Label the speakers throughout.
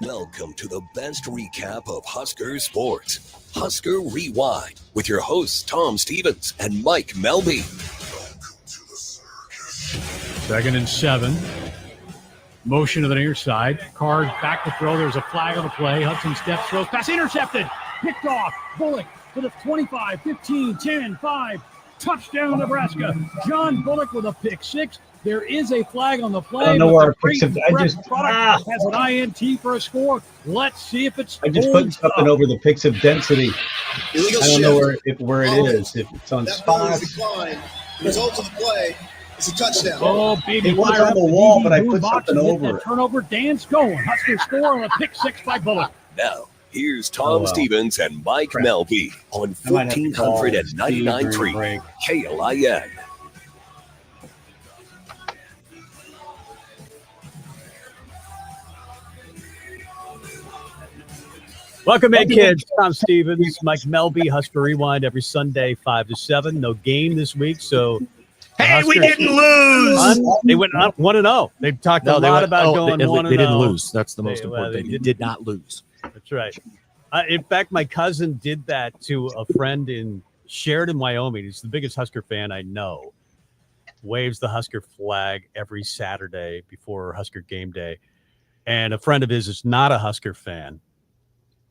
Speaker 1: Welcome to the best recap of Husker sports, Husker Rewind, with your hosts Tom Stevens and Mike Melby.
Speaker 2: 2nd and 7. Motion to the near side. Card back to throw. There's a flag on the play. Hudson steps, throws, pass intercepted. Picked off. Bullock to the 25, 15, 10, 5. Touchdown, Nebraska. John Bullock with a pick six. There is a flag on the play.
Speaker 3: I don't know where picks of,
Speaker 2: has an INT for a score. Let's see if it's.
Speaker 3: I just put something over the picks of density. I don't know where it is. If it's on spots.
Speaker 4: The result of the play is a touchdown.
Speaker 2: Oh, baby!
Speaker 3: It was on the wall, but I put something over it.
Speaker 2: Turnover. Dan's going. Husker score on a pick six by Bullock.
Speaker 1: Now, here's Tom Stevens and Mike Melby on 1499.3 KLIN.
Speaker 5: Welcome in, kids. Tom Stevens, Mike Melby, Husker Rewind every Sunday, 5 to 7. No game this week, so.
Speaker 6: Hey, we didn't lose.
Speaker 5: They went 1-0. They talked a lot about going 1-0.
Speaker 6: They didn't lose. That's the most important thing. They did not lose.
Speaker 5: That's right. In fact, my cousin did that to a friend in Sheridan, Wyoming. He's the biggest Husker fan I know. Waves the Husker flag every Saturday before Husker game day. And a friend of his is not a Husker fan,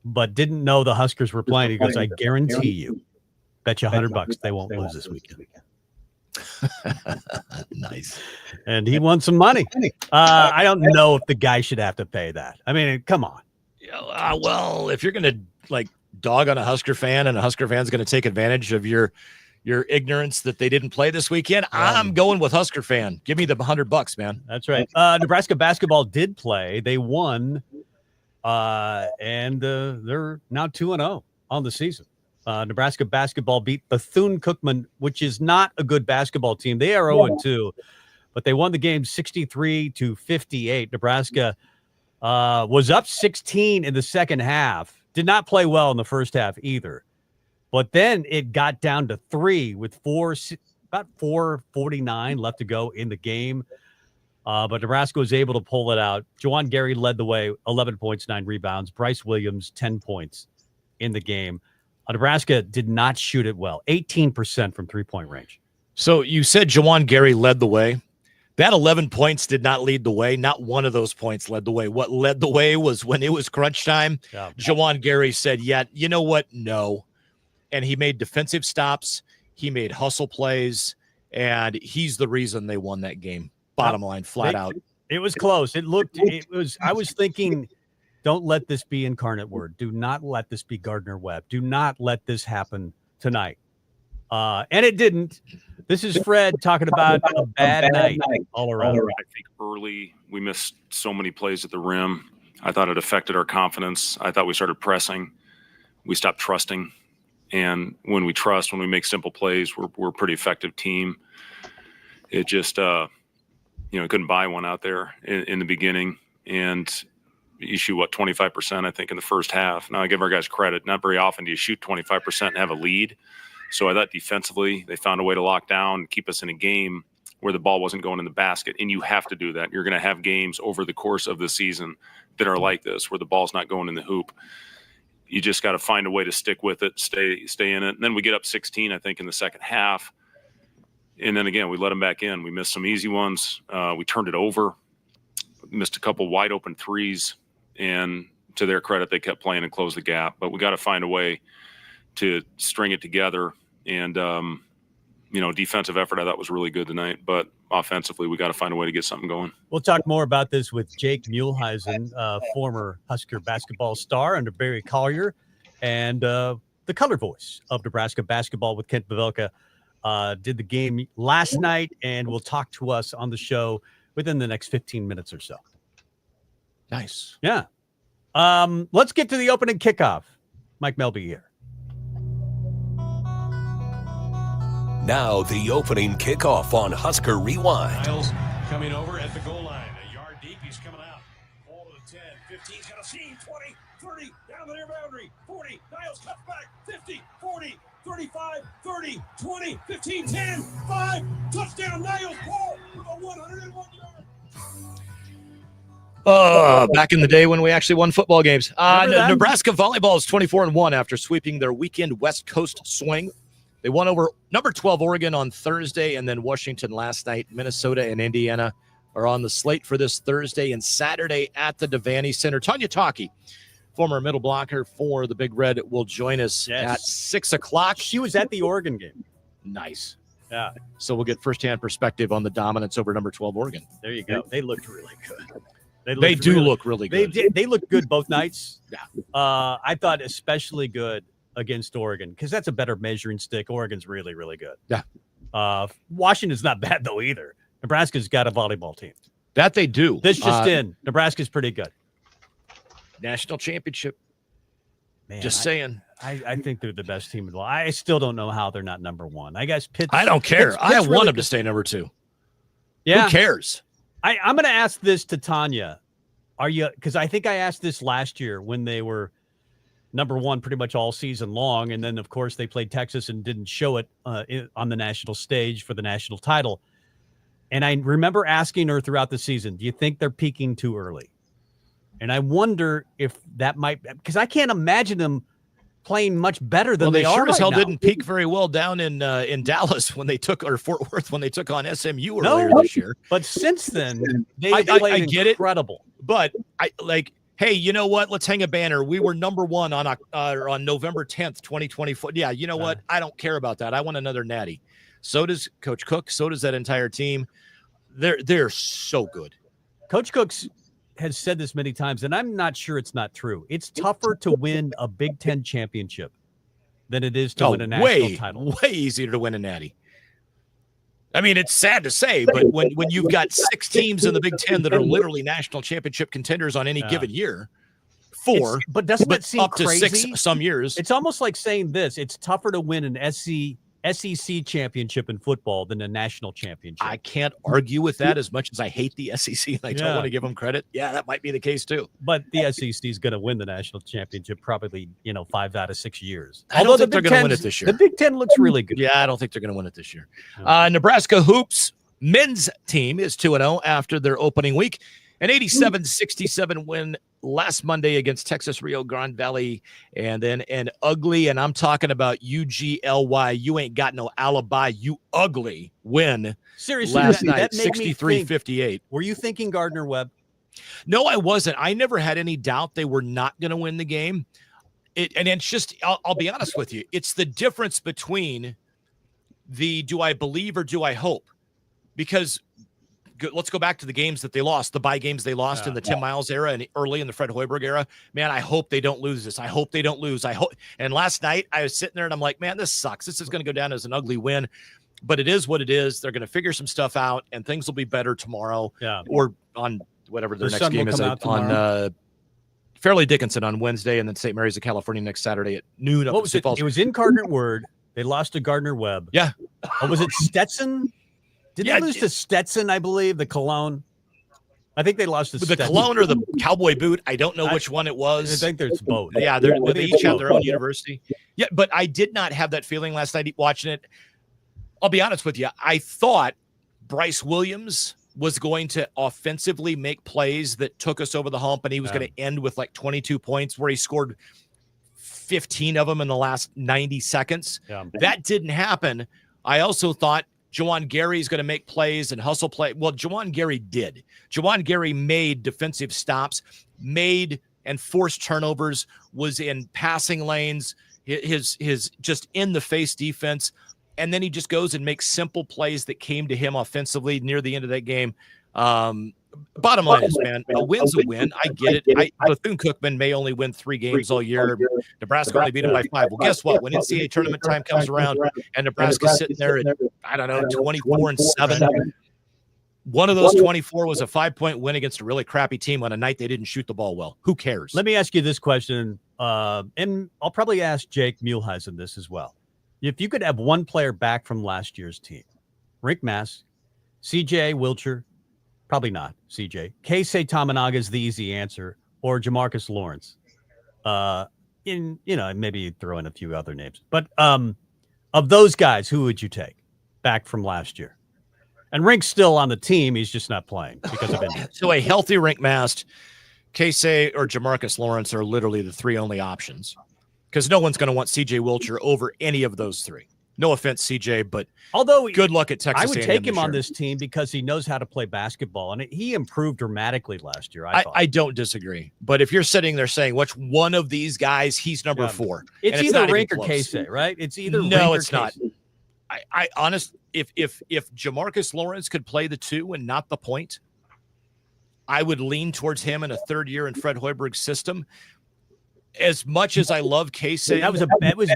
Speaker 5: but didn't know the Huskers were playing. He goes, I guarantee you, bet you $100 they won't lose this weekend.
Speaker 6: Nice.
Speaker 5: And he won some money. I don't know if the guy should have to pay that. I mean, come on.
Speaker 6: Well, if you're going to dog on a Husker fan and a Husker fan's going to take advantage of your ignorance that they didn't play this weekend, I'm going with Husker fan. Give me the $100, man.
Speaker 5: That's right. Nebraska basketball did play. They won. And they're now 2-0 on the season. Nebraska basketball beat Bethune-Cookman, which is not a good basketball team. They are 0-2, but they won the game 63-58. Nebraska was up 16 in the second half. Did not play well in the first half either. But then it got down to 3 with about 4:49 left to go in the game. But Nebraska was able to pull it out. Juwan Gary led the way, 11 points, 9 rebounds. Bryce Williams, 10 points in the game. Nebraska did not shoot it well, 18% from three-point range.
Speaker 6: So you said Juwan Gary led the way. That 11 points did not lead the way. Not one of those points led the way. What led the way was when it was crunch time, Juwan Gary said, you know what? No. And he made defensive stops. He made hustle plays, and he's the reason they won that game. Bottom line, flat out.
Speaker 5: It was close. I was thinking, don't let this be Incarnate Word. Do not let this be Gardner Webb. Do not let this happen tonight. And it didn't. This is Fred talking about a bad night all around.
Speaker 7: I think early we missed so many plays at the rim. I thought it affected our confidence. I thought we started pressing. We stopped trusting. And when we trust, when we make simple plays, we're a pretty effective team. It just couldn't buy one out there in the beginning, and you shoot 25%, I think, in the first half. Now I give our guys credit. Not very often do you shoot 25% and have a lead. So I thought defensively they found a way to lock down and keep us in a game where the ball wasn't going in the basket. And you have to do that. You're going to have games over the course of the season that are like this, where the ball's not going in the hoop. You just got to find a way to stick with it, stay in it. And then we get up 16, I think, in the second half. And then again, we let them back in. We missed some easy ones. We turned it over, missed a couple wide open threes, and to their credit, they kept playing and closed the gap. But we got to find a way to string it together. And defensive effort I thought was really good tonight. But offensively, we got to find a way to get something going.
Speaker 5: We'll talk more about this with Jake Muehlheisen, former Husker basketball star under Barry Collier, and the color voice of Nebraska basketball with Kent Pavelka. Did the game last night and will talk to us on the show within the next 15 minutes or so.
Speaker 6: Nice.
Speaker 5: Yeah. Let's get to the opening kickoff. Mike Melby here.
Speaker 1: Now the opening kickoff on Husker Rewind.
Speaker 8: Niles coming over at the goal line. A yard deep. He's coming out. Ball to the 10. 15's got a seam. 20, 30, down the near boundary. 40. Niles cuts back. 50, 40, 35, 30, 20, 15, 10, 5. Touchdown, Niles. Ball with a 101 yard.
Speaker 6: Back in the day when we actually won football games. Nebraska volleyball is 24-1 after sweeping their weekend West Coast swing. They won over number 12 Oregon on Thursday, and then Washington last night. Minnesota and Indiana are on the slate for this Thursday and Saturday at the Devaney Center. Tonia Tauke, former middle blocker for the Big Red, will join us at 6 o'clock.
Speaker 5: She was at the Oregon game.
Speaker 6: Nice.
Speaker 5: Yeah.
Speaker 6: So we'll get firsthand perspective on the dominance over number 12 Oregon.
Speaker 5: There you go. They looked really good.
Speaker 6: They do look really good.
Speaker 5: They looked good both nights. Yeah. I thought especially good against Oregon because that's a better measuring stick. Oregon's really, really good.
Speaker 6: Yeah.
Speaker 5: Washington's not bad, though, either. Nebraska's got a volleyball team.
Speaker 6: That they do.
Speaker 5: This just in. Nebraska's pretty good.
Speaker 6: National championship.
Speaker 5: Man,
Speaker 6: just saying.
Speaker 5: I think they're the best team in the league. I still don't know how they're not number one. I guess Pitt's.
Speaker 6: I don't care.
Speaker 5: Pitt's
Speaker 6: I
Speaker 5: really
Speaker 6: want them to stay number 2.
Speaker 5: Yeah.
Speaker 6: Who cares?
Speaker 5: I'm going to ask this to Tonia. Are you? Because I think I asked this last year when they were number 1 pretty much all season long. And then, of course, they played Texas and didn't show it on the national stage for the national title. And I remember asking her throughout the season, do you think they're peaking too early? And I wonder if that might, because I can't imagine them playing much better than they are.
Speaker 6: Sure as hell
Speaker 5: now.
Speaker 6: didn't peak very well down in Dallas when they took, or Fort Worth when they took on SMU earlier this year.
Speaker 5: But since then,
Speaker 6: I
Speaker 5: played
Speaker 6: get
Speaker 5: incredible.
Speaker 6: But hey, you know what? Let's hang a banner. We were number 1 on November 10th, 2024. Yeah, you know what? I don't care about that. I want another natty. So does Coach Cook. So does that entire team. They're so good.
Speaker 5: Coach Cook's has said this many times, and I'm not sure it's not true. It's tougher to win a Big Ten championship than it is to win a national title.
Speaker 6: Way easier to win a natty. I mean, it's sad to say, but when you've got 6 teams in the Big Ten that are literally national championship contenders on any given year, 4,
Speaker 5: but doesn't that seem
Speaker 6: up
Speaker 5: crazy?
Speaker 6: to 6 some years.
Speaker 5: It's almost like saying this: it's tougher to win an SEC championship in football than a national championship.
Speaker 6: I can't argue with that as much as I hate the SEC and I don't want to give them credit. Yeah, that might be the case too.
Speaker 5: But the SEC is going to win the national championship probably, 5 out of 6 years.
Speaker 6: I don't think they're going to win it this year.
Speaker 5: The Big Ten looks really good.
Speaker 6: Yeah, I don't think they're going to win it this year. Nebraska Hoops men's team is 2-0 after their opening week. An 87-67 win last Monday against Texas Rio Grande Valley, and then an ugly, and I'm talking about UGLY, you ain't got no alibi, you ugly win.
Speaker 5: Seriously,
Speaker 6: last night,
Speaker 5: that made
Speaker 6: 63-58.
Speaker 5: Were you thinking Gardner Webb?
Speaker 6: No, I wasn't. I never had any doubt they were not going to win the game. And it's just, I'll be honest with you, it's the difference between the do I believe or do I hope? Because let's go back to the games that they lost, the bye games they lost in the Tim Miles era and early in the Fred Hoiberg era. Man, I hope they don't lose this. I hope they don't lose. I hope. And last night I was sitting there and I'm like, man, this sucks. This is going to go down as an ugly win, but it is what it is. They're going to figure some stuff out and things will be better tomorrow or on whatever their next game is on Fairleigh Dickinson on Wednesday and then St. Mary's of California next Saturday at noon.
Speaker 5: What was it? It was in Gardner Word. They lost to Gardner Webb.
Speaker 6: Yeah.
Speaker 5: Was it Stetson? Did they lose to Stetson, I believe, the Cologne? I think they lost to Stetson.
Speaker 6: The Cologne or the Cowboy Boot. I don't know which one it was.
Speaker 5: I think there's both.
Speaker 6: Yeah, they each have their own university. Yeah, but I did not have that feeling last night watching it. I'll be honest with you. I thought Bryce Williams was going to offensively make plays that took us over the hump, and he was going to end with like 22 points where he scored 15 of them in the last 90 seconds. Yeah. That didn't happen. I also thought Juwan Gary is going to make plays and hustle play. Well, Juwan Gary did. Juwan Gary made defensive stops, made and forced turnovers, was in passing lanes, his just in the face defense. And then he just goes and makes simple plays that came to him offensively near the end of that game. Bottom line is, man, a win's a win. I get it. Bethune-Cookman may only win 3 games all year. Nebraska only beat them by 5. Well, guess what? When NCAA tournament time comes around and Nebraska's sitting there at, 24-7, one of those 24 was a 5-point win against a really crappy team on a night they didn't shoot the ball well. Who cares?
Speaker 5: Let me ask you this question, and I'll probably ask Jake Muehlheisen this as well. If you could have one player back from last year's team, Rick Mass, CJ Wilcher, probably not CJ. Keisei Tamanaga is the easy answer, or Jamarcus Lawrence. Maybe you'd throw in a few other names. But of those guys, who would you take back from last year? And Rink's still on the team. He's just not playing because of injury.
Speaker 6: So a healthy Rink Mast, Casey, or Jamarcus Lawrence are literally the three only options, because no one's going to want C.J. Wilcher over any of those three. No offense, C.J., but good luck at Texas.
Speaker 5: I would take him on this team because he knows how to play basketball, and he improved dramatically last year.
Speaker 6: I don't disagrary, but if you're sitting there saying which one of these guys, he's number 4.
Speaker 5: It's either Rink or Casey, right? It's either
Speaker 6: no,
Speaker 5: Rink
Speaker 6: it's
Speaker 5: or
Speaker 6: not.
Speaker 5: Casey.
Speaker 6: I honest, if Jamarcus Lawrence could play the 2 and not the point, I would lean towards him in a third year in Fred Hoiberg's system. As much as I love Casey,
Speaker 5: that was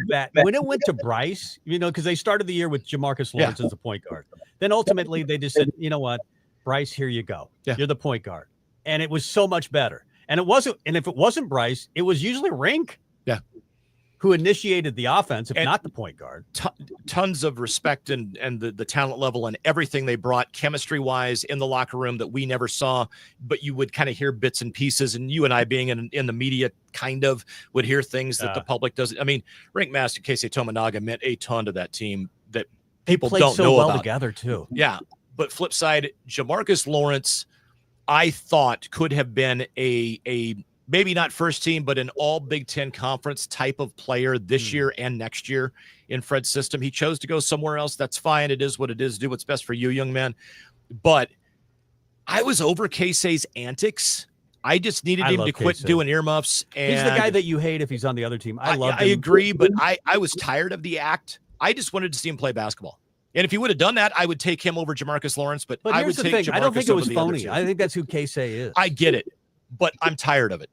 Speaker 5: bad. When it went to Bryce, because they started the year with Jamarcus Lawrence as the point guard. Then ultimately they just said, you know what, Bryce, here you go. Yeah. You're the point guard. And it was so much better. And if it wasn't Bryce, it was usually Rink.
Speaker 6: Yeah.
Speaker 5: Who initiated the offense, if not the point guard.
Speaker 6: Tons of respect and the talent level and everything they brought chemistry-wise in the locker room that we never saw, but you would kind of hear bits and pieces, and you and I being in the media kind of would hear things that the public doesn't. I mean, Rink Mast and Casey Tominaga meant a ton to that team that people don't know about.
Speaker 5: Together, too.
Speaker 6: Yeah, but flip side, Jamarcus Lawrence, I thought could have been a maybe not first team, but an all Big Ten conference type of player this year and next year in Fred's system. He chose to go somewhere else. That's fine. It is what it is. Do what's best for you, young man. But I was over Casey's antics. I just needed him to quit doing earmuffs. And
Speaker 5: he's the guy that you hate if he's on the other team. I love him.
Speaker 6: I agree, but I was tired of the act. I just wanted to see him play basketball. And if he would have done that, I would take him over Jamarcus Lawrence. But I would take Jamarcus.
Speaker 5: I don't think it was phony. I think that's who Casey is.
Speaker 6: I get it, but I'm tired of it.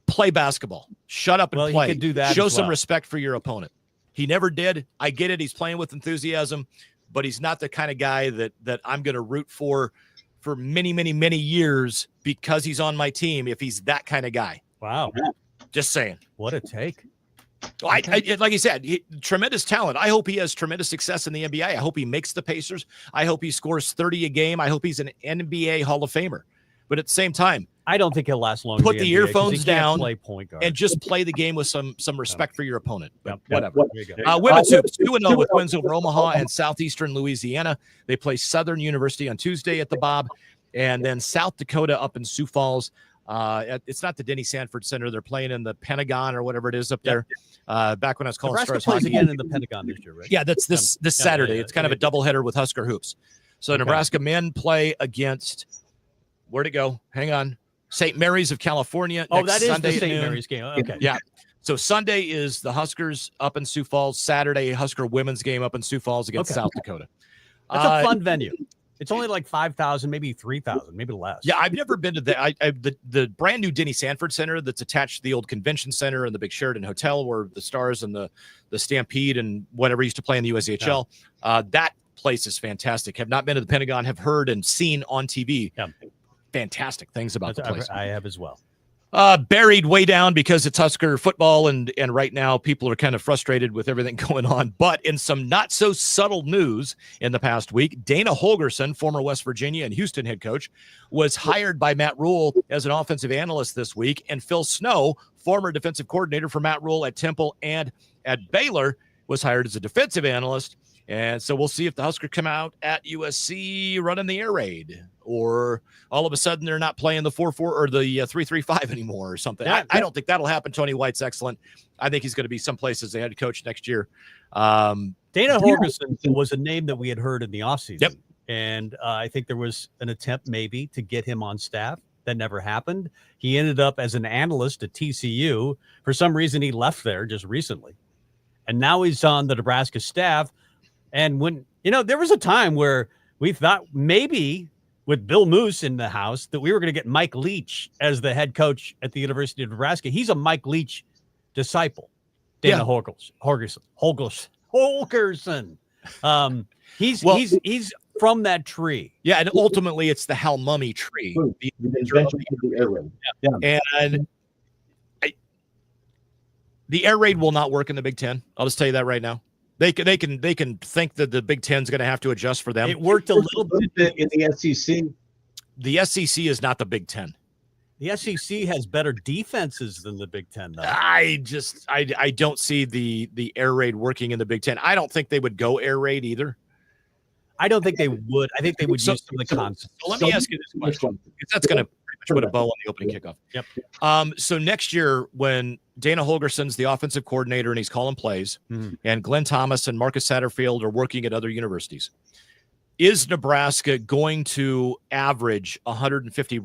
Speaker 6: Play basketball. Shut up and play.
Speaker 5: He could do that.
Speaker 6: Show some respect for your opponent. He never did. I get it. He's playing with enthusiasm, but he's not the kind of guy that I'm going to root for many, many, many years because he's on my team. If he's that kind of guy.
Speaker 5: Wow.
Speaker 6: Just saying.
Speaker 5: What a take.
Speaker 6: Like you said, tremendous talent. I hope he has tremendous success in the NBA. I hope he makes the Pacers. I hope he scores 30 a game. I hope he's an NBA Hall of Famer. But at the same time,
Speaker 5: I don't think he'll last long.
Speaker 6: Put the earphones down
Speaker 5: point guard.
Speaker 6: and just play the game with some respect for your opponent.
Speaker 5: Yep.
Speaker 6: Whatever. Women's hoops 2-0 with wins over Omaha and Southeastern Louisiana. They play Southern University on Tuesday at the Bob, and then South Dakota up in Sioux Falls. It's not the Denny Sanford Center. They're playing in the Pentagon or whatever it is up there. Back when I was calling
Speaker 5: Nebraska plays again in the Pentagon this year, right?
Speaker 6: Yeah, that's this Saturday. It's kind of a doubleheader with Husker hoops. So Nebraska men play against. Where'd it go? Hang on. St. Mary's of California.
Speaker 5: Oh, that is
Speaker 6: Sunday
Speaker 5: the St. Mary's game. Okay.
Speaker 6: Yeah. So Sunday is the Huskers up in Sioux Falls. Saturday, Husker women's game up in Sioux Falls against South Dakota.
Speaker 5: That's a fun venue. It's only like 5,000, maybe 3,000, maybe less.
Speaker 6: Yeah, I've never been to the brand new Denny Sanford Center that's attached to the old convention center and the big Sheraton Hotel where the Stars and the Stampede and whatever used to play in the USHL. Yeah. That place is fantastic. Have not been to the Pentagon, have heard and seen on TV. Yeah. Fantastic things about the place.
Speaker 5: I have as well.
Speaker 6: Buried way down because it's Husker football, and right now people are kind of frustrated with everything going on. But in some not so subtle news in the past week, Dana Holgorsen, former West Virginia and Houston head coach, was hired by Matt Rule as an offensive analyst this week, and Phil Snow, former defensive coordinator for Matt Rule at Temple and at Baylor, was hired as a defensive analyst. And so we'll see if the Huskers come out at USC running the air raid, or all of a sudden they're not playing the 4-4 or the 3-3-5 anymore or something. I don't think that'll happen. Tony White's excellent. I think he's going to be someplace as the head coach next year.
Speaker 5: Dana Holgorsen was a name that we had heard in the offseason.
Speaker 6: Yep.
Speaker 5: And I think there was an attempt maybe to get him on staff. That never happened. He ended up as an analyst at TCU. For some reason, he left there just recently. And now he's on the Nebraska staff. And when, there was a time where we thought maybe with Bill Moose in the house that we were going to get Mike Leach as the head coach at the University of Nebraska. He's a Mike Leach disciple, Dana Holgorsen. He's from that tree.
Speaker 6: Yeah, and ultimately it's the Hal Mummy tree. And the air raid will not work in the Big Ten. I'll just tell you that right now. They can think that the Big Ten's going to have to adjust for them.
Speaker 5: It worked a little bit
Speaker 3: in the SEC.
Speaker 6: The SEC is not the Big Ten.
Speaker 5: The SEC has better defenses than the Big Ten, though.
Speaker 6: I don't see the air raid working in the Big Ten. I don't think they would go air raid either.
Speaker 5: I don't think they would. I think they would use some of the concepts.
Speaker 6: So let me ask you this question, because that's going to pretty much put a bow on the opening kickoff.
Speaker 5: Yep.
Speaker 6: So next year, when Dana Holgerson's the offensive coordinator and he's calling plays, and Glenn Thomas and Marcus Satterfield are working at other universities, is Nebraska going to average 150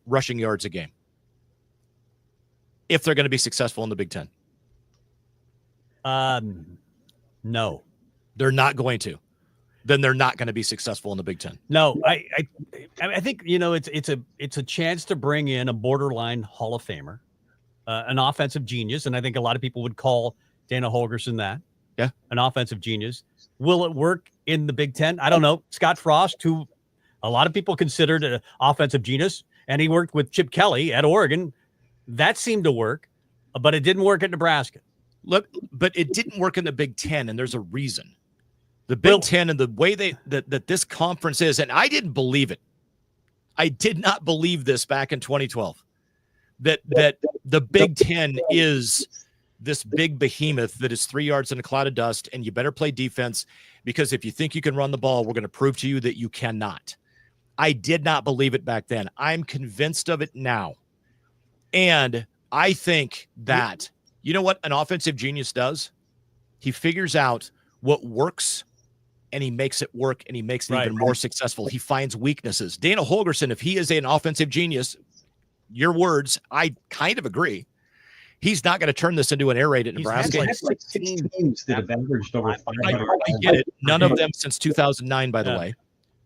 Speaker 6: rushing yards a game if they're going to be successful in the Big Ten?
Speaker 5: No,
Speaker 6: they're not going to. Then they're not going to be successful in the Big Ten.
Speaker 5: No, I think, you know, it's a chance to bring in a borderline Hall of Famer, an offensive genius, and I think a lot of people would call Dana Holgerson that.
Speaker 6: Yeah,
Speaker 5: an offensive genius. Will it work in the Big Ten? I don't know. Scott Frost, who a lot of people considered an offensive genius, and he worked with Chip Kelly at Oregon. That seemed to work, but it didn't work at Nebraska.
Speaker 6: Look, but it didn't work in the Big Ten, and there's a reason. The Big Ten and the way that this conference is, and I didn't believe it. I did not believe this back in 2012. That the Big Ten is this big behemoth that is 3 yards in a cloud of dust, and you better play defense, because if you think you can run the ball, we're going to prove to you that you cannot. I did not believe it back then. I'm convinced of it now. And I think that, you know what an offensive genius does? He figures out what works, and he makes it work, and he makes it even more successful. He finds weaknesses. Dana Holgerson, if he is an offensive genius, your words, I kind of agree. He's not going to turn this into an air raid at Nebraska.
Speaker 3: Like 16 teams that have averaged over 500.
Speaker 6: I get it. None of them since 2009, by the way.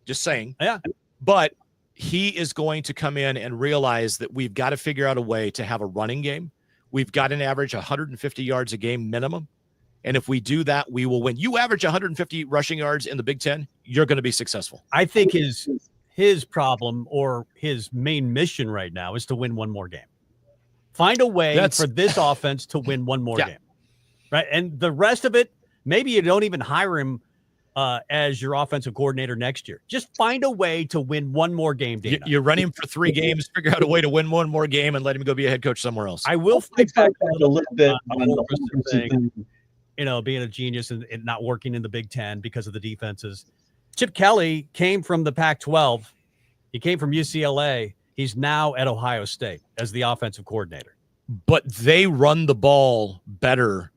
Speaker 6: Just saying.
Speaker 5: Yeah.
Speaker 6: But he is going to come in and realize that we've got to figure out a way to have a running game. We've got an average 150 yards a game minimum. And if we do that, we will win. You average 150 rushing yards in the Big Ten, you're going to be successful.
Speaker 5: I think his problem, or his main mission right now, is to win one more game. Find a way for this offense to win one more game. Right. And the rest of it, maybe you don't even hire him as your offensive coordinator next year. Just find a way to win one more game, Dana.
Speaker 6: You run him for 3 games, figure out a way to win one more game, and let him go be a head coach somewhere else.
Speaker 5: I will fight back
Speaker 3: a little bit on the
Speaker 5: thing, you know, being a genius and not working in the Big Ten because of the defenses. Chip Kelly came from the Pac-12. He came from UCLA. He's now at Ohio State as the offensive coordinator.
Speaker 6: But they run the ball better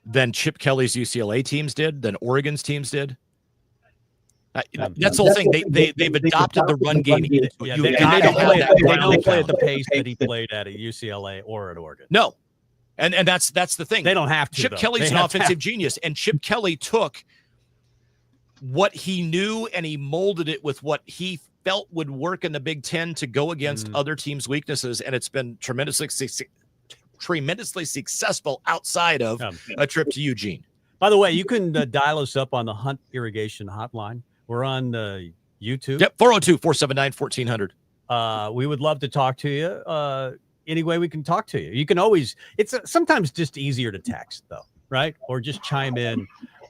Speaker 6: than Chip Kelly's UCLA teams did, than Oregon's teams did. That's the whole thing. They've adopted the run game.
Speaker 5: Yeah, they don't play at the pace that he played at UCLA or at Oregon.
Speaker 6: No. And that's the thing.
Speaker 5: They don't have to.
Speaker 6: Chip Kelly's an offensive genius, and Chip Kelly took what he knew and he molded it with what he felt would work in the Big Ten to go against other teams' weaknesses, and it's been tremendously successful outside of a trip to Eugene.
Speaker 5: By the way, you can dial us up on the Hunt Irrigation Hotline. We're on YouTube.
Speaker 6: Yep, 402-479-1400.
Speaker 5: We would love to talk to you. Any way we can talk to you. You can always, it's sometimes just easier to text, though, right? Or just chime in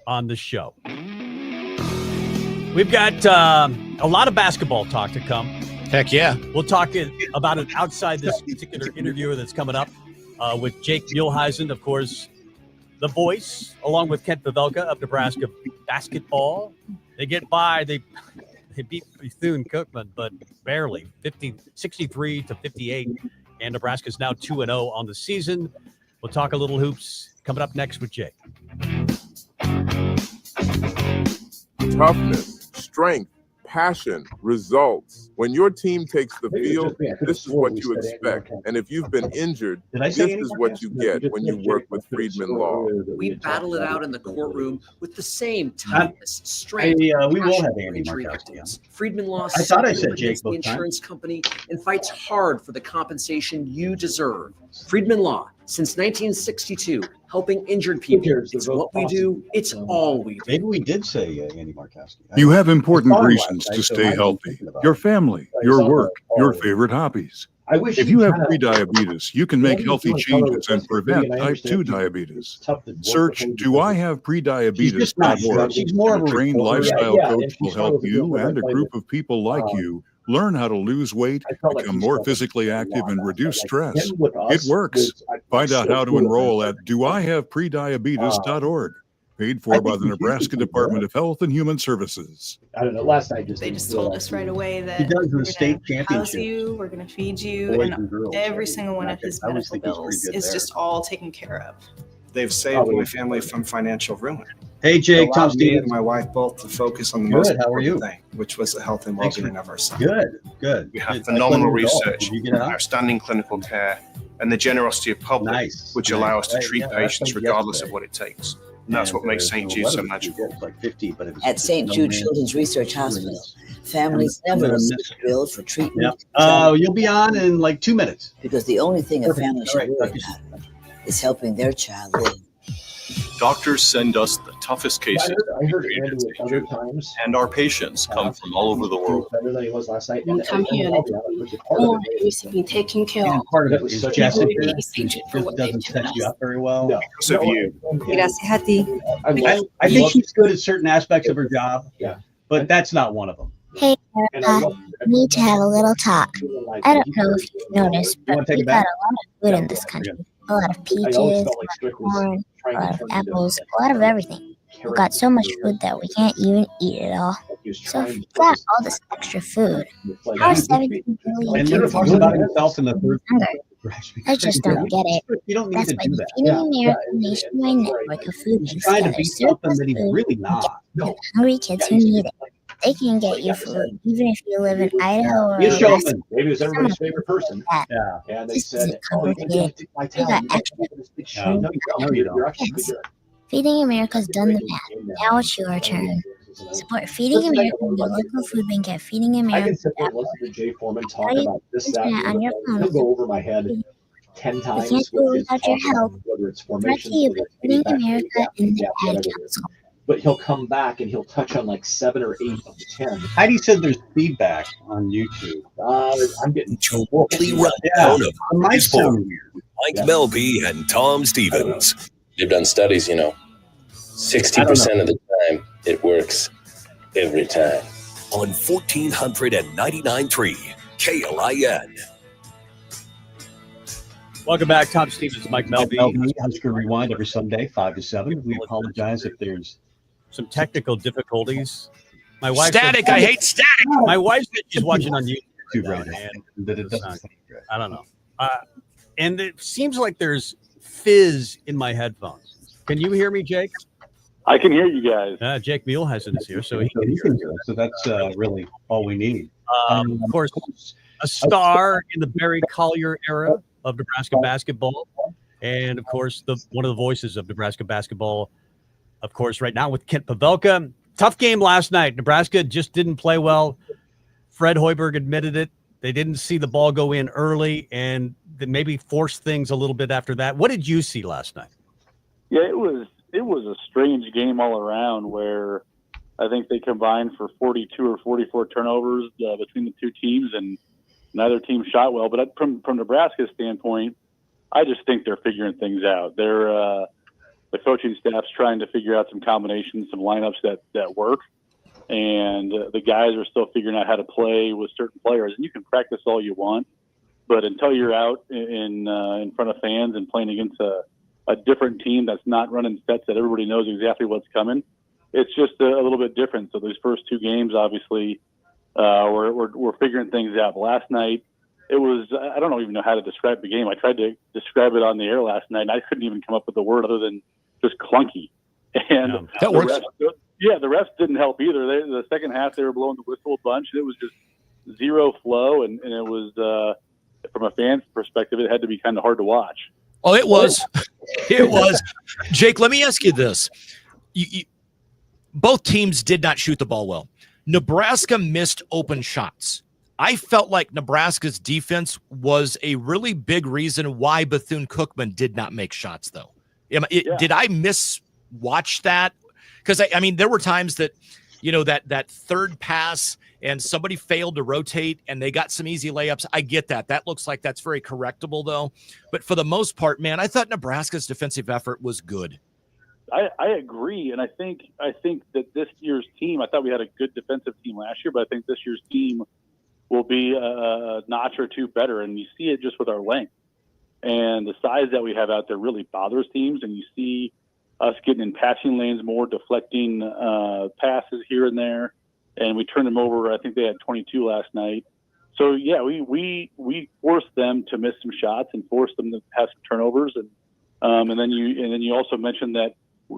Speaker 5: on the show. We've got a lot of basketball talk to come.
Speaker 6: Heck yeah.
Speaker 5: We'll talk about it outside this particular interview that's coming up with Jake Muehlheisen, of course, the voice, along with Kent Pavelka of Nebraska basketball. They get by. They beat Bethune-Cookman, but barely, 63-58. And Nebraska's now 2-0 on the season. We'll talk a little hoops coming up next with Jake.
Speaker 9: Toughness, strength, passion, results. When your team takes the field, this is what you expect. And if you've been injured, this is what you get when you work with Friedman Law.
Speaker 10: We battle it out in the courtroom with the same toughness, strength,
Speaker 3: we will have
Speaker 10: passion,
Speaker 3: Andy
Speaker 10: injury
Speaker 3: Markowski
Speaker 10: victims. Friedman Law
Speaker 3: I thought I said
Speaker 10: against
Speaker 3: Jake
Speaker 10: the
Speaker 3: both times.
Speaker 10: insurance company and fights hard for the compensation you deserve. Friedman Law, since 1962, helping injured people. It's what we do. It's all we do.
Speaker 3: Maybe we did say Andy Markowski.
Speaker 11: You have important reasons to stay healthy. Your family, your work, your favorite hobbies. If you have prediabetes, you can make healthy changes and prevent type 2 diabetes. Search Do I Have Prediabetes.org. A trained lifestyle coach will help you and a group of people like you learn how to lose weight, become more physically active, and reduce stress. It works. Find out how to enroll at doihaveprediabetes.org. Paid for by the Nebraska Department of Health and Human Services.
Speaker 12: I don't know. Last night
Speaker 13: They just told us right away that
Speaker 3: He does the
Speaker 13: we're
Speaker 3: state
Speaker 13: going to house
Speaker 3: championship.
Speaker 13: you, we're going to feed you,
Speaker 3: Boys
Speaker 13: and
Speaker 3: and girls.
Speaker 13: every single one of his
Speaker 3: I always
Speaker 13: medical
Speaker 3: think he's pretty
Speaker 13: bills
Speaker 3: good
Speaker 13: is
Speaker 3: there.
Speaker 13: just all taken care of.
Speaker 4: They've saved my family from financial ruin.
Speaker 3: Hey, Jake,
Speaker 4: It
Speaker 3: Tom
Speaker 4: allowed me and
Speaker 3: Stevens.
Speaker 4: my wife both to focus on the
Speaker 3: Good,
Speaker 4: most
Speaker 3: how are you?
Speaker 4: important thing, which was the health and
Speaker 3: Thanks,
Speaker 4: well-being of our son.
Speaker 3: Good.
Speaker 14: We have
Speaker 3: Good.
Speaker 14: phenomenal
Speaker 3: Excellent result.
Speaker 14: research,
Speaker 3: Did you get it out?
Speaker 14: outstanding clinical care, and the generosity of public, which allow us to treat patients regardless of what it takes. And that's what makes St. Jude so magical.
Speaker 15: At St. Jude Children's Research Hospital, families never receive a bill for treatment.
Speaker 3: You'll be on in like 2 minutes.
Speaker 15: Because the only thing a
Speaker 3: Perfect.
Speaker 15: family should worry about is helping their child live.
Speaker 16: Doctors send us the toughest cases
Speaker 12: I heard Andy with 100 times.
Speaker 16: and our patients come from all over the world.
Speaker 12: Better than he was last night.
Speaker 17: You come here and everyone needs to be taken care of.
Speaker 3: Part of it is Jessica
Speaker 17: Just
Speaker 3: doesn't set you up very well.
Speaker 14: Because of you.
Speaker 17: Gracias a ti.
Speaker 3: I think she's good at certain aspects of her job, but that's not one of them.
Speaker 18: Hey, Erica, we need to have a little talk. I don't know if you've noticed, but we've got a lot of food in this country. A lot of peaches, a lot of corn, a lot of apples, a lot of everything. We've got so much food that we can't even eat it all. So if we've got all this extra food, how are 17 billion
Speaker 3: And then
Speaker 18: kids
Speaker 3: talks about himself in the third.
Speaker 18: I just don't get it.
Speaker 3: You don't need
Speaker 18: That's
Speaker 3: to
Speaker 18: why
Speaker 3: do
Speaker 18: the
Speaker 3: that.
Speaker 18: Feeding America nationwide network of food banks
Speaker 3: Trying to
Speaker 18: gather
Speaker 3: be something that he's
Speaker 18: surplus
Speaker 3: really
Speaker 18: food
Speaker 3: not.
Speaker 18: and get hungry kids who need it. They can get you food even if you live in Idaho or
Speaker 12: He is
Speaker 18: Alaska.
Speaker 12: showman. Maybe it was everybody's favorite person.
Speaker 3: Yeah.
Speaker 12: And they
Speaker 18: This
Speaker 12: said,
Speaker 18: isn't
Speaker 12: "Oh, you can't
Speaker 18: complicated.
Speaker 12: take my
Speaker 18: We
Speaker 12: town.
Speaker 18: got
Speaker 12: You can't
Speaker 18: extra
Speaker 12: take this big show." No, you don't.
Speaker 3: No, you don't.
Speaker 12: You're actually
Speaker 18: Yes.
Speaker 12: good.
Speaker 18: Feeding America's done the math. Now it's your turn. Support Feeding America and your local food bank at
Speaker 12: I can sit there and
Speaker 18: feedingamerica.org.
Speaker 12: listen to Jay Foreman talk
Speaker 18: Try
Speaker 12: about this, that,
Speaker 18: internet
Speaker 12: and
Speaker 18: on
Speaker 12: the
Speaker 18: your
Speaker 12: other.
Speaker 18: phone.
Speaker 12: He'll go over my head 10 times.
Speaker 18: We can't do
Speaker 12: with
Speaker 18: it
Speaker 12: his
Speaker 18: without your
Speaker 12: talk,
Speaker 18: help.
Speaker 12: whether it's
Speaker 18: Brought
Speaker 12: formation,
Speaker 18: to you
Speaker 12: whether
Speaker 18: by
Speaker 12: it's
Speaker 18: Feeding
Speaker 12: feedback,
Speaker 18: America and the
Speaker 12: gap,
Speaker 18: Ad
Speaker 12: whatever it is.
Speaker 18: Council.
Speaker 12: But he'll come back and he'll touch on like 7 or 8 of the 10.
Speaker 3: Heidi said there's feedback on YouTube.
Speaker 12: I'm getting
Speaker 1: Weekly rundown of
Speaker 3: might
Speaker 1: sport.
Speaker 3: sound weird.
Speaker 1: Mike Melby and Tom Stevens.
Speaker 19: They've done studies, 60% of the time it works every time.
Speaker 1: On 1499.3 KLIN.
Speaker 5: Welcome back, Tom Stevens, Mike Melby.
Speaker 3: Husker Rewind every Sunday, 5 to 7. We apologize if there's
Speaker 5: some technical difficulties. My wife
Speaker 6: Static.
Speaker 5: said-
Speaker 6: I hate static.
Speaker 5: My wife said she's watching on YouTube
Speaker 3: right
Speaker 5: now,
Speaker 3: now,
Speaker 5: and
Speaker 3: that it doesn't sound good.
Speaker 5: I don't know. And it seems like there's fizz in my headphones. Can you hear me, Jake?
Speaker 20: I can hear you guys.
Speaker 5: Jake Muehlhausen is here, so he
Speaker 3: So
Speaker 5: can
Speaker 3: he
Speaker 5: hear
Speaker 3: can
Speaker 5: us.
Speaker 3: do it. So that's really all we need.
Speaker 5: Of course, a star in the Barry Collier era of Nebraska basketball, and of course, one of the voices of Nebraska basketball. Of course, right now with Kent Pavelka. Tough game last night. Nebraska just didn't play well. Fred Hoiberg admitted it. They didn't see the ball go in early, and then maybe forced things a little bit after that. What did you see last night?
Speaker 20: Yeah, it was a strange game all around where I think they combined for 42 or 44 turnovers between the two teams, and neither team shot well. But from Nebraska's standpoint, I just think they're figuring things out. The coaching staff's trying to figure out some combinations, some lineups that work, and the guys are still figuring out how to play with certain players. And you can practice all you want, but until you're out in front of fans and playing against a different team that's not running sets that everybody knows exactly what's coming, it's just a little bit different. So those first two games, obviously, we're figuring things out. But last night, it was, I don't even know how to describe the game. I tried to describe it on the air last night, and I couldn't even come up with a word other than just clunky. And
Speaker 6: that works.
Speaker 20: The refs didn't help either. The second half, they were blowing the whistle a bunch, and it was just zero flow, and it was, from a fan's perspective, it had to be kind of hard to watch.
Speaker 6: Oh, it was. It was. Jake, let me ask you this. Both teams did not shoot the ball well. Nebraska missed open shots. I felt like Nebraska's defense was a really big reason why Bethune-Cookman did not make shots, though. Did I watch that? Because, I mean, there were times that, that third pass and somebody failed to rotate and they got some easy layups. I get that. That looks like that's very correctable, though. But for the most part, man, I thought Nebraska's defensive effort was good.
Speaker 20: I agree, and I think that this year's team, I thought we had a good defensive team last year, but I think this year's team will be a notch or two better, and you see it just with our length. And the size that we have out there really bothers teams, and you see us getting in passing lanes more, deflecting passes here and there, and we turned them over. I think they had 22 last night. So yeah, we forced them to miss some shots and forced them to have some turnovers, and then you also mentioned that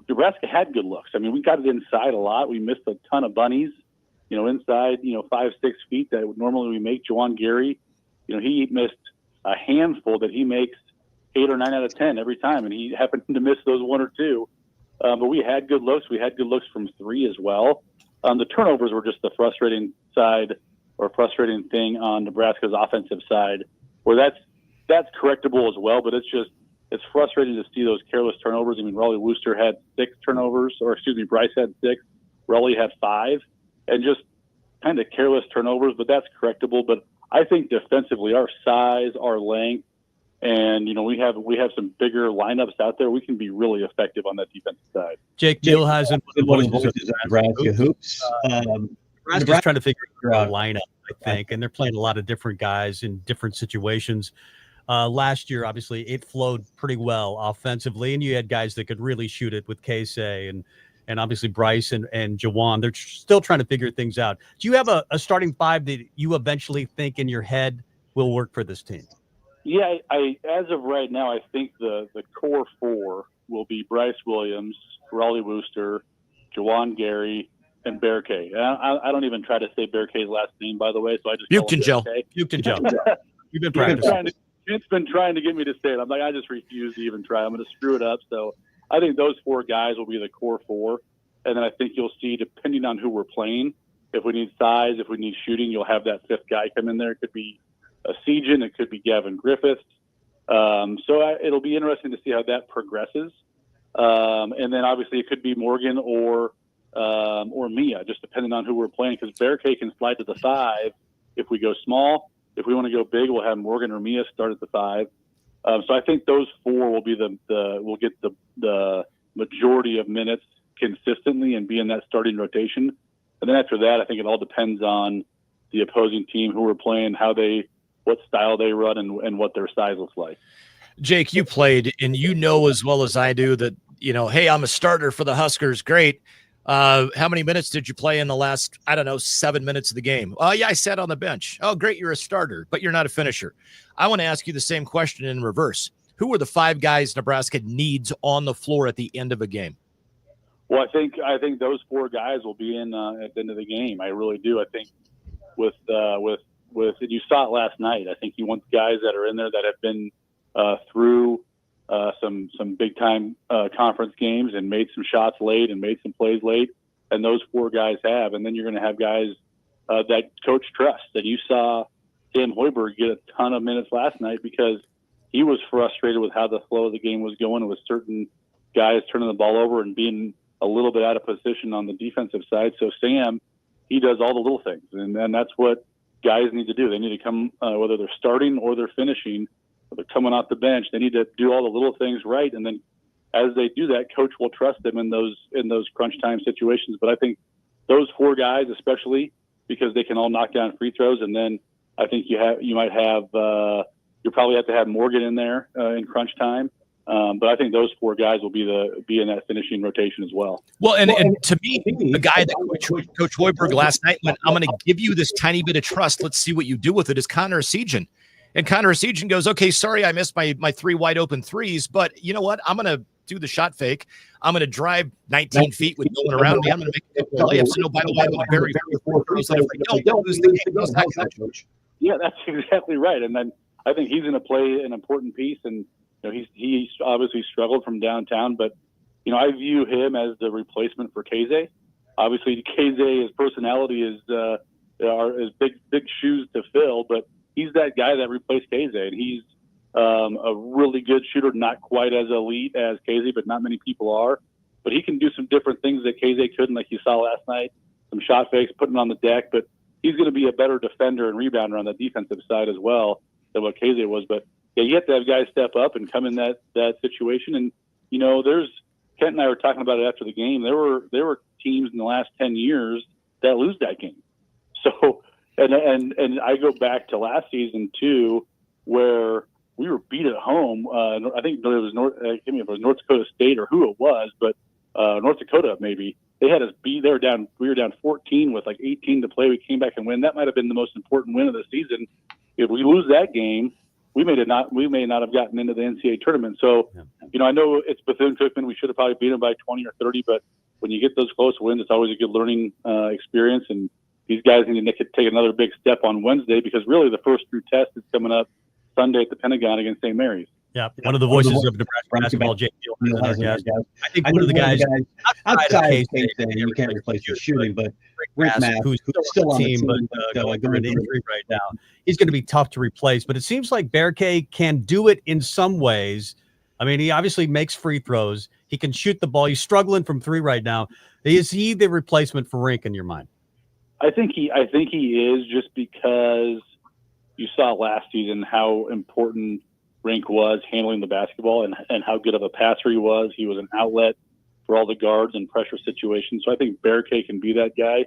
Speaker 20: Nebraska had good looks. I mean, we got it inside a lot. We missed a ton of bunnies, inside 5-6 feet that normally we make. Juwan Gary, he missed a handful that he makes 8 or 9 out of 10 every time, and he happened to miss those 1 or 2. But we had good looks. We had good looks from 3 as well. The turnovers were just the frustrating side or frustrating thing on Nebraska's offensive side, where that's correctable as well. But it's frustrating to see those careless turnovers. I mean, Raleigh Wooster had 6 turnovers, Bryce had 6, Raleigh had 5, and just kind of careless turnovers. But that's correctable. But I think defensively, our size, our length, and we have some bigger lineups out there. We can be really effective on that defensive side.
Speaker 5: Jake Muehlhausen,
Speaker 3: one of the voices of Nebraska hoops.
Speaker 5: Nebraska's trying to figure out a lineup, I think, and they're playing a lot of different guys in different situations. Last year, obviously, it flowed pretty well offensively, and you had guys that could really shoot it with Casey and obviously Bryce and Juwan. They're still trying to figure things out. Do you have a starting 5 that you eventually think in your head will work for this team?
Speaker 20: Yeah, I as of right now, I think the core 4 will be Bryce Williams, Raleigh Wooster, Juwan Gary, and Bear K. I don't even try to say Bear K's last name, by the way, so I just
Speaker 5: Buchten Joe. You've been practicing.
Speaker 20: It's been trying to get me to say it. I'm like, I just refuse to even try. I'm going to screw it up. So I think those 4 guys will be the core 4. And then I think you'll see, depending on who we're playing, if we need size, if we need shooting, you'll have that 5th guy come in there. It could be a Sejan, it could be Gavin Griffiths. It'll be interesting to see how that progresses. And then obviously it could be Morgan or Mia, just depending on who we're playing, because Bear K can slide to the 5 if we go small. If we want to go big, we'll have Morgan or Mia start at the 5. So I think those 4 will be will get the majority of minutes consistently and be in that starting rotation. And then after that, I think it all depends on the opposing team, who we're playing, what style they run, and what their size looks like.
Speaker 6: Jake, you played, and you know as well as I do that, hey, I'm a starter for the Huskers. Great. How many minutes did you play in the last, 7 minutes of the game? Oh, yeah, I sat on the bench. Oh, great, you're a starter, but you're not a finisher. I want to ask you the same question in reverse. Who are the 5 guys Nebraska needs on the floor at the end of a game?
Speaker 20: Well, I think those 4 guys will be in at the end of the game. I really do. I think with and you saw it last night. I think you want the guys that are in there that have been through some big time conference games and made some shots late and made some plays late, and those 4 guys have. And then you're going to have guys that coach trusts. And you saw Sam Hoiberg get a ton of minutes last night because he was frustrated with how the flow of the game was going with certain guys turning the ball over and being a little bit out of position on the defensive side. So Sam, he does all the little things, and that's what guys need to do. They need to come, whether they're starting or they're finishing, or they're coming off the bench, they need to do all the little things right. And then as they do that, coach will trust them in those crunch time situations. But I think those 4 guys, especially because they can all knock down free throws. And then I think you'll probably have to have Morgan in there in crunch time. But I think those 4 guys will be in that finishing rotation as well.
Speaker 6: Well, and to me, the guy that Coach Hoiberg last night went, I'm going to give you this tiny bit of trust. Let's see what you do with it, is Connor Sejan. And Connor Sejan goes, okay, sorry, I missed my 3 wide open threes, but you know what? I'm going to do the shot fake. I'm going to drive 19 feet with no one around me. I'm going to make a couple layups. And no, by the way, I'm going to bury 4 threes. If I don't lose the game, how's that, Coach?
Speaker 20: Yeah, that's exactly right. And then I think he's going to play an important piece. And he's obviously struggled from downtown, but I view him as the replacement for Keze. Obviously, Keze's personality is big shoes to fill, but he's that guy that replaced Keze, and he's a really good shooter, not quite as elite as Keze, but not many people are. But he can do some different things that Keze couldn't, like you saw last night, some shot fakes, putting on the deck. But he's going to be a better defender and rebounder on the defensive side as well than what Keze was. But yeah, you have to have guys step up and come in that situation. And Kent and I were talking about it after the game. There were teams in the last 10 years that lose that game. So and I go back to last season too, where we were beat at home. I think it was North Dakota State or who it was, but North Dakota maybe. They had us beat. They were down. We were down 14 with like 18 to play. We came back and win. That might have been the most important win of the season. If we lose that game, we may not have gotten into the NCAA tournament. So, I know it's Bethune-Cookman. We should have probably beat them by 20 or 30, but when you get those close wins, it's always a good learning experience. And these guys need to take another big step on Wednesday, because really the first true test is coming up Sunday at the Pentagon against St. Mary's.
Speaker 5: Yeah, one of the voices of Nebraska basketball, Jake Neal, has our guest. I think one of the guys outside of K-State,
Speaker 3: you can't replace the shooting, but
Speaker 5: Rick Mask, who's still on the team, but going through an injury right now, he's going to be tough to replace. But it seems like Bearcay can do it in some ways. I mean, he obviously makes free throws. He can shoot the ball. He's struggling from three right now. Is he the replacement for Rink in your mind?
Speaker 20: I think he is, just because you saw last season how important Rink was handling the basketball and how good of a passer he was. He was an outlet for all the guards in pressure situations. So I think Bearcay can be that guy,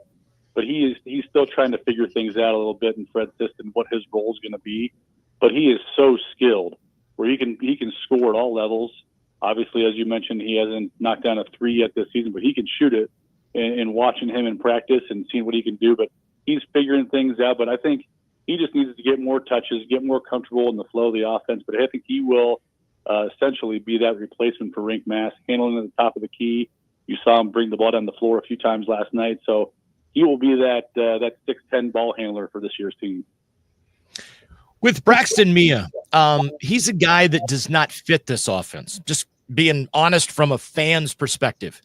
Speaker 20: but he's still trying to figure things out a little bit in Fred's system, what his role is going to be. But he is so skilled where he can score at all levels. Obviously, as you mentioned, he hasn't knocked down a three yet this season, but he can shoot it. And watching him in practice and seeing what he can do, but he's figuring things out. But I think he just needs to get more touches, get more comfortable in the flow of the offense. But I think he will essentially be that replacement for Rink Mass, handling at the top of the key. You saw him bring the ball down the floor a few times last night. So he will be that 6'10" ball handler for this year's team.
Speaker 6: With Braxton Mia, he's a guy that does not fit this offense. Just being honest from a fan's perspective.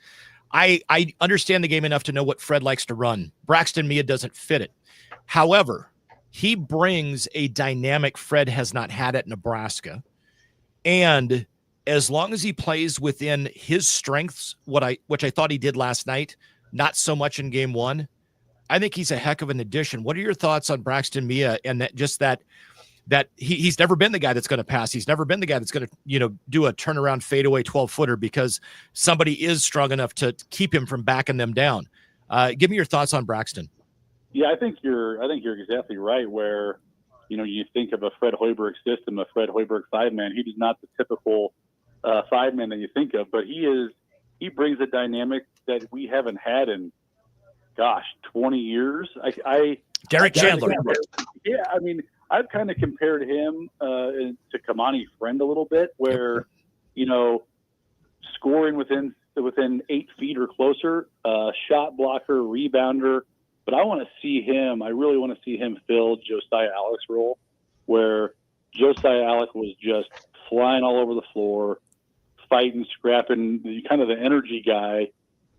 Speaker 6: I understand the game enough to know what Fred likes to run. Braxton Mia doesn't fit it. However, he brings a dynamic Fred has not had at Nebraska. And as long as he plays within his strengths, which I thought he did last night, not so much in game one, I think he's a heck of an addition. What are your thoughts on Braxton Mia and that he's never been the guy that's going to pass. He's never been the guy that's going to, do a turnaround fadeaway 12-footer because somebody is strong enough to keep him from backing them down. Give me your thoughts on Braxton.
Speaker 20: Yeah, I think you're exactly right. Where, you think of a Fred Hoiberg system, a Fred Hoiberg 5-man. He is not the typical 5-man that you think of, but he brings a dynamic that we haven't had in, 20 years.
Speaker 6: Derek Chandler.
Speaker 20: Yeah, I mean, I've kind of compared him to Kamani Friend a little bit, where, scoring within 8 feet or closer, shot blocker, rebounder. But I really want to see him fill Josiah Alex's role, where Josiah Alex was just flying all over the floor, fighting, scrapping, kind of the energy guy.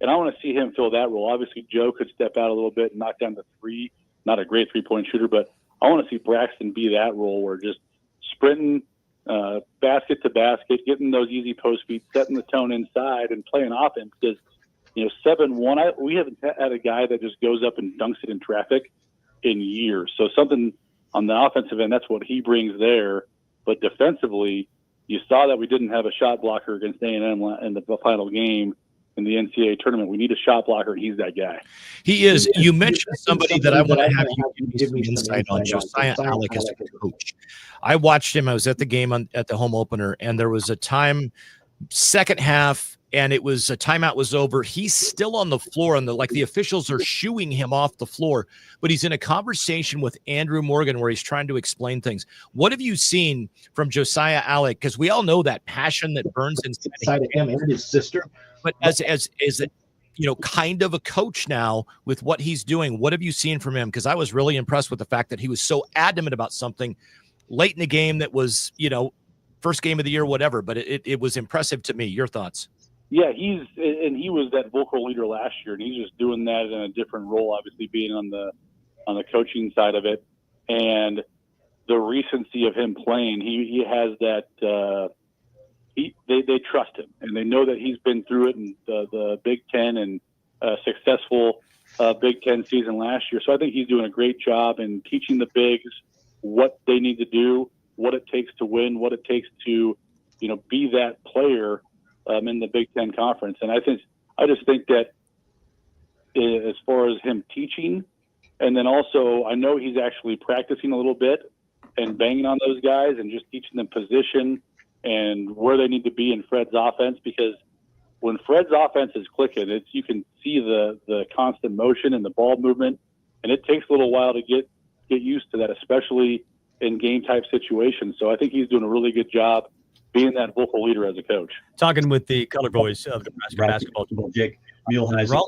Speaker 20: And I want to see him fill that role. Obviously, Joe could step out a little bit and knock down the three. Not a great three-point shooter, but I want to see Braxton be that role where just sprinting basket to basket, getting those easy post feet, setting the tone inside, and playing offense. Because 7-1, we haven't had a guy that just goes up and dunks it in traffic in years. So something on the offensive end, that's what he brings there. But defensively, you saw that we didn't have a shot blocker against A&M in the final game in the NCAA tournament. We need a shot blocker, and he's that guy.
Speaker 6: He is. You mentioned somebody that I want to have you give me some insight on, Josiah Alec as a coach. I watched him. I was at the game at the home opener, and there was a time, second half, and it was a timeout was over. He's still on the floor, and the officials are shooing him off the floor, but he's in a conversation with Andrew Morgan where he's trying to explain things. What have you seen from Josiah Alec? Because we all know that passion that burns inside
Speaker 3: of him and his sister.
Speaker 6: But as a kind of a coach now with what he's doing, what have you seen from him? Because I was really impressed with the fact that he was so adamant about something late in the game that was, first game of the year, whatever. But it was impressive to me. Your thoughts?
Speaker 20: Yeah, he was that vocal leader last year, and he's just doing that in a different role, obviously being on the coaching side of it. And the recency of him playing, he has that. They trust him, and they know that he's been through it in the Big Ten and successful Big Ten season last year. So I think he's doing a great job in teaching the bigs what they need to do, what it takes to win, what it takes to, be that player in the Big Ten Conference. And I just think that as far as him teaching, and then also I know he's actually practicing a little bit and banging on those guys and just teaching them position and where they need to be in Fred's offense, because when Fred's offense is clicking, you can see the constant motion and the ball movement, and it takes a little while to get used to that, especially in game type situations. So I think he's doing a really good job being that vocal leader as a coach.
Speaker 5: Talking with the color voice of Nebraska basketball,
Speaker 3: Jake Muehlheiser.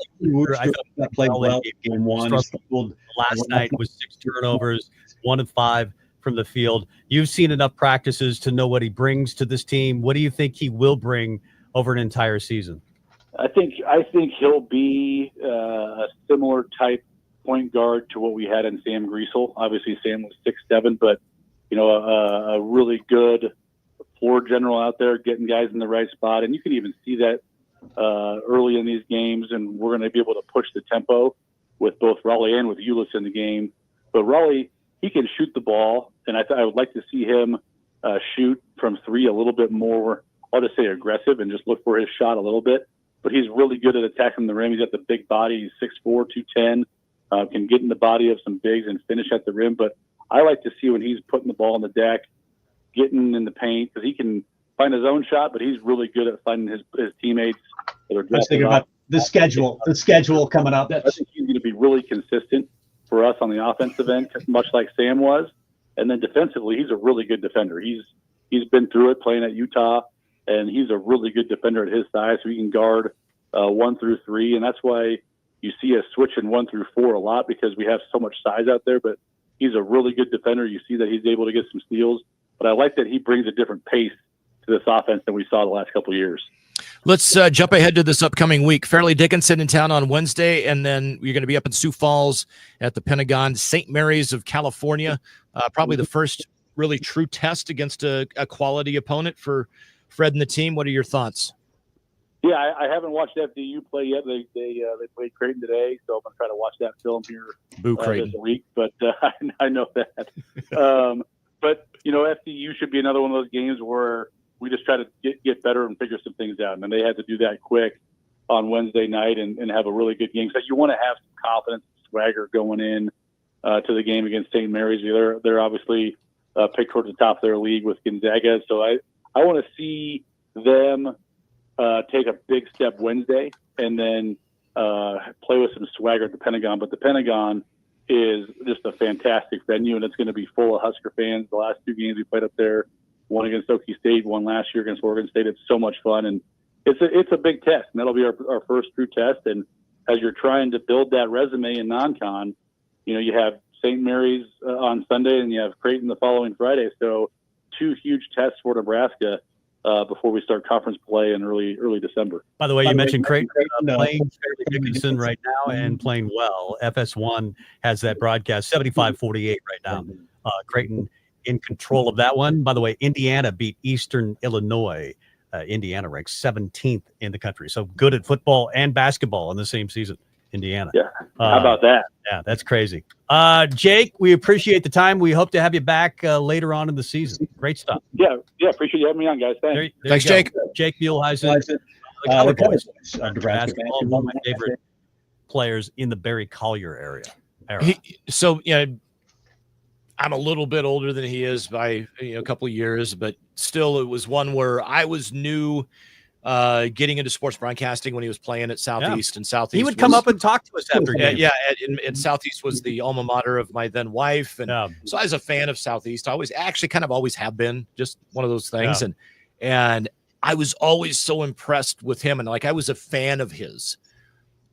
Speaker 5: I thought
Speaker 3: played well game one.
Speaker 5: Last night was 6 turnovers, 1 of 5 from the field. You've seen enough practices to know what he brings to this team. What do you think he will bring over an entire season?
Speaker 20: I think he'll be a similar type point guard to what we had in Sam Griesel. Obviously, Sam was 6'7", but a really good floor general out there, getting guys in the right spot. And you can even see that early in these games, and we're going to be able to push the tempo with both Raleigh and with Ulis in the game. But Raleigh, he can shoot the ball, and I would like to see him shoot from 3 a little bit more, I'll just say aggressive, and just look for his shot a little bit. But he's really good at attacking the rim. He's got the big body. He's 6'4", 210, can get in the body of some bigs and finish at the rim. But I like to see when he's putting the ball on the deck, getting in the paint, because he can find his own shot, but he's really good at finding his teammates that are
Speaker 3: I was thinking about the schedule coming up.
Speaker 20: I think he's going to be really consistent for us on the offensive end, much like Sam was. And then defensively, he's a really good defender. He's been through it playing at Utah, and he's a really good defender at his size, so he can guard 1 through 3. And that's why you see us switching 1 through 4 a lot, because we have so much size out there. But he's a really good defender. You see that he's able to get some steals. But I like that he brings a different pace to this offense than we saw the last couple of years.
Speaker 6: Let's jump ahead to this upcoming week. Fairleigh Dickinson in town on Wednesday, and then you're going to be up in Sioux Falls at the Pentagon. St. Mary's of California, probably the first really true test against a quality opponent for Fred and the team. What are your thoughts?
Speaker 20: Yeah, I haven't watched FDU play yet. They played Creighton today, so I'm going to try to watch that film here this week. But I know that. But FDU should be another one of those games where we just try to get better and figure some things out. And they had to do that quick on Wednesday night and have a really good game. So you want to have some confidence, swagger going in to the game against St. Mary's. They're obviously picked towards the top of their league with Gonzaga. So I want to see them take a big step Wednesday and then play with some swagger at the Pentagon. But the Pentagon is just a fantastic venue, and it's going to be full of Husker fans. The last 2 games we played up there, one against Okie State, one last year against Oregon State. It's so much fun, and it's a big test, and that'll be our first true test. And as you're trying to build that resume in non-con, you have St. Mary's on Sunday, and you have Creighton the following Friday. So 2 huge tests for Nebraska before we start conference play in early December.
Speaker 5: By the way, you mentioned Creighton playing Fairleigh Dickinson right now and playing well. FS1 has that broadcast 75-48 right now. Creighton in control of that one. By the way, Indiana beat Eastern Illinois. Indiana ranks 17th in the country. So good at football and basketball in the same season. Indiana.
Speaker 20: Yeah. How about that?
Speaker 5: Yeah, that's crazy. Jake, we appreciate the time. We hope to have you back later on in the season. Great stuff.
Speaker 20: Yeah. Appreciate you having me on, guys. Thanks.
Speaker 6: Thanks, Jake.
Speaker 5: Jake Muehlheiser, the voice of basketball, one of my favorite players in the Barry Collier era.
Speaker 6: I'm a little bit older than he is by a couple of years, but still, it was one where I was new. Getting into sports broadcasting when he was playing at Southeast, and Southeast.
Speaker 5: He would come up and talk to us after games.
Speaker 6: Yeah, and Southeast was the alma mater of my then wife, and so I was a fan of Southeast. I always have been, just one of those things, and I was always so impressed with him, and I was a fan of his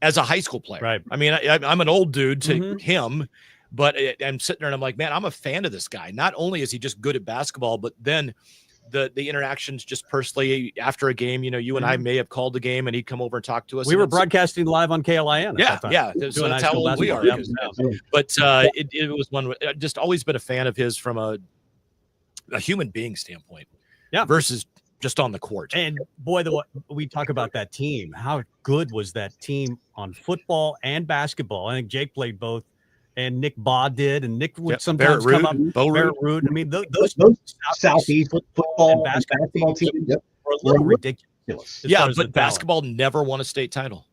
Speaker 6: as a high school player.
Speaker 5: Right.
Speaker 6: I mean, I'm an old dude to him, but I'm sitting there and I'm like, man, I'm a fan of this guy. Not only is he just good at basketball, but then the interactions just personally after a game, you and I may have called the game and he'd come over and talk to us.
Speaker 5: We were broadcasting live on KLIN.
Speaker 6: Yeah. So that's how old we are. But it was one, just always been a fan of his from a human being standpoint.
Speaker 5: Yeah.
Speaker 6: Versus just on the court.
Speaker 5: And boy, we talk about that team. How good was that team on football and basketball? I think Jake played both. And Nick Baugh did, and Nick would sometimes come up. Barrett Root. I mean, those Southeast football and basketball teams were a little ridiculous.
Speaker 6: Yeah, but basketball never won a state title.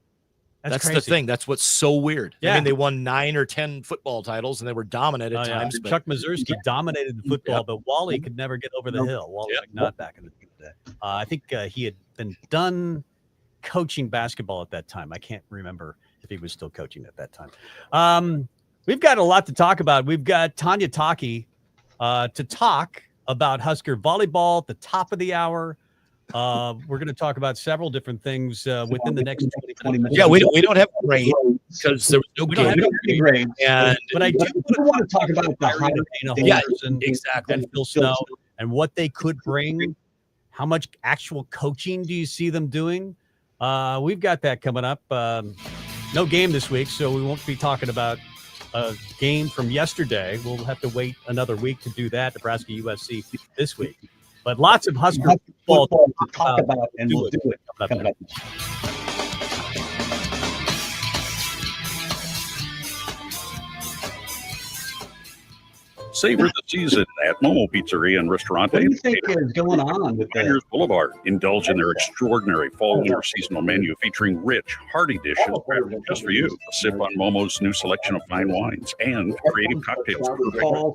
Speaker 5: That's
Speaker 6: the
Speaker 5: crazy.
Speaker 6: thing. That's what's so weird.
Speaker 5: Yeah.
Speaker 6: I mean, they won 9 or 10 football titles, and they were dominant at times. But
Speaker 5: Chuck Mazursky dominated the football, but Wally could never get over the hill. Wally McNutt back in the day. I think he had been done coaching basketball at that time. I can't remember if he was still coaching at that time. We've got a lot to talk about. We've got Tonia Tauke to talk about Husker volleyball at the top of the hour. We're going to talk about several different things within the next 20 minutes.
Speaker 6: Yeah, we don't have grades because there was no grades.
Speaker 5: But I do
Speaker 3: want to talk about the higher
Speaker 6: exactly.
Speaker 5: And Phil Snow and what they could bring. How much actual coaching do you see them doing? We've got that coming up. No game this week, so we won't be talking about a game from yesterday. We'll have to wait another week to do that. Nebraska USC this week. But lots of Husker football
Speaker 3: to talk about, and we'll do it. Coming up.
Speaker 21: Savor the season at Momo Pizzeria and Restaurante.
Speaker 3: What do you think is going on with that?
Speaker 21: Pioneers Boulevard. Indulge in their extraordinary fall-winter seasonal menu featuring rich, hearty dishes crafted just for you. Sip on Momo's new selection of fine wines and creative cocktails perfectly prepared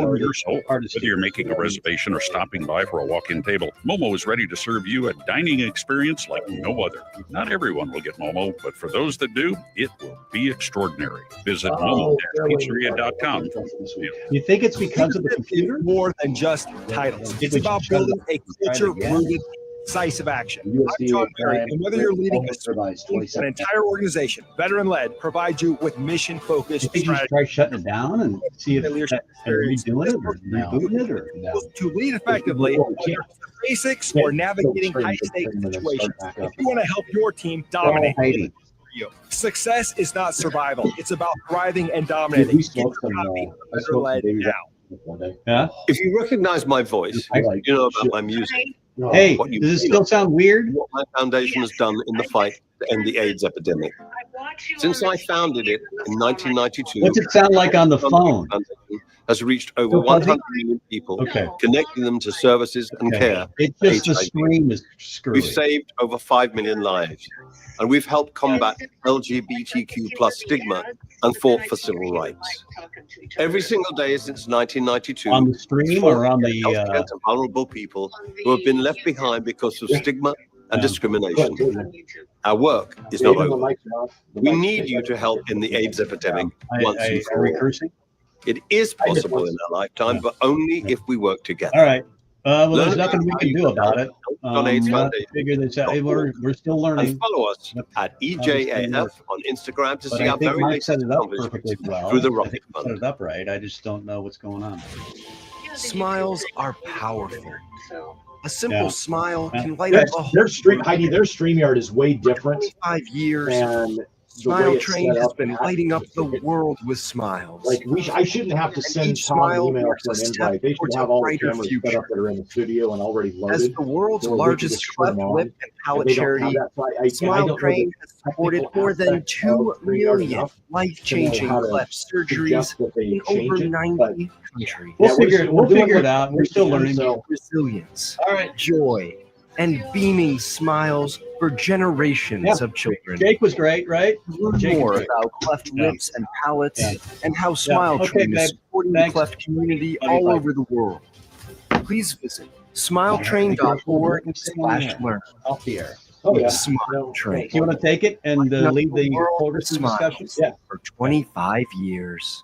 Speaker 21: for your soul. Whether you're making a reservation or stopping by for a walk-in table, Momo is ready to serve you a dining experience like no other. Not everyone will get Momo, but for those that do, it will be extraordinary. Visit momo-pizzeria.com.
Speaker 3: You think it's because of the computer?
Speaker 22: More than just titles. It's about building a culture-rooted, decisive action. I'm John Barry, and whether you're leading an entire organization, veteran-led, provides you with mission-focused
Speaker 3: strategy. You try shutting it down and see if leadership and redoing it or rebooting it, or no?
Speaker 22: To lead effectively, whether it's the basics or navigating high-stakes situations. If you want to help your team dominate. Success is not survival. It's about thriving and dominating. Get your copy led now.
Speaker 3: Yeah.
Speaker 23: If you recognize my voice, you know about my music.
Speaker 3: Hey, does it still sound weird?
Speaker 23: What my foundation has done in the fight to end the AIDS epidemic. Since I founded it in 1992,
Speaker 3: what's it sound like on the phone?
Speaker 23: Has reached over 100 million people, connecting them to services and care.
Speaker 3: It's just the screen is screwy.
Speaker 23: We've saved over 5 million lives, and we've helped combat LGBTQ+ stigma and fought for civil rights. Every single day since 1992,
Speaker 3: on the stream or on the
Speaker 23: healthcare to vulnerable people who have been left behind because of stigma and discrimination. Our work is not over. We need you to help in the AIDS epidemic once and for all. It is possible in our lifetime, but only if we work together.
Speaker 3: All right. Well, there's nothing we can do about it. Figure this out. We're still learning.
Speaker 23: And follow us at EJAF on Instagram to see our very latest
Speaker 3: set it up perfectly well.
Speaker 23: through the Rocket
Speaker 3: Set it up right. I just don't know what's going on.
Speaker 22: Smiles are powerful. A simple smile can light up a whole.
Speaker 24: Their StreamYard is way different.
Speaker 22: 5 years.
Speaker 24: And
Speaker 22: Smile Train has been lighting up the world with smiles.
Speaker 24: Like I shouldn't have to send Tom an email for an invite. They should have all the cameras set up that are in the studio and already loaded.
Speaker 22: As the world's largest cleft lip and palate charity, Smile Train has supported more than 2 million life-changing cleft surgeries in over 90 countries.
Speaker 3: We'll figure it out. We're still learning.
Speaker 22: Resilience, joy, and beaming smiles for generations of children.
Speaker 3: Jake was great, right?
Speaker 22: Learn more about cleft lips and palates and how Smile Train is supporting the cleft community all over the world. Please visit smiletrain.org/learn.
Speaker 3: Off the air.
Speaker 22: Smile Train.
Speaker 3: You want to take it and lead the Fulgerson discussion? Yeah.
Speaker 22: For 25 years.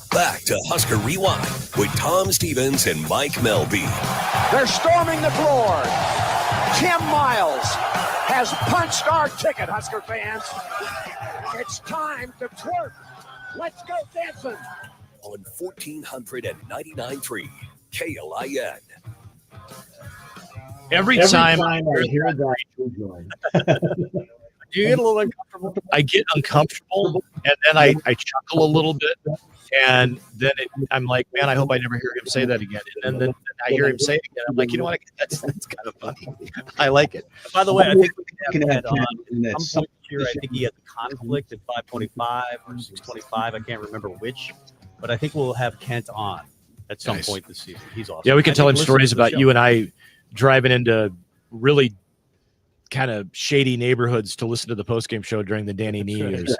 Speaker 1: Back to Husker Rewind with Tom Stevens and Mike Melby.
Speaker 8: They're storming the floor. Tim Miles has punched our ticket, Husker fans. It's time to twerk. Let's go dancing.
Speaker 1: On 1499.3 KLIN.
Speaker 6: Every time
Speaker 24: I hear that,
Speaker 5: do you get a little uncomfortable?
Speaker 6: I get uncomfortable, and then I chuckle a little bit, and then I'm like, man, I hope I never hear him say that again. And then I hear him say it again. I'm like, you know what? That's kind of funny. I like it.
Speaker 5: By the way, I think we can have on some point here. I think he has a conflict at 525 or 625. I can't remember which, but I think we'll have Kent on at some
Speaker 6: Nice.
Speaker 5: point this season. He's awesome.
Speaker 6: Yeah, we can tell him stories about
Speaker 5: you
Speaker 6: you and I driving into really kind of shady neighborhoods to listen to the postgame show during the Danny Nee years.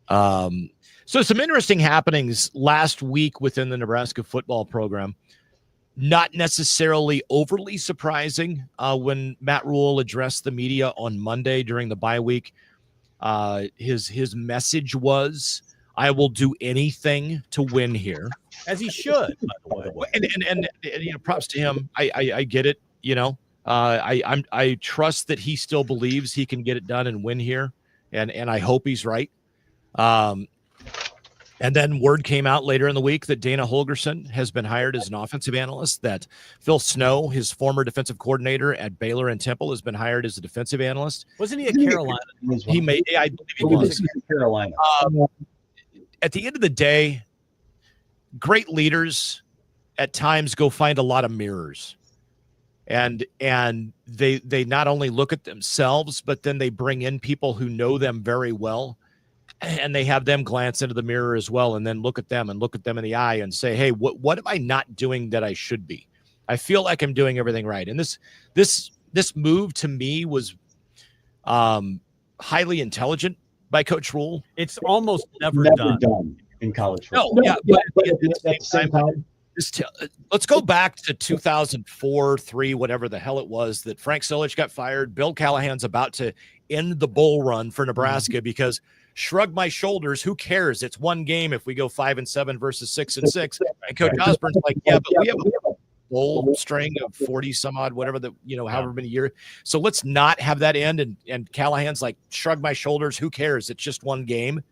Speaker 6: So some interesting happenings last week within the Nebraska football program. Not necessarily overly surprising when Matt Rule addressed the media on Monday during the bye week. His message was, I will do anything to win here.
Speaker 5: as he should, by the way.
Speaker 6: And you know, props to him. I get it. You know, I trust that he still believes he can get it done and win here, and I hope he's right. And then word came out later in the week that Dana Holgerson has been hired as an offensive analyst, that Phil Snow, his former defensive coordinator at Baylor and Temple, has been hired as a defensive analyst.
Speaker 5: Wasn't he at Carolina?
Speaker 6: He made, I believe he was.
Speaker 3: Carolina.
Speaker 6: At the end of the day, great leaders at times go find a lot of mirrors. And they not only look at themselves, but then they bring in people who know them very well. And they have them glance into the mirror as well, and then look at them in the eye and say, hey, what am I not doing that I should be? I feel like I'm doing everything right. And this move to me was highly intelligent by Coach Rule.
Speaker 5: It's almost never done
Speaker 3: in college
Speaker 6: football.
Speaker 3: football.
Speaker 6: No, but at the same time, let's go back to 2004, 3, whatever the hell it was, that Frank Solich got fired. Bill Callahan's about to end the bull run for Nebraska because shrug my shoulders. Who cares? It's one game if we go 5-7 versus 6-6. And Coach Osborne's like, yeah, but we have a bowl string of 40 some odd, whatever however many years. So let's not have that end. And Callahan's like, shrug my shoulders. Who cares? It's just one game.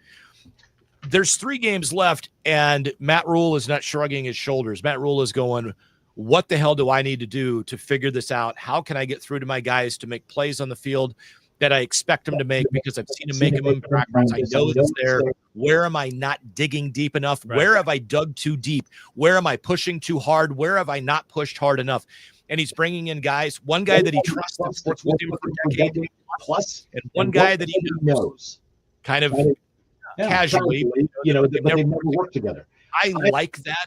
Speaker 6: There's 3 games left, and Matt Rule is not shrugging his shoulders. Matt Rule is going, what the hell do I need to do to figure this out? How can I get through to my guys to make plays on the field that I expect them to make, because I've seen them make them in practice. I know it's there. Where am I not digging deep enough? Right. Where have I dug too deep? Where am I pushing too hard? Where have I not pushed hard enough? And he's bringing in guys, one guy that he trusts and works with him for decades plus, and one guy that he knows kind of casually,
Speaker 24: but they never work together.
Speaker 6: I like that.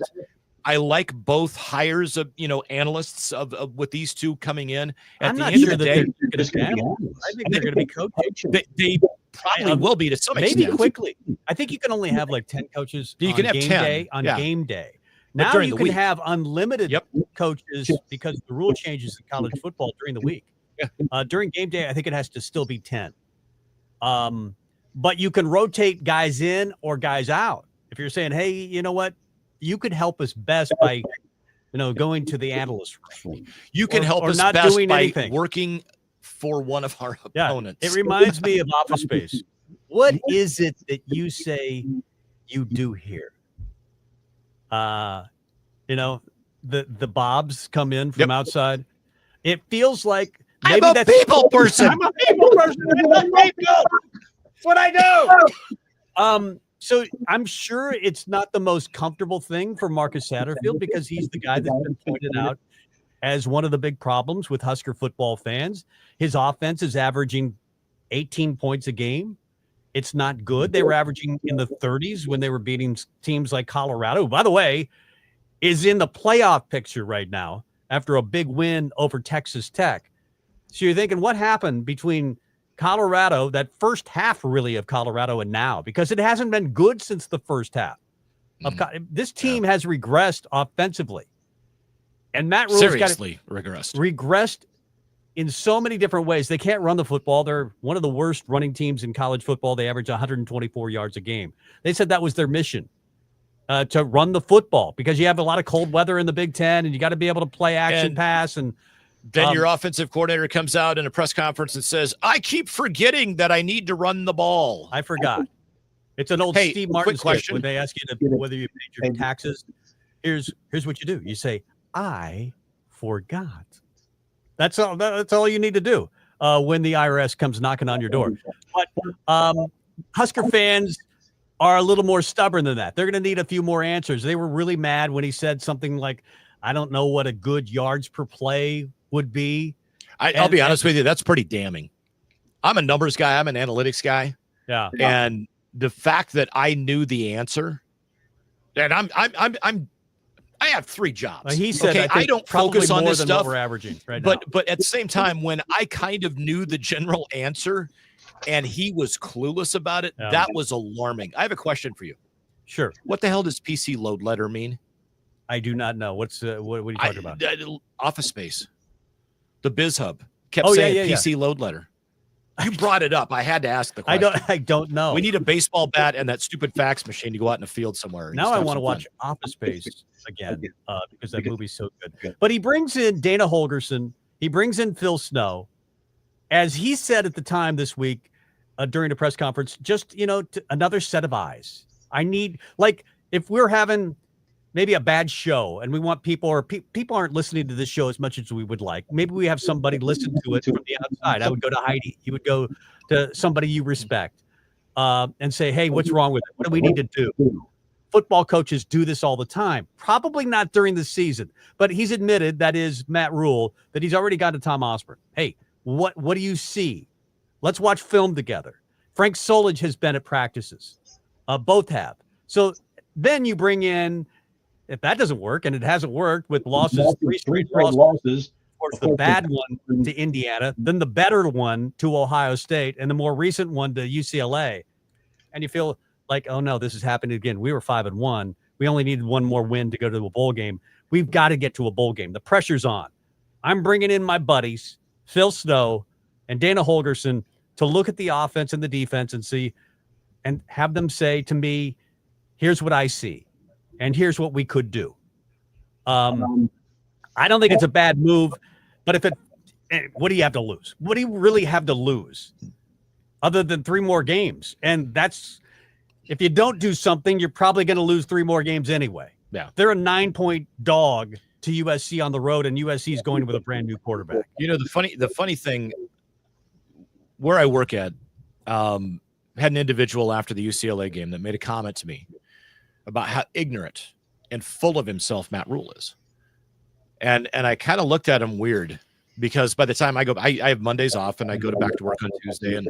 Speaker 6: I like both hires of analysts of with these two coming in. At the end of the day,
Speaker 5: I think they're going to be coaching.
Speaker 6: They probably will be to some extent.
Speaker 5: Maybe quickly. I think you can only have like 10 coaches.
Speaker 6: You can have
Speaker 5: game
Speaker 6: 10
Speaker 5: day on game day. Now
Speaker 6: during
Speaker 5: you
Speaker 6: the
Speaker 5: can
Speaker 6: week.
Speaker 5: have unlimited coaches because the rule changes in college football during the week. During game day, I think it has to still be 10. But you can rotate guys in or guys out. If you're saying, hey, you know what? You could help us best by, going to the analyst room.
Speaker 6: You can help us
Speaker 5: not
Speaker 6: best
Speaker 5: doing
Speaker 6: by
Speaker 5: anything.
Speaker 6: working for one of our opponents.
Speaker 5: It reminds me of Office Space. What is it that you say you do here? The Bobs come in from outside. It feels like maybe
Speaker 6: I'm a
Speaker 5: that's
Speaker 6: people person.
Speaker 5: I'm a people person. That's what I do. So I'm sure it's not the most comfortable thing for Marcus Satterfield, because he's the guy that's been pointed out as one of the big problems with Husker football fans. His offense is averaging 18 points a game. It's not good. They were averaging in the 30s when they were beating teams like Colorado, who, by the way, is in the playoff picture right now after a big win over Texas Tech. So you're thinking, what happened between Colorado, that first half really of Colorado, and now? Because it hasn't been good since the first half. This team has regressed offensively. And Matt Rule's
Speaker 6: Seriously
Speaker 5: regressed in so many different ways. They can't run the football. They're one of the worst running teams in college football. They average 124 yards a game. They said that was their mission, to run the football, because you have a lot of cold weather in the Big Ten, and you got to be able to play action pass. And
Speaker 6: then your offensive coordinator comes out in a press conference and says, I keep forgetting that I need to run the ball.
Speaker 5: I forgot. It's an old Steve Martin question. When they ask you whether you paid your taxes, here's what you do. You say, I forgot. That's all you need to do when the IRS comes knocking on your door. But Husker fans are a little more stubborn than that. They're going to need a few more answers. They were really mad when he said something like, I don't know what a good yards per play would be.
Speaker 6: I'll be honest with you. That's pretty damning. I'm a numbers guy. I'm an analytics guy.
Speaker 5: Yeah.
Speaker 6: And the fact that I knew the answer, and I have 3 jobs.
Speaker 5: He said,
Speaker 6: okay, I don't focus on this stuff.
Speaker 5: We're averaging right now.
Speaker 6: But at the same time, when I kind of knew the general answer and he was clueless about it, that was alarming. I have a question for you.
Speaker 5: Sure.
Speaker 6: What the hell does PC load letter mean?
Speaker 5: I do not know. What are you talking about?
Speaker 6: Office Space. The Biz Hub kept saying PC load letter. You brought it up. I had to ask the question.
Speaker 5: I don't know.
Speaker 6: We need a baseball bat and that stupid fax machine to go out in the field somewhere.
Speaker 5: Now I want to watch Office Space again because that movie's so good. But he brings in Dana Holgerson. He brings in Phil Snow. As he said at the time this week during the press conference, just, another set of eyes. I need, like, if we're having maybe a bad show and we want people, or people aren't listening to this show as much as we would like, maybe we have somebody listen to it from the outside. I would go to Heidi. You would go to somebody you respect and say, hey, what's wrong with it? What do we need to do? Football coaches do this all the time. Probably not during the season, but he's admitted, that is Matt Rule, that he's already gone to Tom Osborne. Hey, what do you see? Let's watch film together. Frank Solich has been at practices. Both have. So then you bring in, if that doesn't work, and it hasn't worked with losses, three straight losses, of course, the bad one to Indiana, then the better one to Ohio State, and the more recent one to UCLA. And you feel like, oh no, this is happening again. We were 5-1. We only needed one more win to go to a bowl game. We've got to get to a bowl game. The pressure's on. I'm bringing in my buddies, Phil Snow and Dana Holgerson, to look at the offense and the defense and see, and have them say to me, here's what I see. And here's what we could do. I don't think it's a bad move, but what do you have to lose? What do you really have to lose other than 3 more games? And that's, if you don't do something, you're probably going to lose 3 more games anyway.
Speaker 6: Yeah.
Speaker 5: They're a 9-point dog to USC on the road, and USC is going with a brand new quarterback.
Speaker 6: The funny thing, where I work at, had an individual after the UCLA game that made a comment to me about how ignorant and full of himself Matt Rule is. And I kind of looked at him weird, because by the time I have Mondays off and I go back to work on Tuesday, and,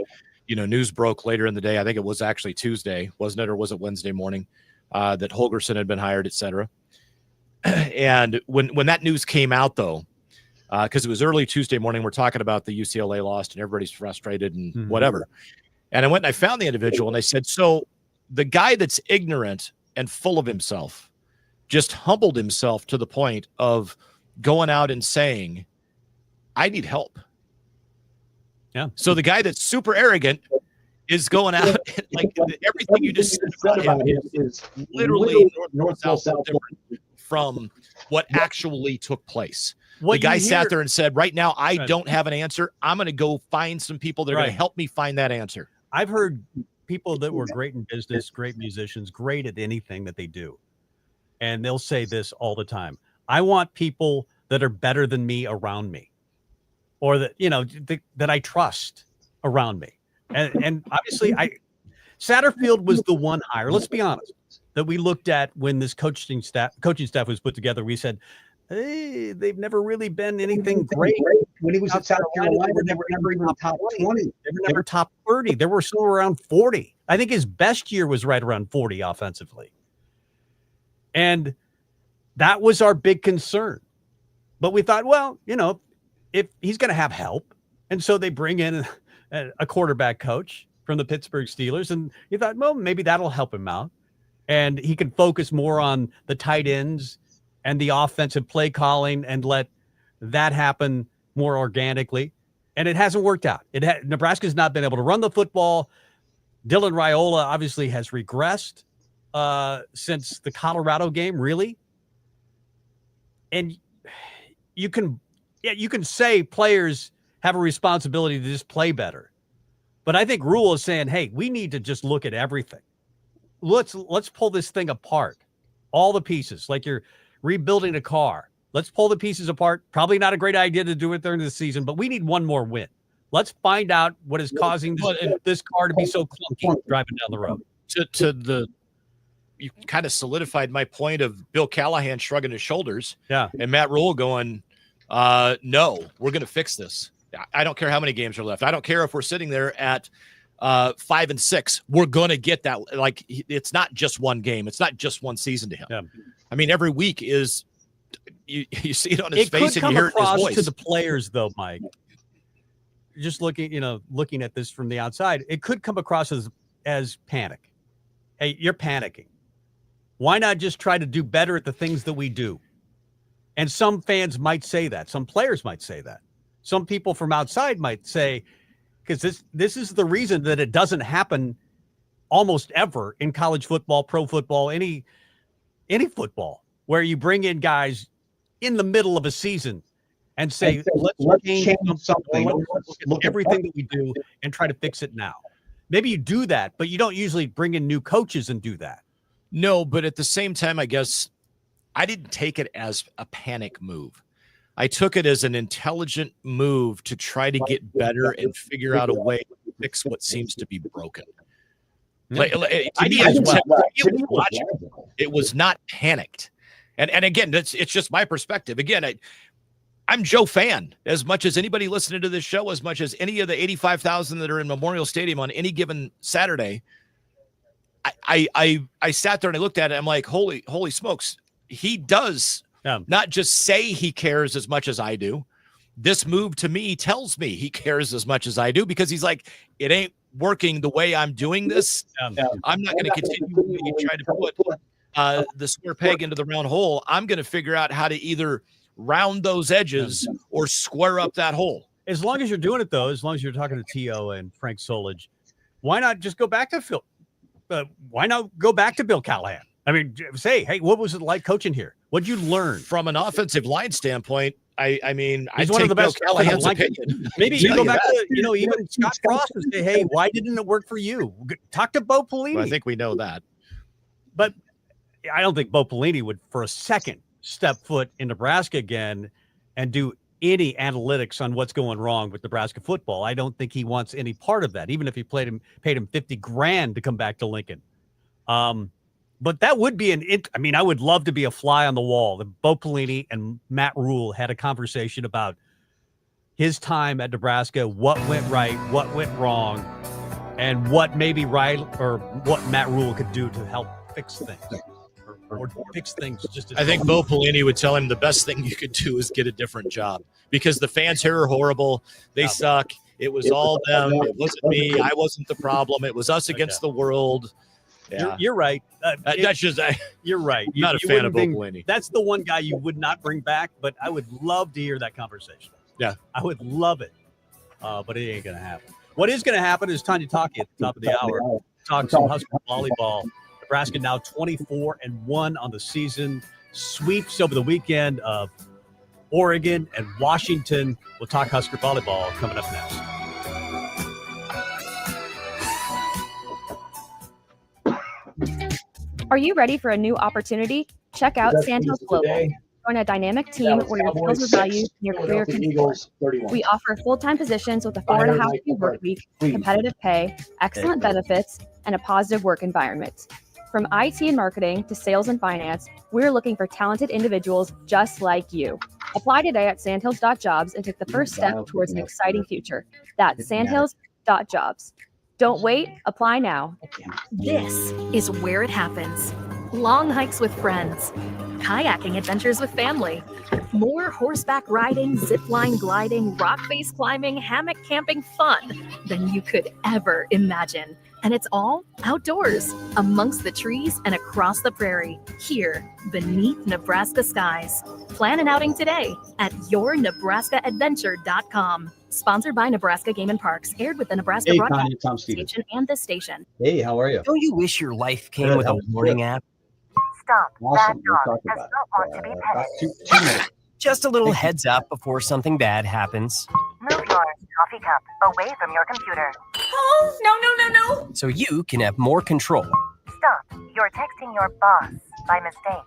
Speaker 6: news broke later in the day. I think it was actually Tuesday, wasn't it? Or was it Wednesday morning that Holgerson had been hired, et cetera. And when that news came out, though, because it was early Tuesday morning, we're talking about the UCLA lost and everybody's frustrated and whatever. And I went and I found the individual and I said, so the guy that's ignorant and full of himself just humbled himself to the point of going out and saying, I need help.
Speaker 5: Yeah.
Speaker 6: So the guy that's super arrogant is going out and, like, everything you just said about him is literally north south different from what actually took place. The guy sat there and said, right now, I don't have an answer. I'm going to go find some people that are going to help me find that answer.
Speaker 5: I've heard people that were great in business, great musicians, great at anything that they do. And they'll say this all the time. I want people that are better than me around me, or that, that I trust around me. And obviously Satterfield was the one hire, let's be honest, that we looked at when this coaching staff was put together. We said, hey, they've never really been anything great.
Speaker 3: When he was at South Carolina, they were never even top 20.
Speaker 5: They were never top 30. They were still around 40. I think his best year was right around 40 offensively. And that was our big concern. But we thought, well, if he's going to have help. And so they bring in a quarterback coach from the Pittsburgh Steelers. And you thought, well, maybe that'll help him out. And he can focus more on the tight ends and the offensive play calling and let that happen more organically. And it hasn't worked out. Nebraska's not been able to run the football. Dylan Raiola obviously has regressed since the Colorado game, really. And you can say players have a responsibility to just play better. But I think Rule is saying, hey, we need to just look at everything. Let's pull this thing apart. All the pieces, like you're rebuilding a car. Let's pull the pieces apart. Probably not a great idea to do it during the season, but we need one more win. Let's find out what is causing this car to be so clunky driving down the road.
Speaker 6: You kind of solidified my point of Bill Callahan shrugging his shoulders.
Speaker 5: Yeah.
Speaker 6: And Matt Rule going, no, we're going to fix this. I don't care how many games are left. I don't care if we're sitting there at 5 and 6, we're going to get that. Like, it's not just one game. It's not just one season to him.
Speaker 5: Yeah.
Speaker 6: I mean, every week is you see it on his face and you hear it in his voice.
Speaker 5: To the players, though, Mike. Just looking at this from the outside, it could come across as panic. Hey, you're panicking. Why not just try to do better at the things that we do? And some fans might say that. Some players might say that. Some people from outside might say, because this is the reason that it doesn't happen almost ever in college football, pro football, any football, where you bring in guys in the middle of a season and say, let's change something. Let's look at everything that we do and try to fix it now. Maybe you do that, but you don't usually bring in new coaches and do that.
Speaker 6: No, but at the same time, I guess I didn't take it as a panic move. I took it as an intelligent move to try to get better and figure out a way to fix what seems to be broken. It was not panicked. And again, it's just my perspective. Again, I'm Joe fan as much as anybody listening to this show, as much as any of the 85,000 that are in Memorial Stadium on any given Saturday. I sat there and I looked at it. I'm like, holy smokes. He does not just say he cares as much as I do. This move to me tells me he cares as much as I do, because he's like, it ain't working the way I'm doing this. I'm not going to continue to try to put the square peg into the round hole. I'm going to figure out how to either round those edges or square up that hole.
Speaker 5: As long as you're doing it, though, as long as you're talking to T.O. and Frank Solage, why not just go back to Phil? Why not go back to Bill Callahan? I mean, say, hey, what was it like coaching here? What'd you learn?
Speaker 6: From an offensive line standpoint, I mean,
Speaker 5: he's one of the best. Callahan's opinion. Maybe you go back to, even Scott Frost and say, hey, why didn't it work for you? Talk to Bo Pelini.
Speaker 6: Well, I think we know that.
Speaker 5: But I don't think Bo Pelini would for a second step foot in Nebraska again and do any analytics on what's going wrong with Nebraska football. I don't think he wants any part of that, even if he paid him $50,000 to come back to Lincoln. But that would be I would love to be a fly on the wall. Bo Pelini and Matt Rule had a conversation about his time at Nebraska, what went right, what went wrong, and what maybe right or what Matt Rule could do to help fix things. Or fix things.
Speaker 6: I think Bo Pelini would tell him the best thing you could do is get a different job, because the fans here are horrible. They suck. It was all them. It wasn't me. I wasn't the problem. It was us against the world. Yeah.
Speaker 5: You're right. You're right.
Speaker 6: I'm not a fan of Bo Pelini.
Speaker 5: That's the one guy you would not bring back, but I would love to hear that conversation.
Speaker 6: Yeah.
Speaker 5: I would love it, but it ain't going to happen. What is going to happen is Tonia Tauke at the top of the hour. Talk some Husker volleyball. Nebraska now 24-1 on the season. Sweeps over the weekend of Oregon and Washington. We'll talk Husker volleyball coming up next.
Speaker 2: Are you ready for a new opportunity? Check out Sandhills Global. Join a dynamic team where your skills are valued and your career can soar. We offer full-time positions with a 4.5-day work week, competitive pay, excellent benefits, and a positive work environment. From IT and marketing to sales and finance, we're looking for talented individuals just like you. Apply today at sandhills.jobs and take the first step towards an exciting future. That's sandhills.jobs. Don't wait, apply now.
Speaker 7: This is where it happens. Long hikes with friends, kayaking adventures with family, more horseback riding, zipline gliding, rock face climbing, hammock camping fun than you could ever imagine. And it's all outdoors, amongst the trees and across the prairie, here beneath Nebraska skies. Plan an outing today at yournebraskaadventure.com. Sponsored by Nebraska Game and Parks, aired with the Nebraska Broadcast Station and this station.
Speaker 3: Hey, how are you?
Speaker 9: Don't you wish your life came with a warning app?
Speaker 10: Stop.
Speaker 3: Awesome.
Speaker 10: That dog does not want to be petted.
Speaker 3: 2 minutes.
Speaker 9: Just a little heads up before something bad happens.
Speaker 10: Move your coffee cup away from your computer.
Speaker 7: Oh, no.
Speaker 9: So you can have more control.
Speaker 10: Stop. You're texting your boss by mistake.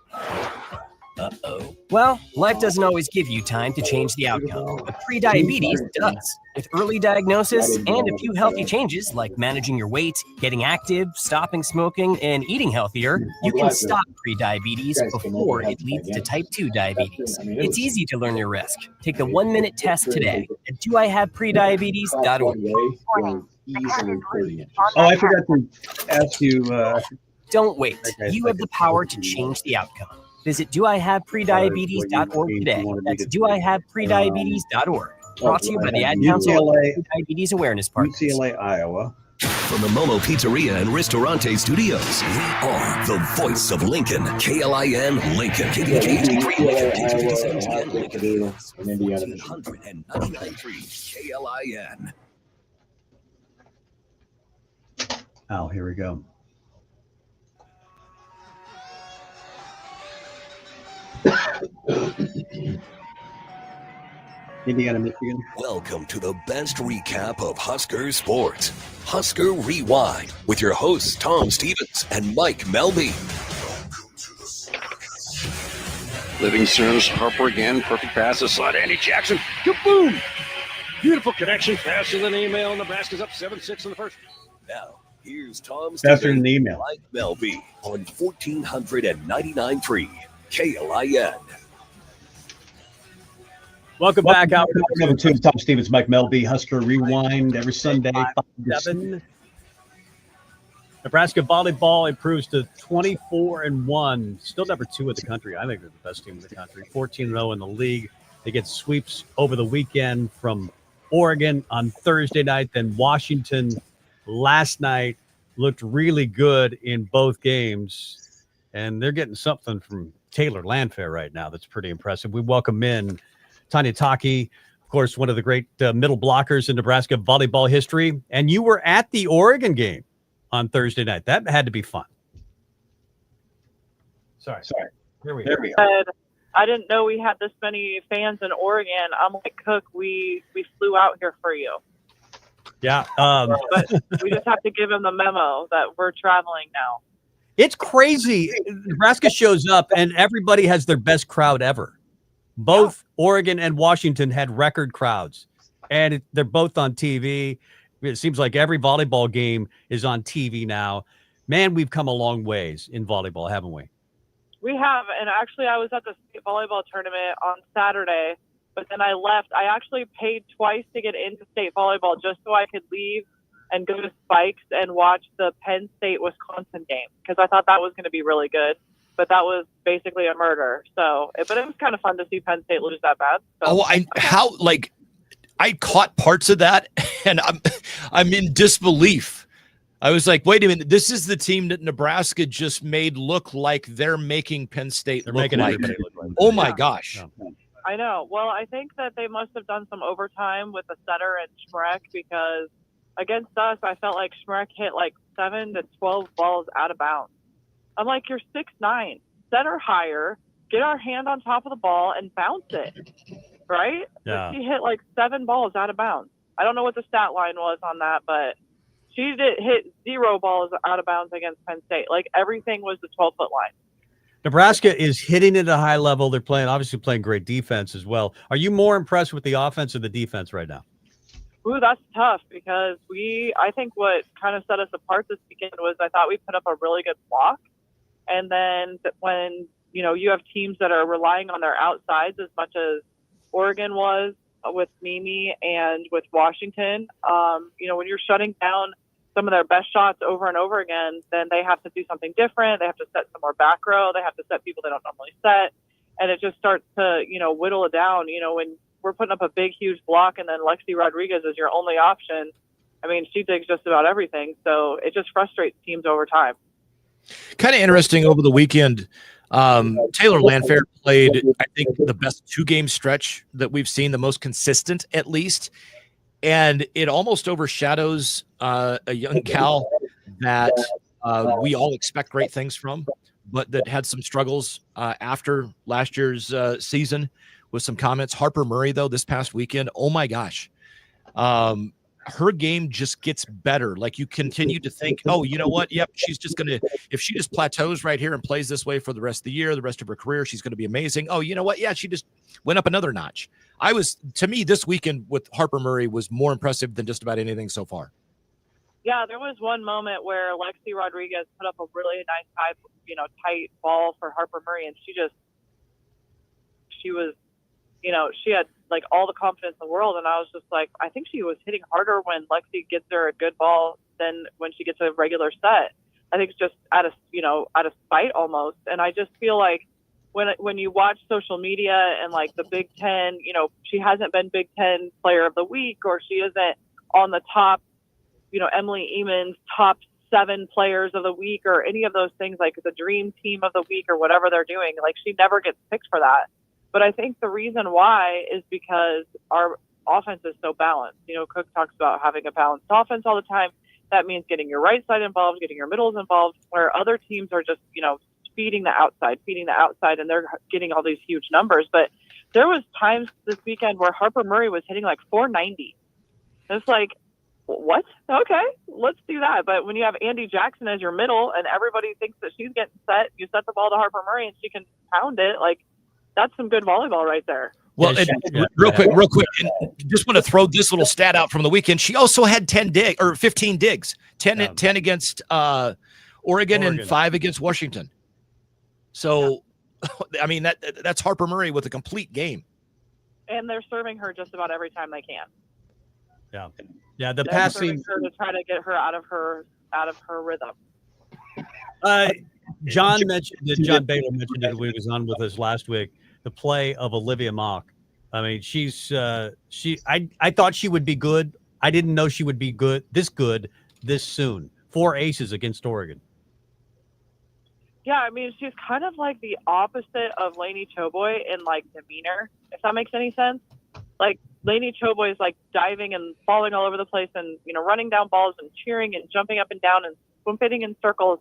Speaker 9: Uh-oh. Well, life doesn't always give you time to change the outcome, but prediabetes does. With early diagnosis and a few healthy changes like managing your weight, getting active, stopping smoking, and eating healthier, you can stop prediabetes before it leads to type 2 diabetes. It's easy to learn your risk. Take the 1-minute test today at doihaveprediabetes.org.
Speaker 3: Oh, I forgot to ask you.
Speaker 9: Don't wait. You have the power to change the outcome. Visit doihaveprediabetes.org today. That's doihaveprediabetes.org. Brought to you by the Ad Council and Diabetes Awareness Partners.
Speaker 3: UCLA, Iowa.
Speaker 1: From the Momo Pizzeria and Ristorante Studios, we are the voice of Lincoln. KLIN Lincoln. KDKHD3 Lincoln. KDK17 Lincoln. 1499.3 KLIN.
Speaker 3: Oh, here we go. Indiana, Michigan.
Speaker 1: Welcome to the best recap of Husker sports. Husker Rewind with your hosts Tom Stevens and Mike Melby.
Speaker 4: Livingston's Harper again. Perfect pass to slide Andy Jackson. Kaboom! Beautiful connection. Faster than email. Nebraska's up 7-6 in the first.
Speaker 1: Now, here's Tom
Speaker 3: Faster
Speaker 1: Stevens
Speaker 3: than email.
Speaker 1: Mike Melby on 1499.3 KLIN.
Speaker 5: Welcome back out.
Speaker 3: Welcome to Tom Stevens, Mike Melby, Husker Rewind every Sunday.
Speaker 5: 5-7. Nebraska volleyball improves to 24-1. Still number 2 in the country. I think they're the best team in the country. 14-0 in the league. They get sweeps over the weekend from Oregon on Thursday night. Then Washington last night looked really good in both games. And they're getting something from Taylor Landfair right now that's pretty impressive. We welcome in Tonia, of course, one of the great middle blockers in Nebraska volleyball history. And you were at the Oregon game on Thursday night. That had to be fun. Sorry. Here we are.
Speaker 11: I didn't know we had this many fans in Oregon. I'm like, Cook, we flew out here for you.
Speaker 5: Yeah.
Speaker 11: But we just have to give him the memo that we're traveling now.
Speaker 5: It's crazy. Nebraska shows up and everybody has their best crowd ever. Both Oregon and Washington had record crowds, and they're both on TV. It seems like every volleyball game is on TV now. Man, we've come a long ways in volleyball, haven't we?
Speaker 11: We have, and actually I was at the state volleyball tournament on Saturday, but then I left. I actually paid twice to get into state volleyball just so I could leave and go to Spikes and watch the Penn State-Wisconsin game because I thought that was going to be really good. But that was basically a murder. So, but it was kind of fun to see Penn State lose that bad. So.
Speaker 6: I caught parts of that, and I'm in disbelief. I was like, wait a minute, this is the team that Nebraska just made look like they're making Penn State look like. Oh my gosh.
Speaker 11: I know. Well, I think that they must have done some overtime with the setter and Schmreck because against us, I felt like Schmreck hit like 7 to 12 balls out of bounds. I'm like, you're 6'9", set her higher, get our hand on top of the ball and bounce it, right?
Speaker 5: Yeah.
Speaker 11: She hit like 7 balls out of bounds. I don't know what the stat line was on that, but she did hit 0 balls out of bounds against Penn State. Like everything was the 12-foot line.
Speaker 5: Nebraska is hitting at a high level. They're obviously playing great defense as well. Are you more impressed with the offense or the defense right now?
Speaker 11: Ooh, that's tough because I think what kind of set us apart this weekend was I thought we put up a really good block. And then when, you have teams that are relying on their outsides as much as Oregon was with Mimi and with Washington, when you're shutting down some of their best shots over and over again, then they have to do something different. They have to set some more back row. They have to set people they don't normally set. And it just starts to, whittle it down. When we're putting up a big, huge block and then Lexi Rodriguez is your only option, I mean, she digs just about everything. So it just frustrates teams over time.
Speaker 6: Kind of interesting over the weekend. Taylor Landfair played, I think, the best 2-game stretch that we've seen, the most consistent at least. And it almost overshadows a young gal that we all expect great things from, but that had some struggles after last year's season with some comments. Harper Murray, though, this past weekend, oh my gosh. Her game just gets better. Like you continue to think, oh, you know what? Yep, she's just going to, if she just plateaus right here and plays this way for the rest of the year, the rest of her career, she's going to be amazing. Oh, you know what? Yeah, she just went up another notch. To me, this weekend with Harper Murray was more impressive than just about anything so far.
Speaker 11: Yeah, there was one moment where Lexi Rodriguez put up a really nice, tight ball for Harper Murray, and she was you know, she had like all the confidence in the world. And I was just like, I think she was hitting harder when Lexi gets her a good ball than when she gets a regular set. I think it's just out of spite almost. And I just feel like when you watch social media and like the Big Ten, you know, she hasn't been Big Ten Player of the Week, or she isn't on the top, you know, Emily Eamon's top 7 players of the week or any of those things, like the dream team of the week or whatever they're doing. Like, she never gets picked for that. But I think the reason why is because our offense is so balanced. You know, Cook talks about having a balanced offense all the time. That means getting your right side involved, getting your middles involved, where other teams are just, you know, feeding the outside, and they're getting all these huge numbers. But there was times this weekend where Harper Murray was hitting like 490. It's like, what? Okay, let's do that. But when you have Andy Jackson as your middle and everybody thinks that she's getting set, you set the ball to Harper Murray and she can pound it. Like, that's some good volleyball right there.
Speaker 6: Well, real quick, and just want to throw this little stat out from the weekend. She also had 15 digs, 10 against Oregon and 5 against Washington. So, I mean, that's Harper Murray with a complete game.
Speaker 11: And they're serving her just about every time they can.
Speaker 5: Yeah. The
Speaker 11: They're
Speaker 5: passing
Speaker 11: serving her to try to get her out of her rhythm.
Speaker 5: John Baylor mentioned it when he was on with us last week. The play of Olivia Mock. I mean, I thought she would be good. I didn't know she would be good this soon. 4 aces against Oregon.
Speaker 11: Yeah, I mean, she's kind of like the opposite of Lainey Choboy in like demeanor, if that makes any sense. Like, Lainey Choboy is like diving and falling all over the place and, you know, running down balls and cheering and jumping up and down and swim fitting in circles.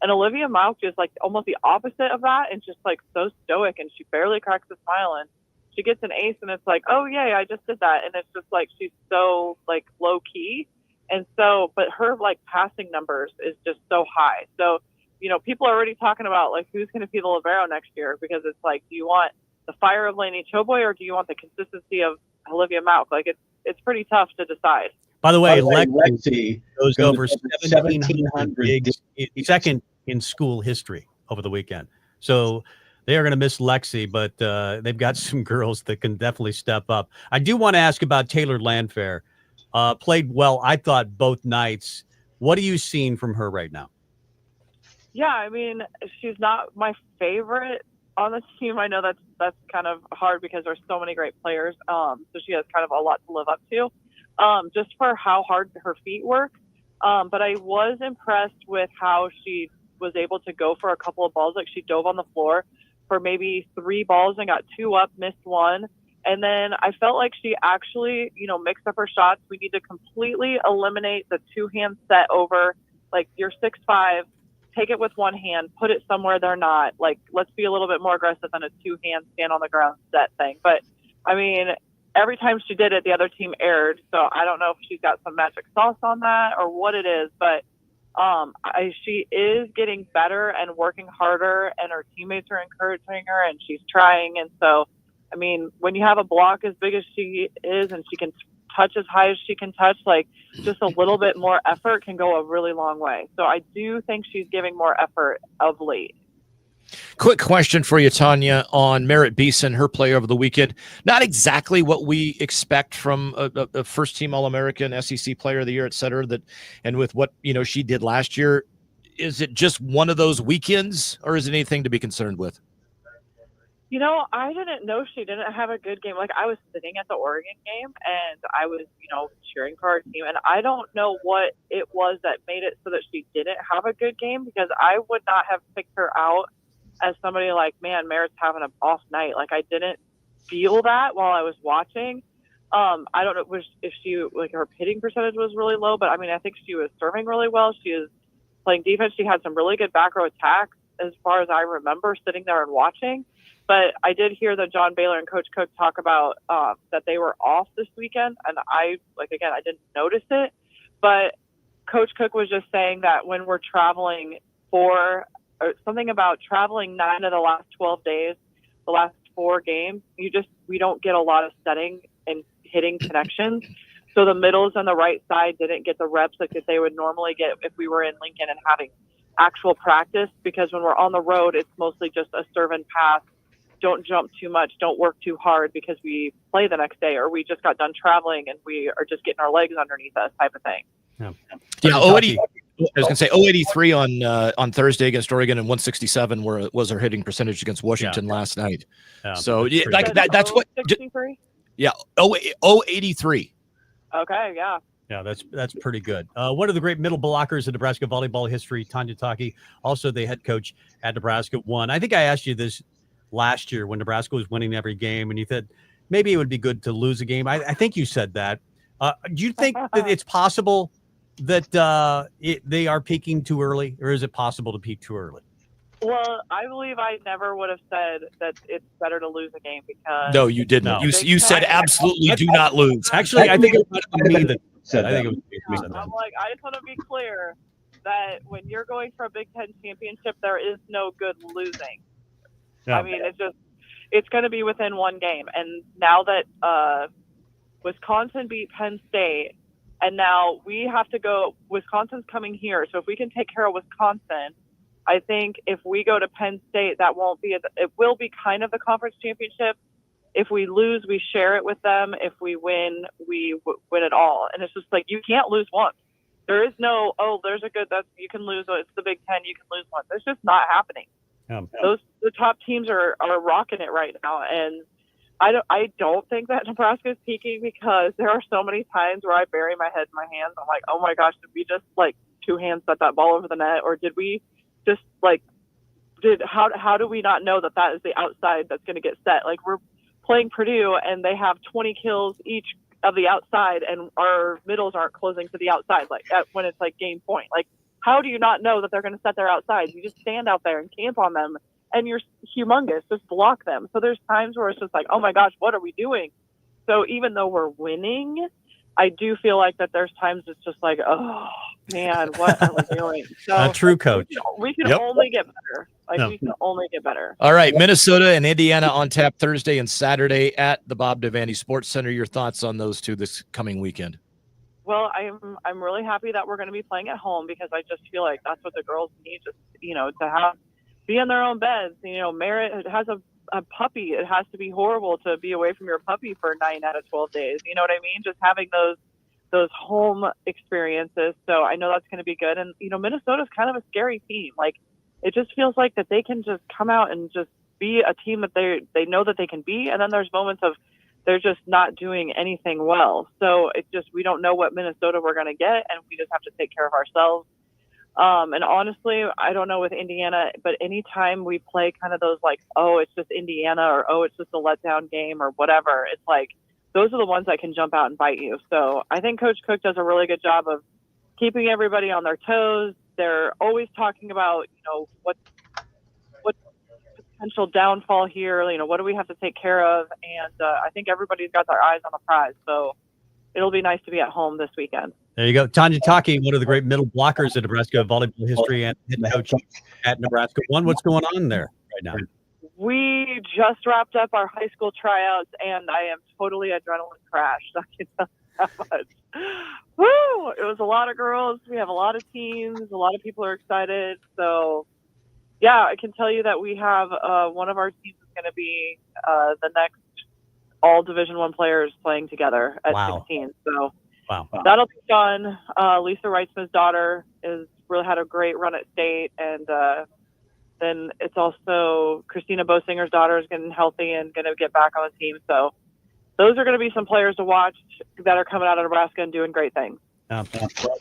Speaker 11: And Olivia Mauch is like almost the opposite of that, and just like so stoic, and she barely cracks a smile, and she gets an ace and it's like, oh yay, I just did that. And it's just like, she's so like low key. And so, but her like passing numbers is just so high. So, you know, people are already talking about like who's going to be the libero next year, because it's like, do you want the fire of Lainey Choboy or do you want the consistency of Olivia Mauch? Like, it's pretty tough to decide.
Speaker 5: By the way, Lexi goes over 1,700 digs, second in school history over the weekend. So they are going to miss Lexi, but they've got some girls that can definitely step up. I do want to ask about Taylor Landfair. Played well, I thought, both nights. What are you seeing from her right now?
Speaker 11: Yeah, I mean, she's not my favorite on the team. I know that's kind of hard because there's so many great players. So she has kind of a lot to live up to, just for how hard her feet work. But I was impressed with how she was able to go for a couple of balls. Like, she dove on the floor for maybe 3 balls and got 2 up, missed 1. And then I felt like she actually, you know, mixed up her shots. We need to completely eliminate the 2-hand set over. Like, you're 6'5", take it with 1 hand, put it somewhere they're not. Like, let's be a little bit more aggressive than a 2-hand stand on the ground set thing. But I mean, every time she did it, the other team erred. So I don't know if she's got some magic sauce on that or what it is, but she is getting better and working harder, and her teammates are encouraging her, and she's trying. And so, I mean, when you have a block as big as she is and she can touch as high as she can touch, like, just a little bit more effort can go a really long way. So I do think she's giving more effort of late.
Speaker 6: Quick question for you, Tonia, on Merritt Beeson, her player of the weekend. Not exactly what we expect from a first-team All-American, SEC player of the year, et cetera, and with what, you know, she did last year. Is it just one of those weekends, or is it anything to be concerned with?
Speaker 11: You know, I didn't know she didn't have a good game. Like, I was sitting at the Oregon game and I was, you know, cheering for our team. And I don't know what it was that made it so that she didn't have a good game, because I would not have picked her out as somebody like, man, Merritt's having an off night. Like, I didn't feel that while I was watching. I don't know if she, like, her hitting percentage was really low, but I mean, I think she was serving really well. She was playing defense. She had some really good back row attacks as far as I remember sitting there and watching. But I did hear that John Baylor and Coach Cook talk about that they were off this weekend. And I didn't notice it. But Coach Cook was just saying that when we're traveling or something about traveling 9 of the last 12 days, the last 4 games, we don't get a lot of setting and hitting connections. So the middles and the right side didn't get the reps like that they would normally get if we were in Lincoln and having actual practice, because when we're on the road, it's mostly just a serve and pass, don't jump too much, don't work too hard because we play the next day, or we just got done traveling and we are just getting our legs underneath us type of thing.
Speaker 6: Yeah, 080. I was going to say 083 on Thursday against Oregon, and 167 was our hitting percentage against Washington last night. So yeah, like that's what.
Speaker 11: 63?
Speaker 6: Yeah, 083.
Speaker 11: Okay, yeah.
Speaker 5: Yeah, that's pretty good. One of the great middle blockers in Nebraska volleyball history, Tonia Tauke, also the head coach at Nebraska, won. I think I asked you this last year when Nebraska was winning every game, and you said maybe it would be good to lose a game. I think you said that. Do you think that it's possible that they are peaking too early, or is it possible to peak too early?
Speaker 11: Well, I believe I never would have said that it's better to lose a game because...
Speaker 6: No, you didn't.
Speaker 5: No.
Speaker 6: You said absolutely do not lose.
Speaker 5: Actually, I think it was me that said that. I think it was me that said that.
Speaker 11: I'm like, I just want to be clear that when you're going for a Big Ten championship, there is no good losing.
Speaker 5: Yeah.
Speaker 11: I mean, it's going to be within one game. And now that Wisconsin beat Penn State, and now we have to go, Wisconsin's coming here. So if we can take care of Wisconsin, I think if we go to Penn State, that won't be, it will be kind of the conference championship. If we lose, we share it with them. If we win, we win it all. And it's just like, you can't lose once. There is no, there's a good, you can lose, it's the Big Ten, you can lose once. It's just not happening. The top teams are rocking it right now. And I don't think that Nebraska is peaking because there are so many times where I bury my head in my hands. I'm like, oh my gosh, did we just like two hands set that ball over the net? Or did we just like, how do we not know that is the outside that's going to get set? Like, we're playing Purdue and they have 20 kills each of the outside and our middles aren't closing to the outside, like when it's like game point. Like, how do you not know that they're going to set their outsides? You just stand out there and camp on them and you're humongous, just block them. So there's times where it's just like, oh my gosh, what are we doing? So even though we're winning, I do feel like that there's times it's just like, oh man, what are we doing? So
Speaker 5: True coach.
Speaker 11: We can only get better. We can only get better.
Speaker 6: All right, Minnesota and Indiana on tap Thursday and Saturday at the Bob Devaney Sports Center. Your thoughts on those two this coming weekend?
Speaker 11: Well, I'm really happy that we're going to be playing at home because I just feel like that's what the girls need, just to be in their own beds. Merritt has a puppy. It has to be horrible to be away from your puppy for 9 out of 12 days. You know what I mean? Just having those home experiences. So I know that's going to be good. And, Minnesota's kind of a scary team. Like, it just feels like that they can just come out and just be a team that they know that they can be. And then there's moments of they're just not doing anything well. So we don't know what Minnesota we're going to get. And we just have to take care of ourselves. And honestly, I don't know with Indiana, but anytime we play kind of those like, oh, it's just Indiana or, oh, it's just a letdown game or whatever, it's like, those are the ones that can jump out and bite you. So I think Coach Cook does a really good job of keeping everybody on their toes. They're always talking about, what potential downfall here, what do we have to take care of? And I think everybody's got their eyes on the prize. So it'll be nice to be at home this weekend.
Speaker 5: There you go. Tonia Tauke, one of the great middle blockers in Nebraska volleyball history and head coach at Nebraska. What's going on there right now?
Speaker 11: We just wrapped up our high school tryouts, and I am totally adrenaline crashed. I can tell you that much. Woo! It was a lot of girls. We have a lot of teams. A lot of people are excited. So, yeah, I can tell you that we have one of our teams is going to be the next all Division I players playing together at 16. So that'll be fun. Lisa Reitzman's daughter really had a great run at state, and then it's also Christina Bosinger's daughter is getting healthy and going to get back on the team. So those are going to be some players to watch that are coming out of Nebraska and doing great things.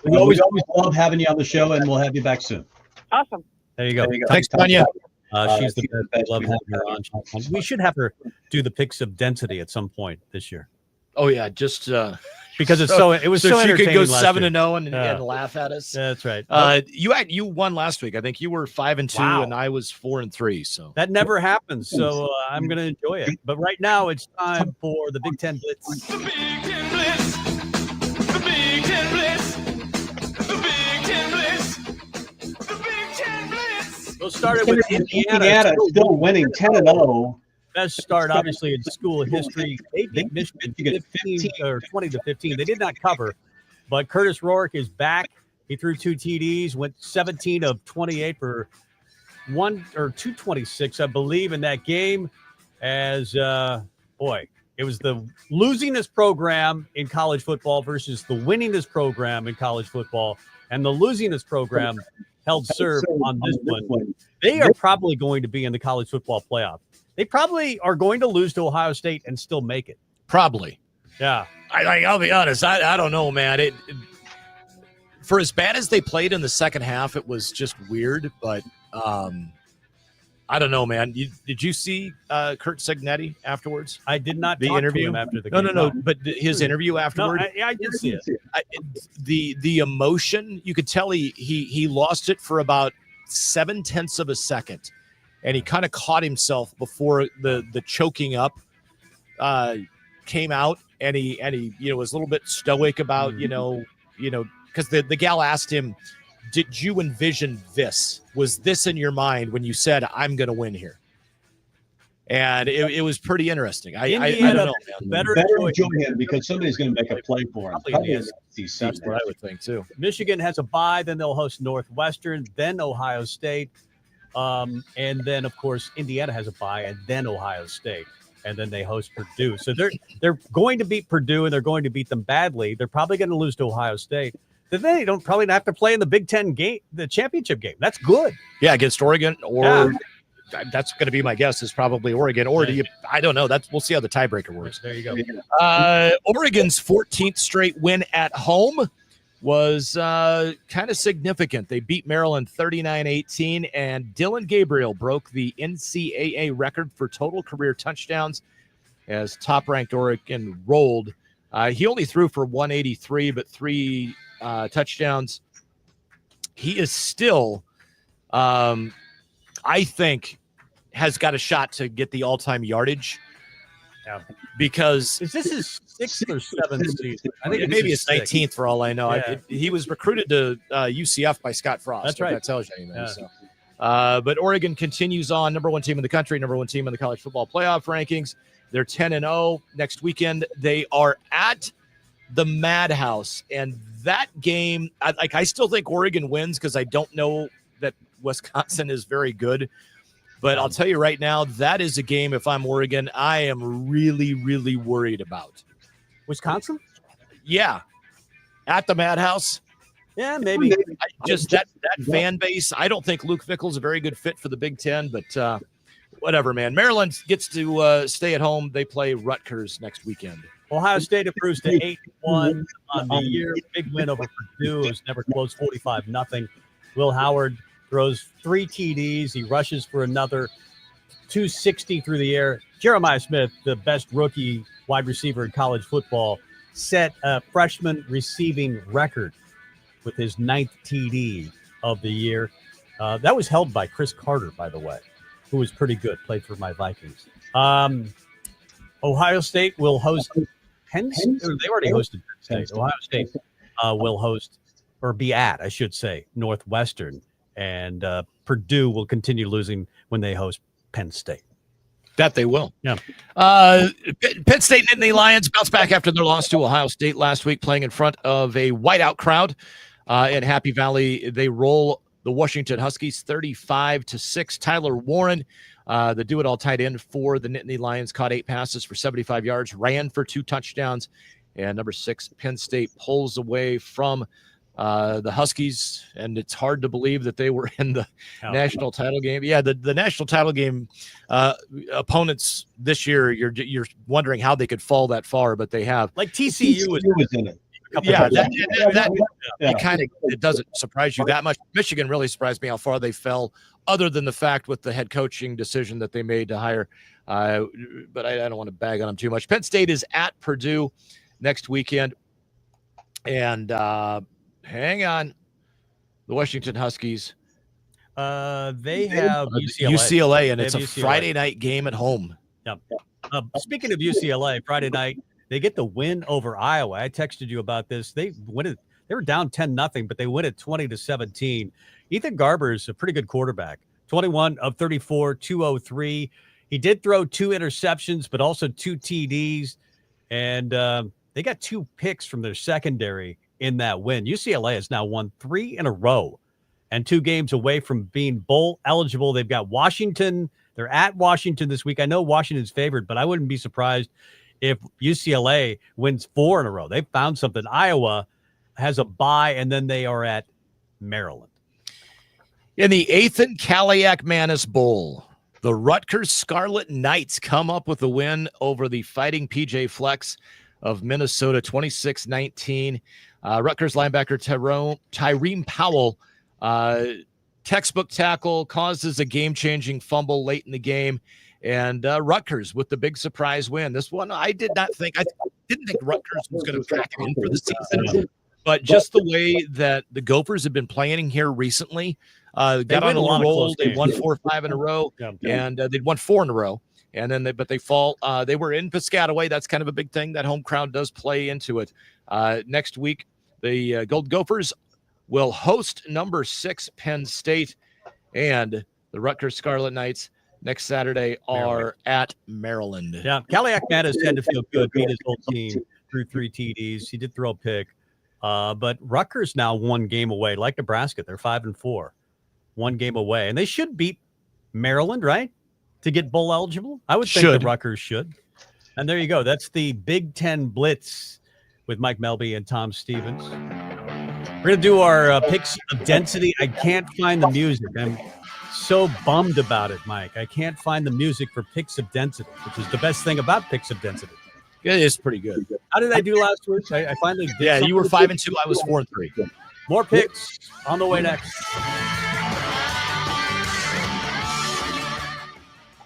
Speaker 3: We always love having you on the show, and we'll have you back soon.
Speaker 11: Awesome.
Speaker 5: There you go.
Speaker 6: Thanks, Tonia.
Speaker 5: She's the best. I love having her on. We should have her do the picks of density at some point this year.
Speaker 6: Oh yeah, just
Speaker 5: because it was so
Speaker 6: she could go
Speaker 5: 7-0
Speaker 6: and laugh at us.
Speaker 5: That's right.
Speaker 6: You won last week. I think you were 5-2 and I was 4-3. So
Speaker 5: that never happens. So I'm going to enjoy it. But right now it's time for the Big Ten Blitz.
Speaker 8: The Big Ten Blitz. The Big Ten Blitz. The Big Ten Blitz. The Big Ten Blitz.
Speaker 5: We'll start it with
Speaker 3: Indiana still winning 10-0.
Speaker 5: Best start, obviously, in school history. They beat Michigan 15 or 20-15. They did not cover, but Curtis Rourke is back. He threw 2 TDs, went 17 of 28 for 226, I believe, in that game. as boy, it was the losingest program in college football versus the winningest program in college football, and the losingest program held serve on this one. They are probably going to be in the college football playoff. They probably are going to lose to Ohio State and still make it.
Speaker 6: Probably.
Speaker 5: Yeah.
Speaker 6: I'll be honest. I don't know, man. It for as bad as they played in the second half, it was just weird. But I don't know, man. Did you see Kurt Signetti afterwards?
Speaker 5: I did not.
Speaker 6: The
Speaker 5: talk
Speaker 6: interview
Speaker 5: to him after the game.
Speaker 6: No. But his interview afterward.
Speaker 5: No, I did see it.
Speaker 6: The emotion, you could tell he lost it for about 0.7 of a second, and he kind of caught himself before the choking up came out, and he was a little bit stoic about because the gal asked him, did you envision this? Was this in your mind when you said, I'm going to win here? And it was pretty interesting. I don't know, man.
Speaker 3: Better enjoy him because somebody's going to make a play for him.
Speaker 6: That's what I would think, too.
Speaker 5: Michigan has a bye, then they'll host Northwestern, then Ohio State. And then, of course, Indiana has a bye, and then Ohio State. And then they host Purdue. So they're going to beat Purdue, and they're going to beat them badly. They're probably going to lose to Ohio State. Then they don't probably have to play in the Big Ten game, the championship game. That's good.
Speaker 6: Yeah, against Oregon, or that's going to be my guess is probably Oregon. Or do you? I don't know. We'll see how the tiebreaker works.
Speaker 5: There you go.
Speaker 6: Oregon's 14th straight win at home was kind of significant. They beat Maryland 39-18, and Dylan Gabriel broke the NCAA record for total career touchdowns as top-ranked Oregon rolled. He only threw for 183, but 3 touchdowns. He is still, I think, has got a shot to get the all-time yardage.
Speaker 5: Yeah.
Speaker 6: Because
Speaker 5: is this his 6th or 7th season?
Speaker 6: I think maybe it's 19th for all I know. Yeah. He was recruited to UCF by Scott Frost.
Speaker 5: That's right.
Speaker 6: That tells you anything. Yeah. So. But Oregon continues on, number 1 team in the country, number 1 team in the college football playoff rankings. They're 10-0. Next weekend, they are at the Madhouse. And that game, I still think Oregon wins because I don't know that Wisconsin is very good. But I'll tell you right now, that is a game, if I'm Oregon, I am really, really worried about.
Speaker 5: Wisconsin?
Speaker 6: Yeah. At the Madhouse.
Speaker 5: Yeah, maybe.
Speaker 6: Just that fan base. I don't think Luke Fickell's a very good fit for the Big Ten, but whatever, man. Maryland gets to stay at home. They play Rutgers next weekend.
Speaker 5: Ohio State improves to 8-1 on the year. Big win over Purdue. It was never close, 45-0. Will Howard throws 3 TDs. He rushes for another 260 through the air. Jeremiah Smith, the best rookie wide receiver in college football, set a freshman receiving record with his 9th TD of the year. That was held by Chris Carter, by the way, who was pretty good, played for my Vikings. Ohio State will host Penn State. They already hosted Penn State. Ohio State will host, or be at, I should say, Northwestern. And Purdue will continue losing when they host Penn State.
Speaker 6: That they will.
Speaker 5: Yeah.
Speaker 6: Penn State Nittany Lions bounce back after their loss to Ohio State last week, playing in front of a whiteout crowd in Happy Valley. They roll the Washington Huskies 35-6. Tyler Warren, the do-it-all tight end for the Nittany Lions, caught 8 passes for 75 yards, ran for 2 touchdowns. And number 6, Penn State pulls away from the Huskies, and it's hard to believe that they were in the national title game. Yeah, the national title game opponents this year, you're wondering how they could fall that far, but they have.
Speaker 5: Like TCU was in it.
Speaker 6: Yeah, it doesn't surprise you that much. Michigan really surprised me how far they fell, other than the fact with the head coaching decision that they made to hire. But I don't want to bag on them too much. Penn State is at Purdue next weekend, and hang on, the Washington Huskies.
Speaker 5: They have
Speaker 6: UCLA, and it's a Friday night game at home.
Speaker 5: Yep. Speaking of UCLA, Friday night, they get the win over Iowa. I texted you about this. They were down 10-0, but they win it 20-17. Ethan Garber is a pretty good quarterback. 21 of 34, 203. He did throw 2 interceptions, but also 2 TDs, and they got 2 picks from their secondary in that win. UCLA has now won 3 in a row and 2 games away from being bowl eligible. They've got Washington They're at Washington this week. I know Washington's favored, but I wouldn't be surprised if UCLA wins 4 in a row. They found something. Iowa has a bye, and then they are at Maryland.
Speaker 6: In the Ethan Kaliak Manus Bowl, the Rutgers Scarlet Knights come up with a win over the Fighting PJ Flex of Minnesota, 26-19. Rutgers linebacker Tyrone Powell, textbook tackle, causes a game-changing fumble late in the game, and Rutgers with the big surprise win. This one, I didn't think Rutgers was going to track him in for the season, but just the way that the Gophers have been playing here recently, got on a roll. They won 4 or 5 in a row, and they'd won 4 in a row. And then they fall. They were in Piscataway. That's kind of a big thing. That home crowd does play into it. Next week, the Gold Gophers will host number 6 Penn State, and the Rutgers Scarlet Knights next Saturday are at Maryland.
Speaker 5: Yeah, Kaliak Manus had to feel good, beat his whole team through 3 TDs. He did throw a pick, but Rutgers now 1 game away, like Nebraska. They're 5-4, 1 game away, and they should beat Maryland, right, to get bowl eligible? I would think the Rutgers should. And there you go. That's the Big Ten Blitz with Mike Melby and Tom Stevens. We're going to do our picks of density. I can't find the music. I'm so bummed about it, Mike. I can't find the music for picks of density, which is the best thing about picks of density.
Speaker 6: It is pretty good.
Speaker 5: How did I do last week? I finally did.
Speaker 6: Yeah, you were 5-2. I was 4-3.
Speaker 5: More picks on the way next.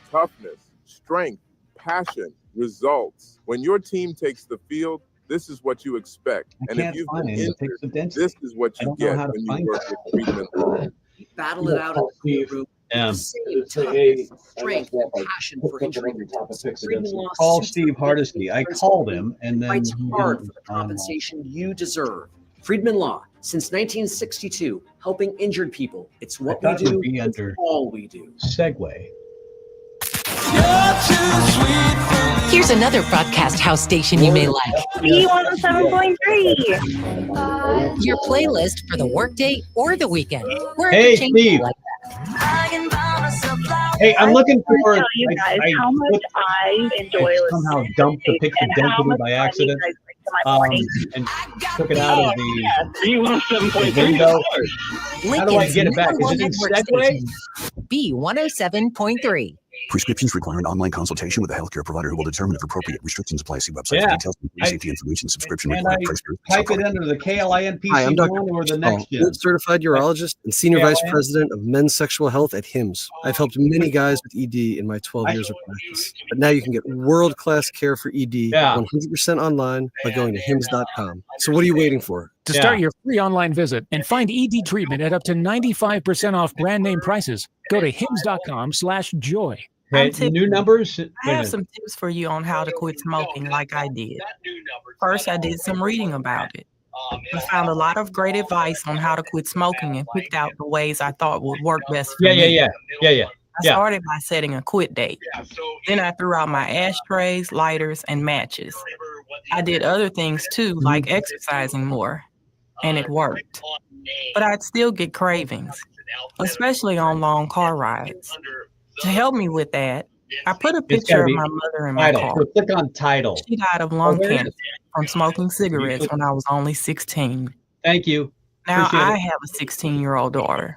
Speaker 13: Toughness, strength, passion, results. When your team takes the field, this is what you expect. And if you've been injured, this is what you get when you work with Friedman.
Speaker 14: Battle it out in the room. Same toughness, strength, and passion for injury reports.
Speaker 3: Call Steve Hardesty. I called him, and then
Speaker 14: fights hard for the compensation you deserve. Friedman Law, since 1962, helping injured people. It's what we do. It's all we do.
Speaker 3: Segue.
Speaker 15: Here's another broadcast house station you may like.
Speaker 16: B107.3.
Speaker 15: Your playlist for the workday or the weekend. We're
Speaker 3: Hey,
Speaker 15: interchangeable
Speaker 3: Steve.
Speaker 15: like
Speaker 3: Hey, I'm looking for.
Speaker 16: Tell you guys how much I enjoy
Speaker 3: somehow dumped the picks of density by accident, and took it out of the window. How do I get it back? Is it in Segway?
Speaker 15: B107.3.
Speaker 1: Prescriptions require an online consultation with a healthcare provider who will determine if appropriate restrictions apply. See website for details, safety information, subscription
Speaker 3: And
Speaker 1: required
Speaker 3: I
Speaker 1: price.
Speaker 3: type it under the KLIN
Speaker 25: Hi, I'm Dr.
Speaker 3: PC1 or the
Speaker 25: Paul,
Speaker 3: next gen.
Speaker 25: board certified urologist and senior vice president of men's sexual health at HIMSS. I've helped many guys with ED in my 12 years of practice. But now you can get world-class care for ED 100% online by going to HIMSS.com. So what are you waiting for?
Speaker 26: To start your free online visit and find ED treatment at up to 95% off brand name prices, go to hims.com/joy.
Speaker 3: Okay, new numbers.
Speaker 27: I have some tips for you on how to quit smoking like I did. First, I did some reading about it. I found a lot of great advice on how to quit smoking and picked out the ways I thought would work best for me. I started by setting a quit date. Then I threw out my ashtrays, lighters, and matches. I did other things too, like exercising more, and it worked. But I'd still get cravings, especially on long car rides. To help me with that, I put a picture of my mother in my car.
Speaker 3: So click on title.
Speaker 27: She died of lung cancer from smoking cigarettes when I was only 16.
Speaker 3: Thank you.
Speaker 27: Now
Speaker 3: Appreciate
Speaker 27: I
Speaker 3: it.
Speaker 27: have a 16-year-old daughter.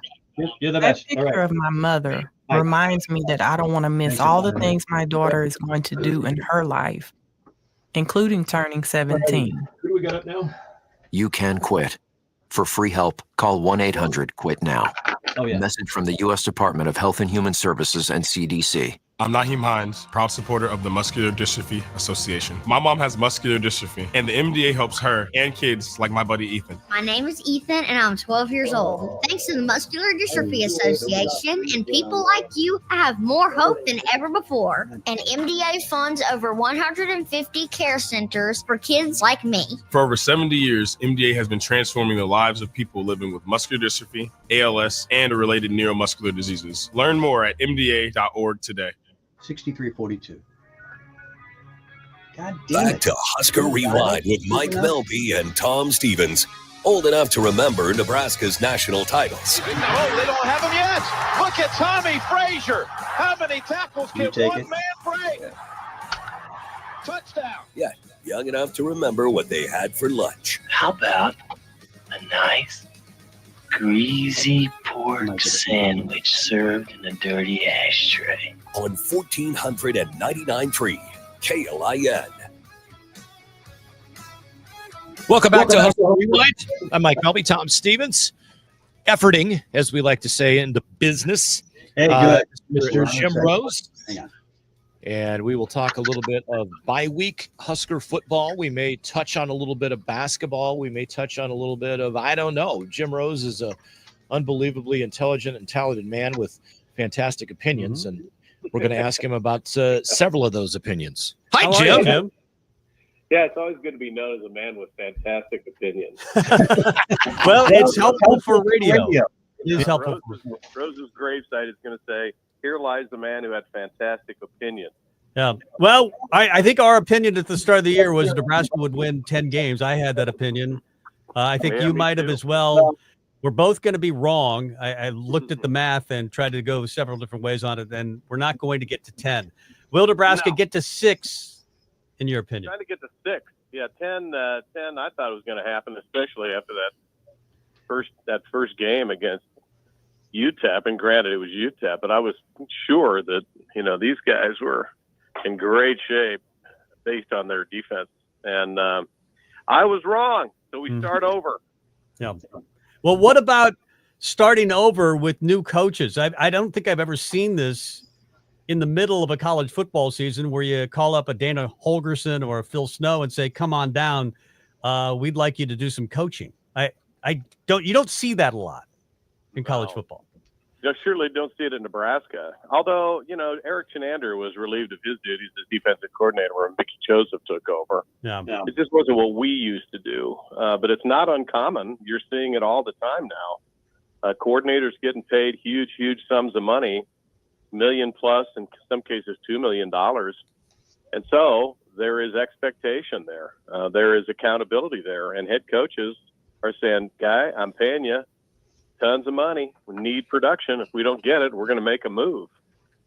Speaker 3: You're the
Speaker 27: That
Speaker 3: best. All
Speaker 27: picture
Speaker 3: right.
Speaker 27: of my mother reminds me that I don't want to miss all the things my daughter is going to do in her life, including turning 17.
Speaker 24: Who do we got up now?
Speaker 28: You can quit. For free help, call 1-800-QUIT-NOW. A message from the U.S. Department of Health and Human Services and CDC.
Speaker 29: I'm Naheem Hines, proud supporter of the Muscular Dystrophy Association. My mom has muscular dystrophy, and the MDA helps her and kids like my buddy Ethan.
Speaker 30: My name is Ethan, and I'm 12 years old. Thanks to the Muscular Dystrophy Association and people like you, I have more hope than ever before. And MDA funds over 150 care centers for kids like me.
Speaker 29: For over 70 years, MDA has been transforming the lives of people living with muscular dystrophy, ALS, and related neuromuscular diseases. Learn more at mda.org today.
Speaker 3: 6342. God damn
Speaker 1: Back
Speaker 3: it.
Speaker 1: to Husker Rewind with Mike Melby and Tom Stevens. old enough to remember Nebraska's national titles.
Speaker 8: Oh, they don't have him yet. Look at Tommy Frazier. How many tackles can one man break? Touchdown.
Speaker 1: Yet young enough to remember what they had for lunch.
Speaker 2: How about a nice, greasy pork sandwich served in a dirty ashtray?
Speaker 1: On 1499.3 KLIN.
Speaker 6: Welcome back to Husker Rewind. I'm Mike Melby, Tom Stevens, efforting, as we like to say, in the business.
Speaker 3: Hey, good.
Speaker 6: Mr. Jim Rose.
Speaker 3: Hang on.
Speaker 6: And we will talk a little bit of bye-week Husker football. We may touch on a little bit of basketball. We may touch on a little bit of, I don't know. Jim Rose is a unbelievably intelligent and talented man with fantastic opinions, and we're going to ask him about several of those opinions. Hi, Jim.
Speaker 7: Yeah, it's always good to be known as a man with fantastic opinions.
Speaker 5: Well, it's helpful for radio. It is helpful.
Speaker 7: Rose's gravesite is going to say, "Here lies the man who had fantastic opinions."
Speaker 5: Yeah. Well, I think our opinion at the start of the year was Nebraska would win 10 games. I had that opinion. I think you might have as well. We're both going to be wrong. I looked at the math and tried to go several different ways on it, and we're not going to get to 10. Will Nebraska get to 6, in your opinion?
Speaker 7: Trying to get to 6. Yeah, 10 I thought it was going to happen, especially after that first game against UTEP. And granted, it was UTEP, but I was sure that, these guys were in great shape based on their defense. And I was wrong. So we start over.
Speaker 5: Yeah. Well, what about starting over with new coaches? I don't think I've ever seen this in the middle of a college football season where you call up a Dana Holgerson or a Phil Snow and say, come on down. We'd like you to do some coaching. You don't see that a lot in college football.
Speaker 7: You surely don't see it in Nebraska. Although, Eric Chenander was relieved of his duties as defensive coordinator when Mickey Joseph took over.
Speaker 5: Yeah.
Speaker 7: It just wasn't what we used to do. But it's not uncommon. You're seeing it all the time now. Coordinators getting paid huge sums of money, $1 million plus, in some cases $2 million. And so there is expectation there. There is accountability there. And head coaches are saying, guy, I'm paying you tons of money. We need production. If we don't get it, we're going to make a move.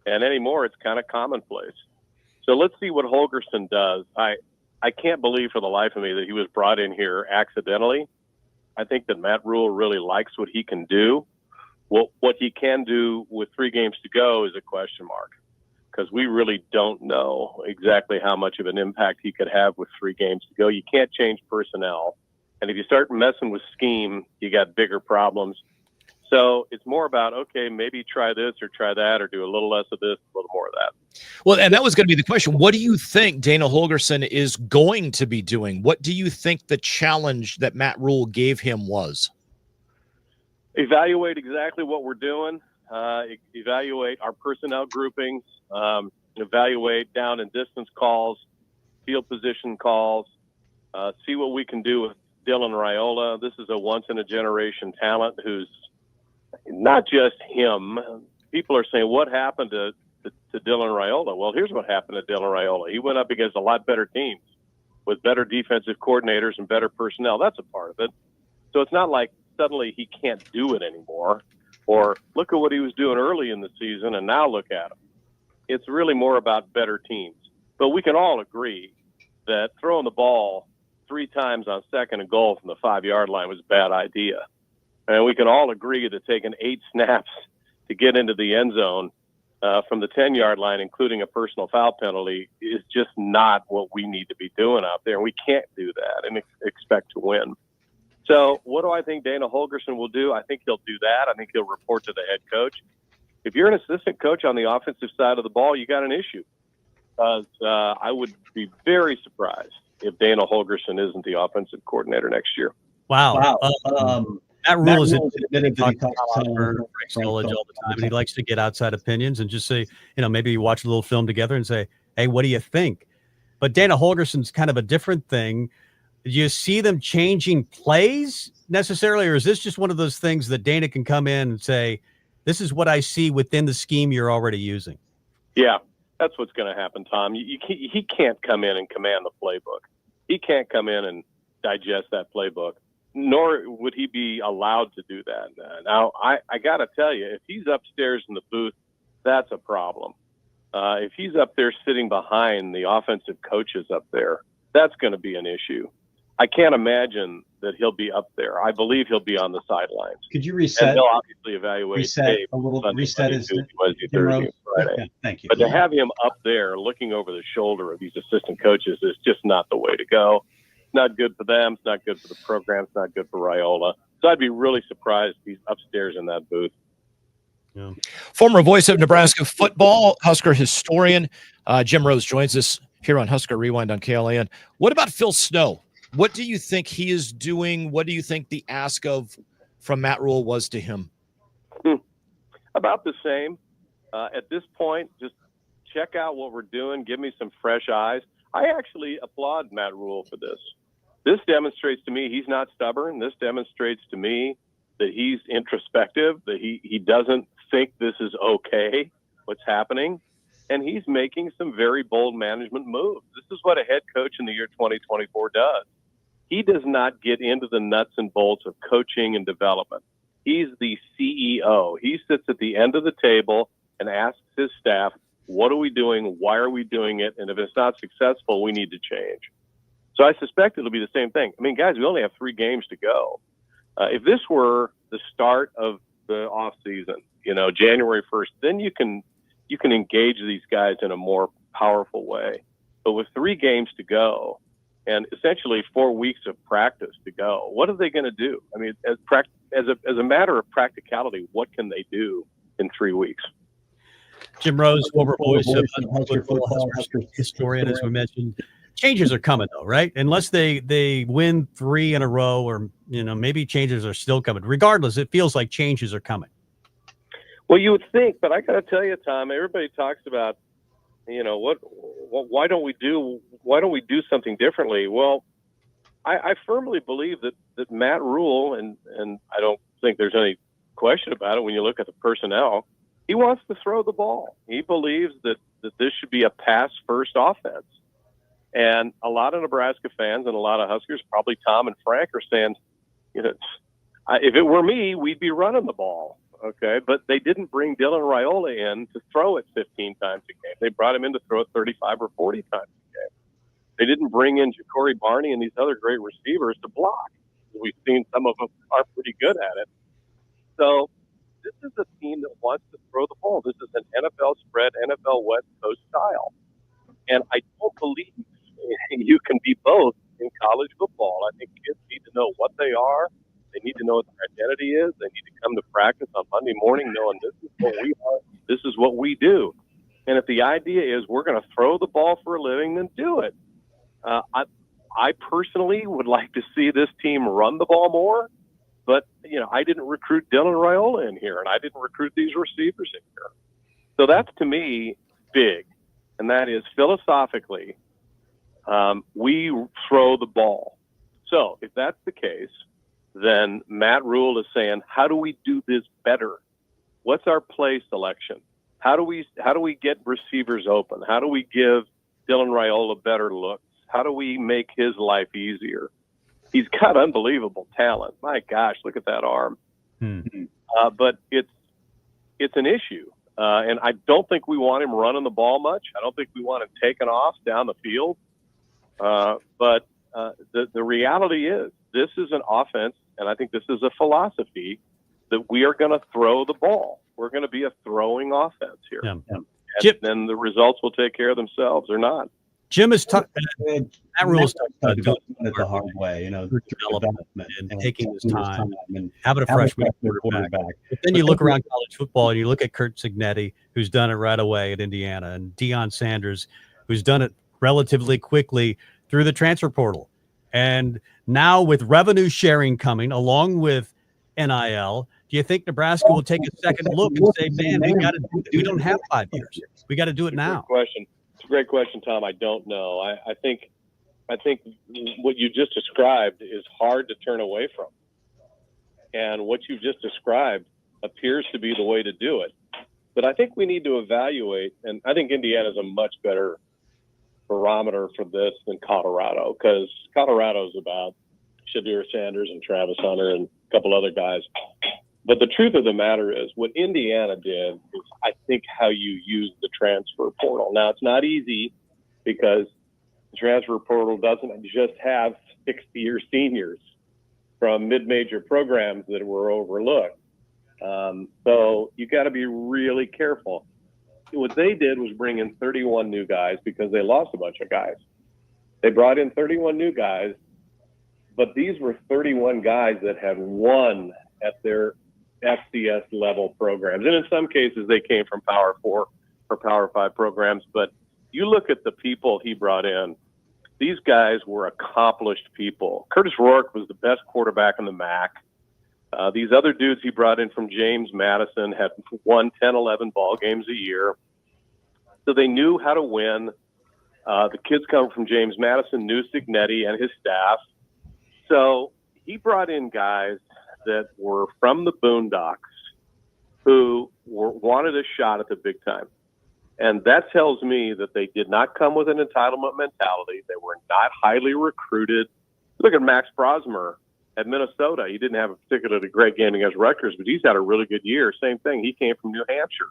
Speaker 7: And anymore, it's kind of commonplace. So let's see what Holgerson does. I can't believe for the life of me that he was brought in here accidentally. I think that Matt Rule really likes what he can do. Well, what he can do with 3 games to go is a question mark, because we really don't know exactly how much of an impact he could have with 3 games to go. You can't change personnel. And if you start messing with scheme, you got bigger problems. So it's more about, okay, maybe try this or try that, or do a little less of this, a little more of that.
Speaker 6: Well, and that was going to be the question. What do you think Dana Holgerson is going to be doing? What do you think the challenge that Matt Rule gave him was?
Speaker 7: Evaluate exactly what we're doing. Evaluate our personnel groupings. Evaluate down and distance calls, field position calls. See what we can do with Dylan Raiola. This is a once-in-a-generation talent who's not just him. People are saying, what happened to Dylan Raiola? Well, here's what happened to Dylan Raiola. He went up against a lot better teams with better defensive coordinators and better personnel. That's a part of it. So it's not like suddenly he can't do it anymore, or look at what he was doing early in the season and now look at him. It's really more about better teams. But we can all agree that throwing the ball 3 times on 2nd and goal from the 5-yard line was a bad idea. And we can all agree that taking 8 snaps to get into the end zone from the 10-yard line, including a personal foul penalty, is just not what we need to be doing out there. And we can't do that and expect to win. So what do I think Dana Holgerson will do? I think he'll do that. I think he'll report to the head coach. If you're an assistant coach on the offensive side of the ball, you got an issue. Because I would be very surprised if Dana Holgerson isn't the offensive coordinator next year.
Speaker 5: Wow. Matt Rule is admitted that he talks to college all the time, and he likes to get outside opinions and just say, maybe you watch a little film together and say, hey, what do you think? But Dana Holgerson's kind of a different thing. Do you see them changing plays necessarily, or is this just one of those things that Dana can come in and say, this is what I see within the scheme you're already using?
Speaker 7: Yeah, that's what's going to happen, Tom. He can't come in and command the playbook. He can't come in and digest that playbook. nor would he be allowed to do that. Now, I got to tell you, if he's upstairs in the booth, that's a problem. If he's up there sitting behind the offensive coaches up there, that's going to be an issue. I can't imagine that he'll be up there. I believe he'll be on the sidelines.
Speaker 3: Could you reset?
Speaker 7: And they'll obviously evaluate tape
Speaker 3: a little.
Speaker 7: Sunday,
Speaker 3: Reset
Speaker 7: Monday,
Speaker 3: his.
Speaker 7: Tuesday, Wednesday, Thursday, Friday.
Speaker 3: Yeah, thank you.
Speaker 7: But to have him up there looking over the shoulder of these assistant coaches is just not the way to go. It's not good for them. It's not good for the program. It's not good for Raiola. So I'd be really surprised if he's upstairs in that booth.
Speaker 6: Yeah. Former voice of Nebraska football, Husker historian Jim Rose joins us here on Husker Rewind on KLAN. What about Phil Snow? What do you think he is doing? What do you think the ask of from Matt Rule was to him?
Speaker 7: About the same. At this point, just check out what we're doing. Give me some fresh eyes. I actually applaud Matt Rule for this. This demonstrates to me he's not stubborn. This demonstrates to me that he's introspective, that he doesn't think this is okay, what's happening. And he's making some very bold management moves. This is what a head coach in the year 2024 does. He does not get into the nuts and bolts of coaching and development. He's the CEO. He sits at the end of the table and asks his staff, what are we doing? Why are we doing it? And if it's not successful, we need to change. So I suspect it'll be the same thing. I mean, guys, we only have 3 games to go. If this were the start of the off season, January 1st, then you can engage these guys in a more powerful way. But with 3 games to go and essentially 4 weeks of practice to go, what are they going to do? I mean, as a matter of practicality, what can they do in 3 weeks?
Speaker 5: Jim Rose, former voice of Husker football, Husker historian, as we mentioned. Changes are coming, though, right? Unless they win 3 in a row, or maybe changes are still coming. Regardless, it feels like changes are coming.
Speaker 7: Well, you would think, but I got to tell you, Tom, everybody talks about, why don't we do something differently? Well, I firmly believe that Matt Rule, and I don't think there's any question about it when you look at the personnel, he wants to throw the ball. He believes that this should be a pass-first offense. And a lot of Nebraska fans and a lot of Huskers, probably Tom and Frank, are saying, if it were me, we'd be running the ball. Okay, but they didn't bring Dylan Raiola in to throw it 15 times a game. They brought him in to throw it 35 or 40 times a game. They didn't bring in Ja'Cory Barney and these other great receivers to block. We've seen some of them are pretty good at it. So this is a team that wants to throw the ball. This is an NFL spread, NFL West Coast style. And I don't believe you can be both in college football. I think kids need to know what they are. They need to know what their identity is. They need to come to practice on Monday morning knowing this is what we are. This is what we do. And if the idea is we're going to throw the ball for a living, then do it. I personally would like to see this team run the ball more. But, I didn't recruit Dylan Raiola in here, and I didn't recruit these receivers in here. So that's, to me, big. And that is, philosophically, we throw the ball. So if that's the case, then Matt Rule is saying, how do we do this better? What's our play selection? How do we get receivers open? How do we give Dylan Raiola better looks? How do we make his life easier? He's got unbelievable talent. My gosh, look at that arm. But it's an issue. And I don't think we want him running the ball much. I don't think we want him taking off down the field. But the reality is this is an offense, and I think this is a philosophy that we are going to throw the ball. We're going to be a throwing offense here. Yeah. And then the results will take care of themselves or not.
Speaker 5: Jim is talking. That rule's
Speaker 3: doing it the hard way, development
Speaker 5: and taking his time and having a freshman quarterback. But then you look around college football and you look at Kurt Cignetti, who's done it right away at Indiana, and Deion Sanders, who's done it relatively quickly through the transfer portal. And now with revenue sharing coming along with NIL, do you think Nebraska will take a second look and say, man, we don't have 5 years. We got to do it now?
Speaker 7: Question. It's a great question, Tom. I don't know. I think what you just described is hard to turn away from. And what you've just described appears to be the way to do it. But I think we need to evaluate, and I think Indiana is a much better barometer for this than Colorado, because Colorado is about Shadir Sanders and Travis Hunter and a couple other guys. But the truth of the matter is what Indiana did is, I think, how you use the transfer portal. Now, it's not easy because the transfer portal doesn't just have 60-year seniors from mid-major programs that were overlooked. So you got to be really careful. What they did was bring in 31 new guys because they lost a bunch of guys. They brought in 31 new guys, but these were 31 guys that had won at their FCS level programs. And in some cases, they came from Power 4 or Power 5 programs. But you look at the people he brought in, these guys were accomplished people. Curtis Rourke was the best quarterback in the MAC. These other dudes he brought in from James Madison had won 10, 11 ball games a year. So they knew how to win. The kids come from James Madison, knew Signetti and his staff. So he brought in guys that were from the Boondocks who wanted a shot at the big time. And that tells me that they did not come with an entitlement mentality. They were not highly recruited. Look at Max Prosmer at Minnesota. He didn't have a particularly great game against Rutgers, but he's had a really good year. Same thing. He came from New Hampshire.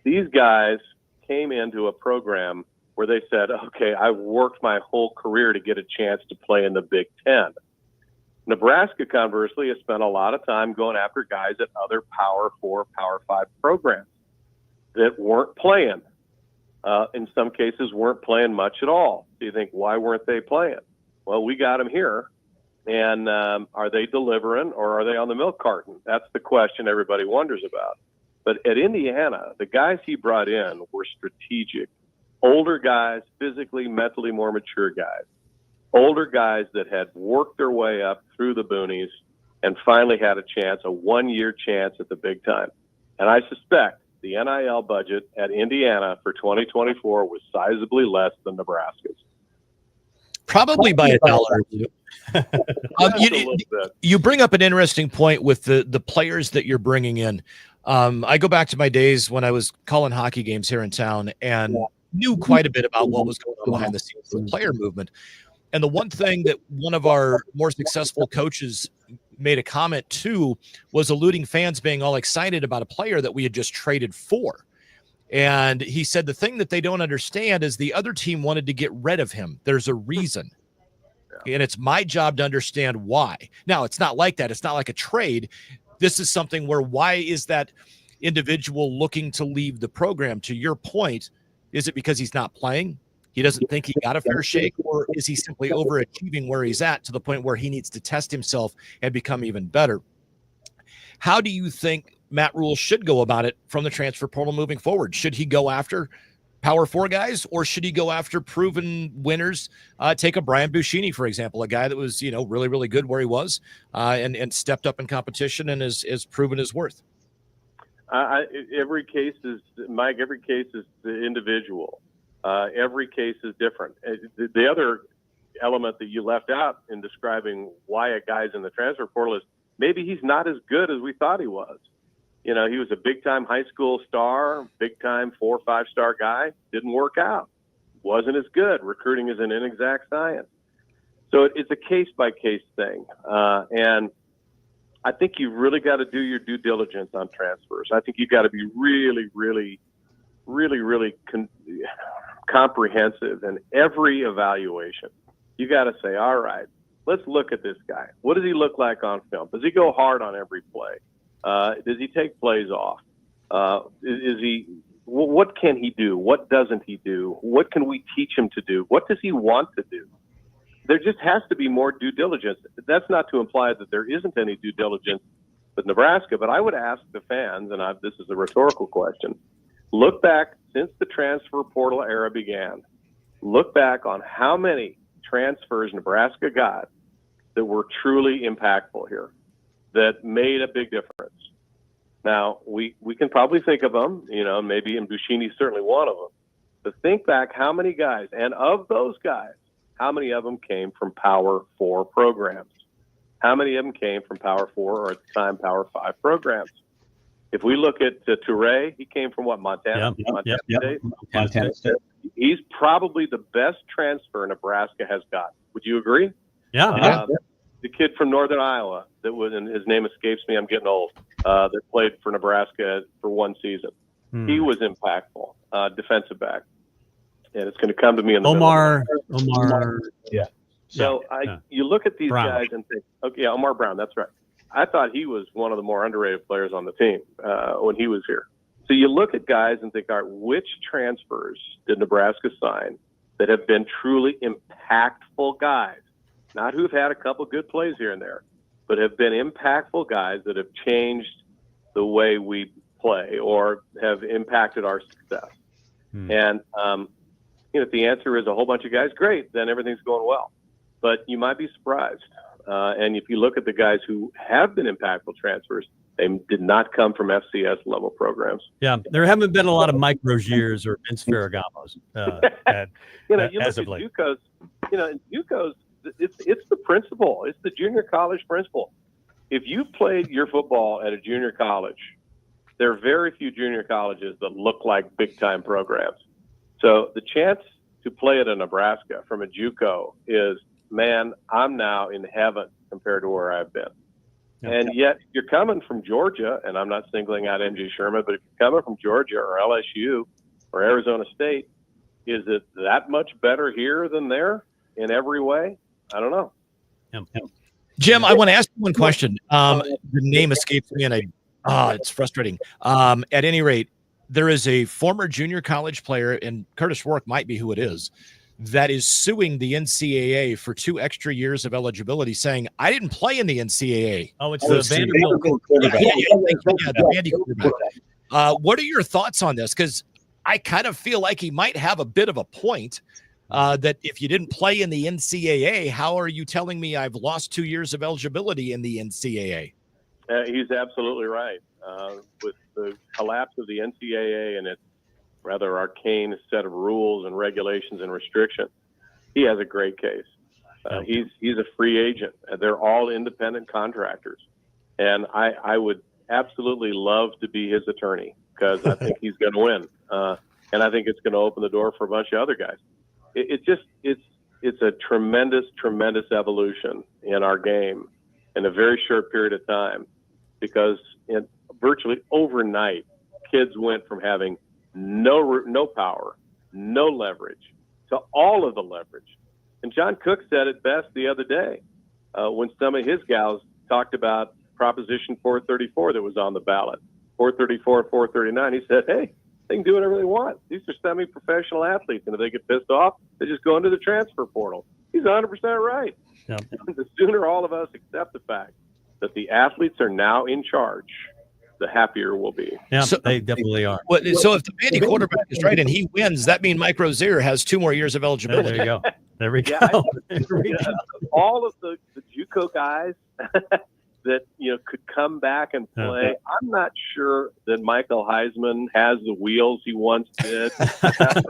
Speaker 7: These guys came into a program where they said, okay, I've worked my whole career to get a chance to play in the Big Ten. Nebraska, conversely, has spent a lot of time going after guys at other Power 4, Power 5 programs that weren't playing. In some cases, weren't playing much at all. So you think, why weren't they playing? Well, we got them here. And are they delivering or are they on the milk carton? That's the question everybody wonders about. But at Indiana, the guys he brought in were strategic. Older guys, physically, mentally more mature guys. Older guys that had worked their way up through the boonies and finally had a chance, a one-year chance at the big time. And I suspect the NIL budget at Indiana for 2024 was sizably less than Nebraska's.
Speaker 6: Probably by $1. You bring up an interesting point with the players that you're bringing in. I go back to my days when I was calling hockey games here in town and knew quite a bit about what was going on behind the scenes with player movement. And the one thing that one of our more successful coaches made a comment to was alluding fans being all excited about a player that we had just traded for. And he said the thing that they don't understand is the other team wanted to get rid of him. There's a reason. And it's my job to understand why. Now, it's not like that. It's not like a trade. This is something where why is that individual looking to leave the program? To your point, is it because he's not playing? He doesn't think he got a fair shake, or is he simply overachieving where he's at to the point where he needs to test himself and become even better? How do you think Matt Rule should go about it from the transfer portal moving forward? Should he go after Power 4 guys, or should he go after proven winners? Take a Brian Buschini, for example, a guy that was, really, really good where he was and stepped up in competition and has proven his worth.
Speaker 7: Every case is, Mike, every case is individual. Every case is different. The other element that you left out in describing why a guy's in the transfer portal is maybe he's not as good as we thought he was. He was a big-time high school star, big-time 4 or 5-star guy. Didn't work out. Wasn't as good. Recruiting is an inexact science. So it's a case-by-case thing. And I think you've really got to do your due diligence on transfers. I think you've got to be really, really, really, really comprehensive in every evaluation. You got to say, all right, let's look at this guy. What does he look like on film? Does he go hard on every play? Does he take plays off? What can he do? What doesn't he do? What can we teach him to do? What does he want to do? There just has to be more due diligence. That's not to imply that there isn't any due diligence with Nebraska, but I would ask the fans, and this is a rhetorical question, look back since the transfer portal era began. Look back on how many transfers Nebraska got that were truly impactful here, that made a big difference. Now, we can probably think of them, maybe, and Buschini's certainly one of them. But think back how many guys, and of those guys, how many of them came from Power 4 programs? How many of them came from Power 4 or at the time Power 5 programs? If we look at Toure, he came from what, Montana? Montana State. He's probably the best transfer Nebraska has got. Would you agree?
Speaker 5: Yeah.
Speaker 7: the kid from Northern Iowa that was, and his name escapes me, I'm getting old, that played for Nebraska for one season. He was impactful, defensive back. And it's going to come to me in the
Speaker 5: Omar.
Speaker 3: Yeah.
Speaker 7: So you look at these
Speaker 5: Brown.
Speaker 7: guys and think, okay, yeah, Omar Brown, that's right. I thought he was one of the more underrated players on the team when he was here. So you look at guys and think, all right, which transfers did Nebraska sign that have been truly impactful guys? Not who've had a couple good plays here and there, but have been impactful guys that have changed the way we play or have impacted our success. And, if the answer is a whole bunch of guys, great, then everything's going well. But you might be surprised. And if you look at the guys who have been impactful transfers, they did not come from FCS level programs.
Speaker 5: Yeah, there haven't been a lot of Mike Roziers or Vince Ferragamos.
Speaker 7: You look at JUCOs. In JUCOs, it's the principle. It's the junior college principle. If you've played your football at a junior college, there are very few junior colleges that look like big-time programs. So the chance to play at a Nebraska from a JUCO is, man, I'm now in heaven compared to where I've been. And yet you're coming from Georgia, and I'm not singling out MG Sherman, but if you're coming from Georgia or LSU or Arizona State, is it that much better here than there in every way? I don't know.
Speaker 6: Jim, I want to ask you one question. The name escapes me, and it's frustrating. At any rate, there is a former junior college player, and Curtis Rourke might be who it is, that is suing the NCAA for 2 extra years of eligibility, saying, I didn't play in the NCAA.
Speaker 5: Oh, it's the Vanderbilt
Speaker 6: quarterback. The Vandy quarterback. What are your thoughts on this? Because I kind of feel like he might have a bit of a point that if you didn't play in the NCAA, how are you telling me I've lost 2 years of eligibility in the NCAA?
Speaker 7: He's absolutely right. With the collapse of the NCAA and its rather arcane set of rules and regulations and restrictions, he has a great case. He's a free agent. They're all independent contractors. And I would absolutely love to be his attorney because I think he's going to win. And I think it's going to open the door for a bunch of other guys. It's a tremendous, tremendous evolution in our game in a very short period of time, because virtually overnight, kids went from having no power, no leverage, to all of the leverage. And John Cook said it best the other day when some of his gals talked about Proposition 434 that was on the ballot, 434, 439. He said, hey, they can do whatever they want. These are semi-professional athletes, and if they get pissed off, they just go into the transfer portal. He's 100% right.
Speaker 5: Yep.
Speaker 7: The sooner all of us accept the fact that the athletes are now in charge, the happier we'll be.
Speaker 5: Yeah, so, they definitely are.
Speaker 6: So if the Vandy quarterback is right and he wins, that means Mike Rozier has 2 more years of eligibility.
Speaker 5: There you go. There we go.
Speaker 7: All of the JUCO guys that could come back and play. I'm not sure that Michael Heisman has the wheels he once did.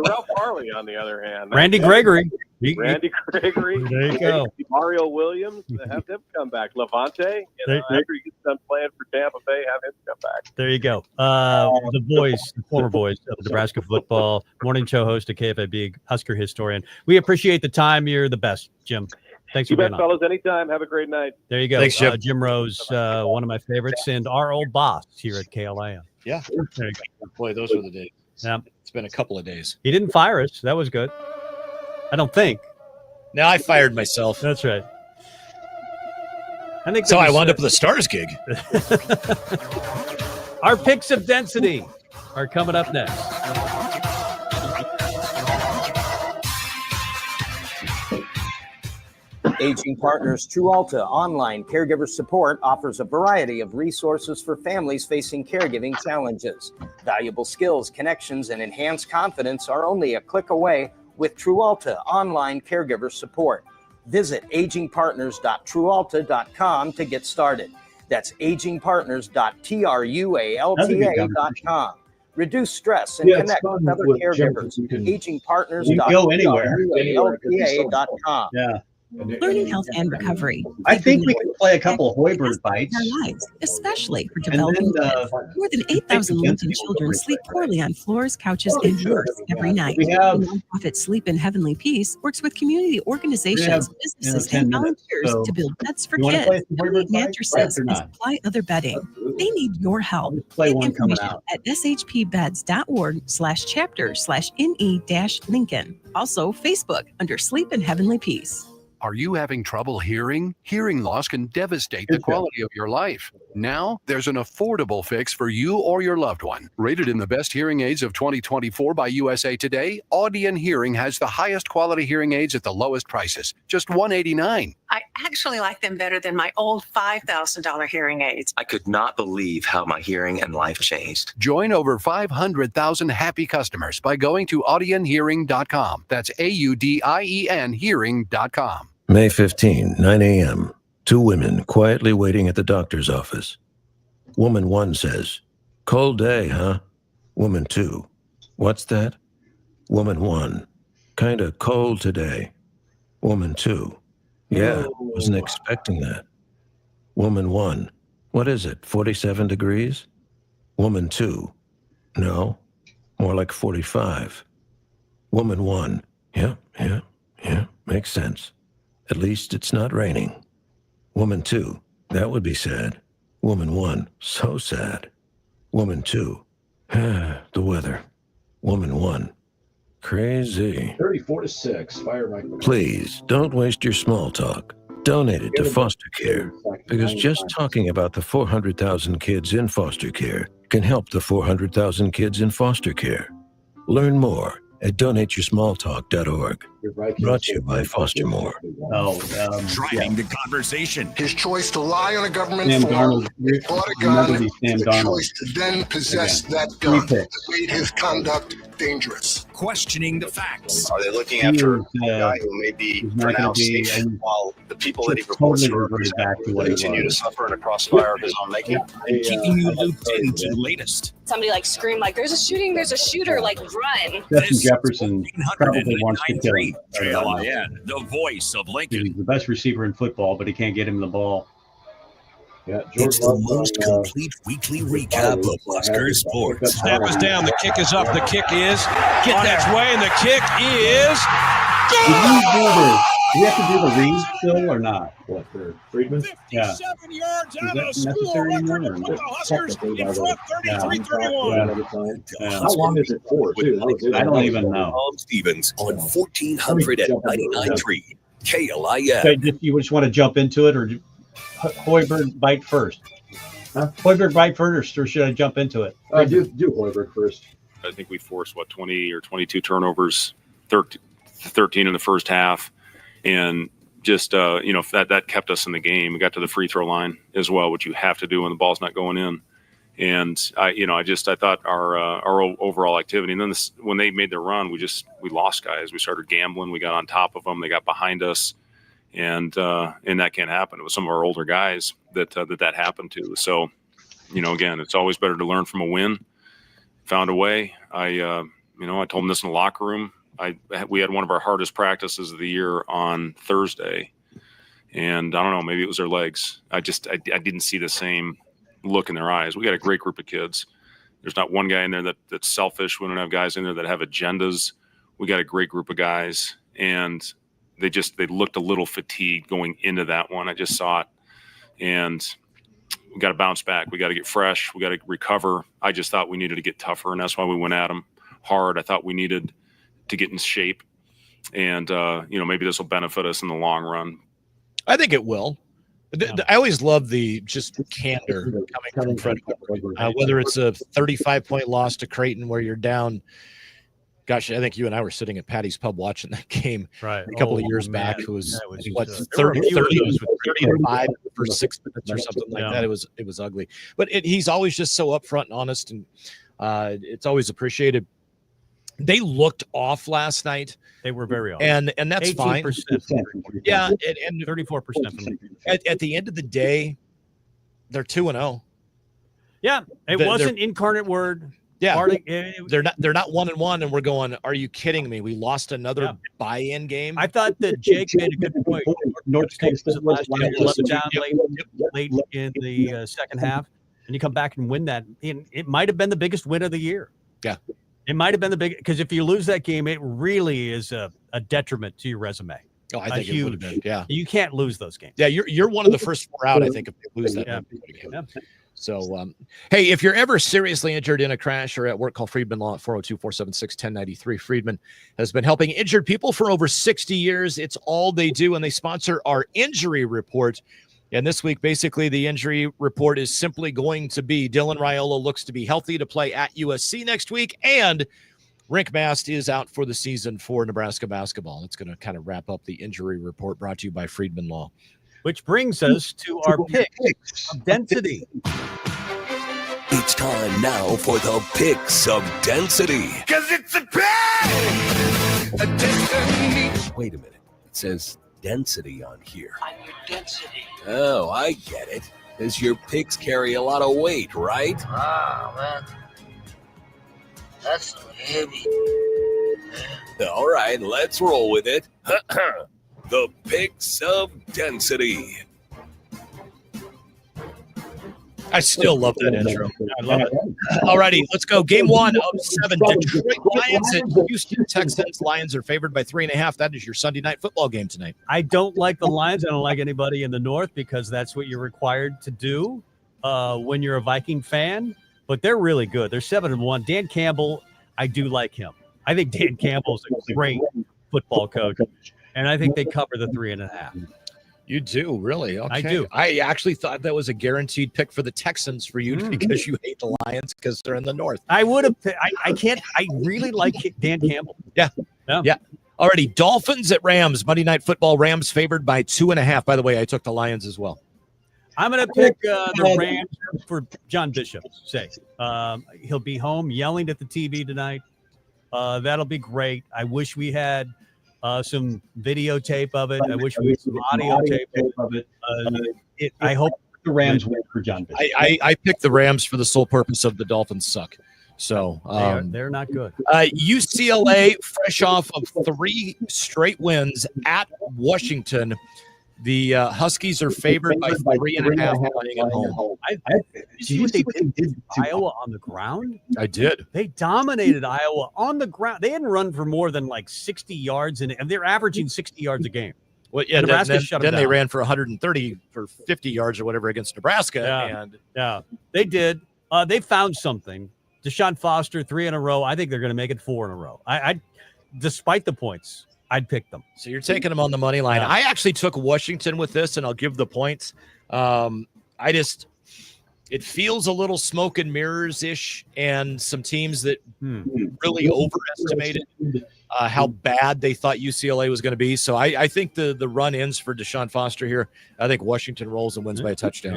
Speaker 7: Ralph Farley, on the other hand,
Speaker 5: Randy Gregory.
Speaker 7: Randy Gregory.
Speaker 5: There you go.
Speaker 7: Mario Williams, have them come back. Levante, after he gets done playing for Tampa Bay, have him come back.
Speaker 5: There you go. The former boys of Nebraska football, morning show host at KFAB, Husker historian. We appreciate the time. You're the best, Jim. Thanks for being on.
Speaker 7: Fellas, anytime. Have a great night.
Speaker 5: There you go.
Speaker 6: Thanks, Jim.
Speaker 5: Jim Rose, one of my favorites, and our old boss here at KLIN.
Speaker 6: Yeah.
Speaker 5: There you go.
Speaker 6: Boy, those were the days.
Speaker 5: Yeah.
Speaker 6: It's been a couple of days.
Speaker 5: He didn't fire us. That was good. I don't think.
Speaker 6: No, I fired myself.
Speaker 5: That's right. I think
Speaker 6: so. I wound up with a Stars gig.
Speaker 5: Our picks of density are coming up next.
Speaker 9: Aging Partners True Alta online caregiver support offers a variety of resources for families facing caregiving challenges. Valuable skills, connections, and enhanced confidence are only a click away with True Alta online caregiver support. Visit agingpartners.truealta.com to get started. That's agingpartners.trualta.com. Reduce stress and connect with other caregivers. Agingpartners.trualta.com.
Speaker 3: Yeah.
Speaker 4: Learning health and recovery.
Speaker 3: I think we could play a couple of Hoiberg bites.
Speaker 4: Their lives, especially for developing kids. More than 8,000 Lincoln children sleep poorly on floors, couches, and worse every night. The nonprofit Sleep in Heavenly Peace works with community organizations, businesses, and volunteers to build beds for kids, donate mattresses, and supply other bedding. They need your help. Get information at shpbeds.org/chapter/NE-Lincoln. Also, Facebook under Sleep in Heavenly Peace.
Speaker 10: Are you having trouble hearing? Hearing loss can devastate the quality of your life. Now, there's an affordable fix for you or your loved one. Rated in the best hearing aids of 2024 by USA Today, Audion Hearing has the highest quality hearing aids at the lowest prices, just $189.
Speaker 12: I actually like them better than my old $5,000 hearing aids.
Speaker 28: I could not believe how my hearing and life changed.
Speaker 10: Join over 500,000 happy customers by going to audionhearing.com. That's AUDIEN hearing.com.
Speaker 17: May 15, 9 a.m. Two women quietly waiting at the doctor's office. Woman 1 says, "Cold day, huh?" Woman 2, "What's that?" Woman 1, "Kinda cold today." Woman 2, "Yeah, wasn't expecting that." Woman 1, "What is it, 47 degrees?" Woman 2, "No, more like 45. Woman 1, yeah, makes sense. At least it's not raining." Woman 2, "That would be sad." Woman 1, "So sad." Woman 2, "The weather." Woman 1, "Crazy."
Speaker 24: 34-6. Fire Mike.
Speaker 17: Please don't waste your small talk. Donate it to foster care, because just talking about the 400,000 kids in foster care can help the 400,000 kids in foster care. Learn more at donateyoursmalltalk.org. Brought to you by Foster More.
Speaker 8: Driving the conversation.
Speaker 18: His choice to lie on a government
Speaker 3: Sam
Speaker 18: form,
Speaker 3: Darnold.
Speaker 18: bought a gun,
Speaker 3: Sam
Speaker 18: the
Speaker 3: Darnold.
Speaker 18: choice to then possess that gun that made his conduct dangerous.
Speaker 8: Questioning the facts.
Speaker 19: Are they looking after a guy who may be pronounced safe while the people that he purports to represent continue to suffer in a crossfire of his own making?
Speaker 8: And keeping you looped into the latest.
Speaker 20: Somebody like scream like there's a shooting, there's a shooter, like run.
Speaker 3: Justin Jefferson probably wants to kill him.
Speaker 8: KLIN, the voice of Lincoln.
Speaker 3: He's the best receiver in football, but he can't get him the ball.
Speaker 24: Yeah,
Speaker 8: it's the most complete weekly recap of Husker sports.
Speaker 20: Snap is down. The kick is up. The kick is on its way, and the kick is.
Speaker 3: Do we have to do the read still or not?
Speaker 24: What, for Friedman?
Speaker 3: Yeah.
Speaker 20: 57 yards out
Speaker 3: Is
Speaker 20: of the
Speaker 3: that
Speaker 20: school
Speaker 3: necessary
Speaker 20: record
Speaker 3: anymore?
Speaker 20: to put the Huskers in front 33-31.
Speaker 24: How long is it for, too?
Speaker 3: I don't even know.
Speaker 8: Stevens on 1499.3 KLIN.
Speaker 3: So you just want to jump into it, or Hoiberg bite first? Huh? Hoiberg bite first, or should I jump into it?
Speaker 24: Do Hoiberg first.
Speaker 29: I think we forced 20 or 22 turnovers, 13 in the first half, and just that kept us in the game. We got to the free throw line as well, which you have to do when the ball's not going in. And I thought our overall activity, and then when they made their run, we lost guys. We started gambling. We got on top of them. They got behind us, and that can't happen. It was some of our older guys that happened to. So, again, it's always better to learn from a win. Found a way. I told them this in the locker room. We had one of our hardest practices of the year on Thursday, and I don't know, maybe it was their legs. I didn't see the same look in their eyes. We got a great group of kids. There's not one guy in there that's selfish. We don't have guys in there that have agendas. We got a great group of guys, and they looked a little fatigued going into that one. I just saw it, and we got to bounce back. We got to get fresh. We got to recover. I just thought we needed to get tougher, and that's why we went at them hard. I thought we needed to get in shape, and maybe this will benefit us in the long run.
Speaker 6: I think it will. I always love the just candor coming from Fred. Whether it's a 35-point loss to Creighton where you're down. Gosh, I think you and I were sitting at Patty's Pub watching that game a couple of years back. It was 30-5 for 6 minutes or something like that. It was ugly. But he's always just so upfront and honest, and it's always appreciated. They looked off last night.
Speaker 5: They were very off.
Speaker 6: And that's 18%. Fine. Yeah, and
Speaker 5: 34%.
Speaker 6: At the end of the day, they're 2-0.
Speaker 5: Yeah, it wasn't Incarnate Word.
Speaker 6: Yeah, they're not 1-1, and we're going, are you kidding me? We lost another buy-in game.
Speaker 5: I thought that Jake made a good point. North Dakota State last year, you let them down late in the second half, and you come back and win that. It might have been the biggest win of the year.
Speaker 6: Yeah,
Speaker 5: it might have been the biggest, because if you lose that game, it really is a detriment to your resume.
Speaker 6: Oh, I think it would have been. Yeah,
Speaker 5: you can't lose those games.
Speaker 6: Yeah, you're one of the first 4 out, I think, if they lose that game. Yeah. So, hey, if you're ever seriously injured in a crash or at work, call Friedman Law at 402-476-1093. Friedman has been helping injured people for over 60 years. It's all they do, and they sponsor our injury report. And this week, basically, the injury report is simply going to be Dylan Raiola looks to be healthy to play at USC next week, and Rick Mast is out for the season for Nebraska basketball. It's going to kind of wrap up the injury report brought to you by Friedman Law.
Speaker 5: Which brings us to our picks of density.
Speaker 1: It's time now for the picks of density.
Speaker 8: Because it's a pick! A density.
Speaker 1: Wait a minute. It says density on here.
Speaker 2: I'm your density.
Speaker 1: Oh, I get it. Because your picks carry a lot of weight, right?
Speaker 2: Ah, man. That's so heavy.
Speaker 1: All right, let's roll with it. The picks of density.
Speaker 6: I still love that intro. I love it. All righty, let's go. Game 1 of 7. Detroit Lions and Houston Texans. Lions are favored by 3.5. That is your Sunday night football game tonight.
Speaker 5: I don't like the Lions. I don't like anybody in the North, because that's what you're required to do when you're a Viking fan. But they're really good. They're 7-1. Dan Campbell, I do like him. I think Dan Campbell's a great football coach, and I think they cover the 3.5.
Speaker 6: You do, really? Okay.
Speaker 5: I do.
Speaker 6: I actually thought that was a guaranteed pick for the Texans for you because you hate the Lions because they're in the North.
Speaker 5: I would have. I can't. I really like Dan Campbell.
Speaker 6: Yeah. Already, Dolphins at Rams. Monday Night Football. Rams favored by 2.5. By the way, I took the Lions as well.
Speaker 5: I'm going to pick the Rams for John Bishop's sake. He'll be home yelling at the TV tonight. That'll be great. I wish we had some videotape of it. I wish we had some audio tape of it. I hope
Speaker 3: the Rams win for John Bishop.
Speaker 6: I picked the Rams for the sole purpose of the Dolphins suck. So
Speaker 5: they're not good.
Speaker 6: UCLA, fresh off of 3 straight wins at Washington. The Huskies are favored by 3.5 playing at home.
Speaker 5: Did you see what they did to Iowa on the ground?
Speaker 6: I did.
Speaker 5: They dominated Iowa on the ground. They hadn't run for more than like 60 yards, and they're averaging 60 yards a game.
Speaker 6: Well, yeah.
Speaker 5: Nebraska shut them
Speaker 6: then
Speaker 5: down.
Speaker 6: they ran for 130 for 50 yards or whatever against Nebraska.
Speaker 5: Yeah, they did. They found something. Deshaun Foster, 3 in a row. I think they're going to make it 4 in a row. I despite the points, I'd pick them.
Speaker 6: So you're taking them on the money line. I actually took Washington with this, and I'll give the points. It feels a little smoke and mirrors-ish, and some teams that really overestimated how bad they thought UCLA was going to be. So I think the run ends for Deshaun Foster here. I think Washington rolls and wins by a touchdown.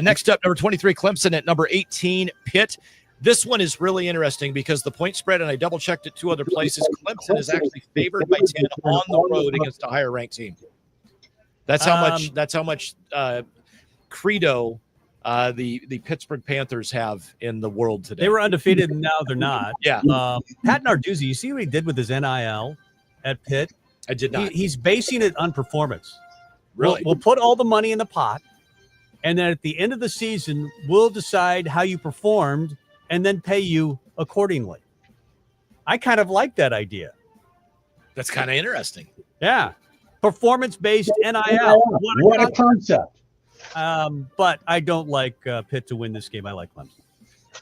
Speaker 6: Next up, number 23, Clemson at number 18, Pitt. This one is really interesting because the point spread, and I double-checked it 2 other places, Clemson is actually favored by 10 on the road against a higher-ranked team. That's how much credo the Pittsburgh Panthers have in the world today.
Speaker 5: They were undefeated, and now they're not.
Speaker 6: Yeah.
Speaker 5: Pat Narduzzi, you see what he did with his NIL at Pitt?
Speaker 6: I did not.
Speaker 5: He's basing it on performance.
Speaker 6: Really?
Speaker 5: We'll put all the money in the pot, and then at the end of the season, we'll decide how you performed and then pay you accordingly. I kind of like that idea.
Speaker 6: That's kind of interesting.
Speaker 5: Yeah. Performance-based NIL.
Speaker 3: What a concept.
Speaker 5: But I don't like Pitt to win this game. I like Clemson.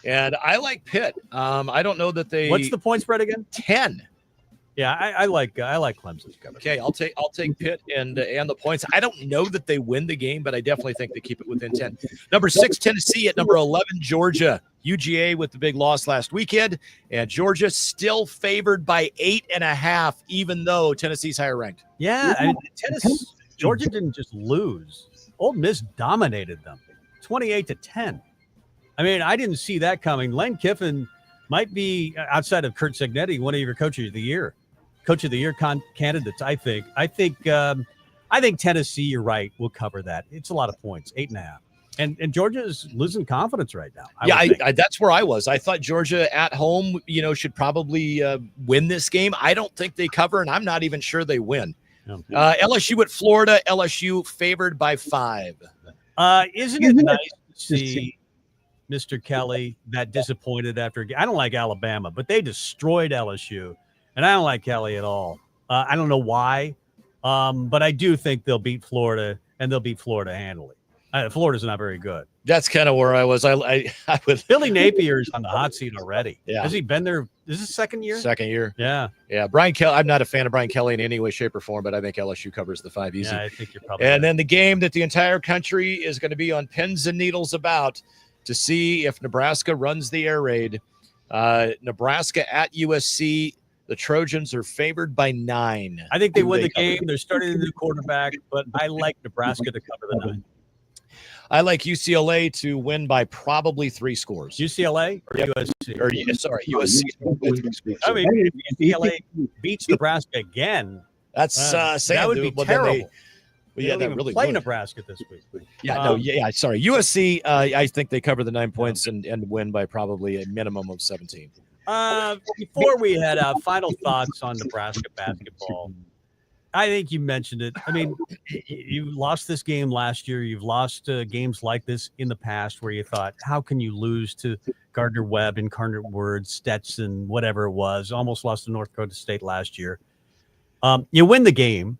Speaker 6: And I like Pitt. I don't know that they...
Speaker 5: What's the point spread again?
Speaker 6: 10.
Speaker 5: Yeah, I like Clemson.
Speaker 6: Okay, I'll take Pitt and the points. I don't know that they win the game, but I definitely think they keep it within 10. Number 6, Tennessee at number 11, Georgia. UGA with the big loss last weekend, and Georgia still favored by 8.5, even though Tennessee's higher ranked.
Speaker 5: Yeah, I mean, Georgia didn't just lose. Ole Miss dominated them, 28-10. I mean, I didn't see that coming. Lane Kiffin might be, outside of Kurt Signetti, one of your coaches of the year candidates. I think Tennessee, you're right, will cover that. It's a lot of points, 8.5. And Georgia's losing confidence right now.
Speaker 6: I that's where I was. I thought Georgia at home, should probably win this game. I don't think they cover, and I'm not even sure they win. LSU at Florida. LSU favored by 5.
Speaker 5: Isn't it nice to see Mr. Kelly that disappointed after? I don't like Alabama, but they destroyed LSU, and I don't like Kelly at all. I don't know why, but I do think they'll beat Florida, and they'll beat Florida handily. Florida's not very good.
Speaker 6: That's kind of where I was. I would.
Speaker 5: Billy Napier's on the hot seat already.
Speaker 6: Yeah.
Speaker 5: Has he been there? Is this second year?
Speaker 6: Second year.
Speaker 5: Yeah.
Speaker 6: Yeah. Brian Kelly. I'm not a fan of Brian Kelly in any way, shape, or form, but I think LSU covers the 5 easy.
Speaker 5: Yeah, I think you're probably.
Speaker 6: And then the game that the entire country is going to be on pins and needles about to see if Nebraska runs the air raid. Nebraska at USC. The Trojans are favored by 9.
Speaker 5: I think they win the game. They're starting a new quarterback, but I like Nebraska to cover the 9.
Speaker 6: I like UCLA to win by probably 3 scores.
Speaker 5: UCLA or USC?
Speaker 6: USC.
Speaker 5: I mean, if UCLA beats Nebraska again,
Speaker 6: that's
Speaker 5: that would be terrible.
Speaker 6: They don't
Speaker 5: really play Nebraska this week.
Speaker 6: Sorry. USC, I think they cover the 9 points and win by probably a minimum of 17.
Speaker 5: Before we head out, final thoughts on Nebraska basketball. I think you mentioned it. I mean, you lost this game last year. You've lost games like this in the past where you thought, how can you lose to Gardner-Webb, Incarnate Word, Stetson, whatever it was? Almost lost to North Dakota State last year. You win the game,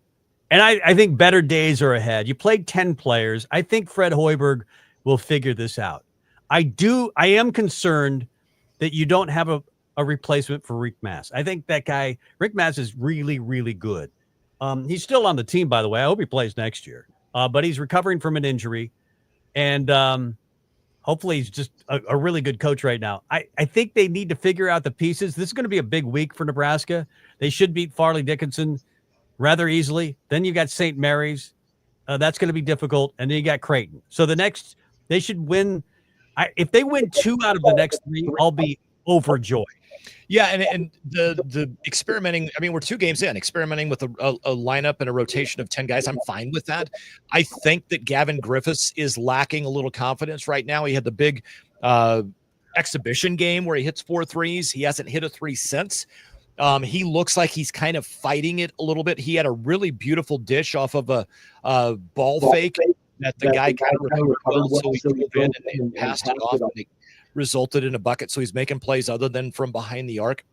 Speaker 5: and I think better days are ahead. You played 10 players. I think Fred Hoiberg will figure this out. I am concerned that you don't have a replacement for Rick Mass. I think that guy, Rick Mass, is really, really good. He's still on the team, by the way. I hope he plays next year. But he's recovering from an injury. And hopefully he's just a really good coach right now. I think they need to figure out the pieces. This is going to be a big week for Nebraska. They should beat Farley Dickinson rather easily. Then you got St. Mary's. That's going to be difficult. And then you got Creighton. So they should win. If they win 2 out of the next 3, I'll be overjoyed.
Speaker 6: Yeah, and the experimenting, I mean, we're 2 games in, experimenting with a lineup and a rotation of 10 guys. I'm fine with that. I think that Gavin Griffiths is lacking a little confidence right now. He had the big exhibition game where he hits 4 threes. He hasn't hit a 3 since. He looks like he's kind of fighting it a little bit. He had a really beautiful dish off of a ball fake that the guy kind of recovered well, so he drove in and passed it off, and it resulted in a bucket. So he's making plays other than from behind the arc.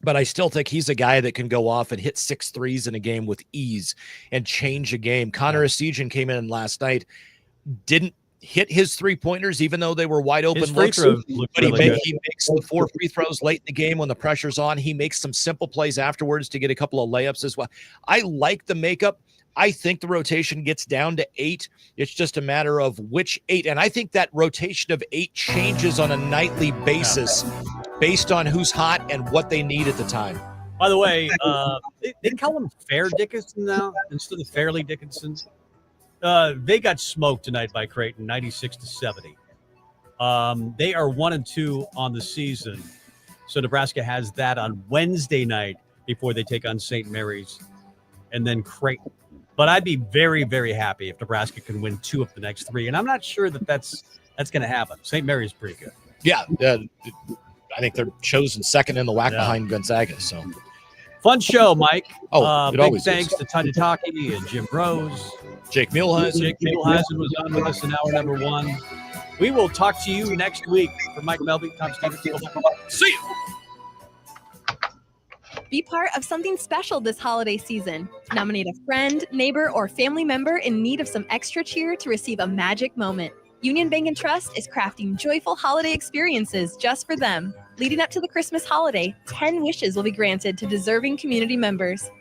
Speaker 6: But I still think he's a guy that can go off and hit 6 threes in a game with ease and change a game. Connor Essegian came in last night, didn't hit his 3-pointers, even though they were wide open looks. But he makes the 4 free throws late in the game when the pressure's on. He makes some simple plays afterwards to get a couple of layups as well. I like the makeup. I think the rotation gets down to 8. It's just a matter of which 8. And I think that rotation of 8 changes on a nightly basis based on who's hot and what they need at the time.
Speaker 5: By the way, they call him Fair Dickinson now instead of Fairleigh Dickinson. They got smoked tonight by Creighton, 96-70. They are 1-2 on the season. So Nebraska has that on Wednesday night before they take on St. Mary's and then Creighton. But I'd be very, very happy if Nebraska can win 2 of the next 3. And I'm not sure that that's going to happen. St. Mary's is pretty good.
Speaker 6: Yeah. I think they're chosen second in the WAC behind Gonzaga. So
Speaker 5: fun show, Mike.
Speaker 6: Big
Speaker 5: thanks to Tanya Taki and Jim Rose.
Speaker 6: Jake Muehlhausen.
Speaker 5: Jake Muehlhausen was on with us in hour number 1. We will talk to you next week. For Mike Melby, Tom Stevens. See you.
Speaker 11: Be part of something special this holiday season. Nominate a friend, neighbor, or family member in need of some extra cheer to receive a magic moment. Union Bank and Trust is crafting joyful holiday experiences just for them. Leading up to the Christmas holiday, 10 wishes will be granted to deserving community members.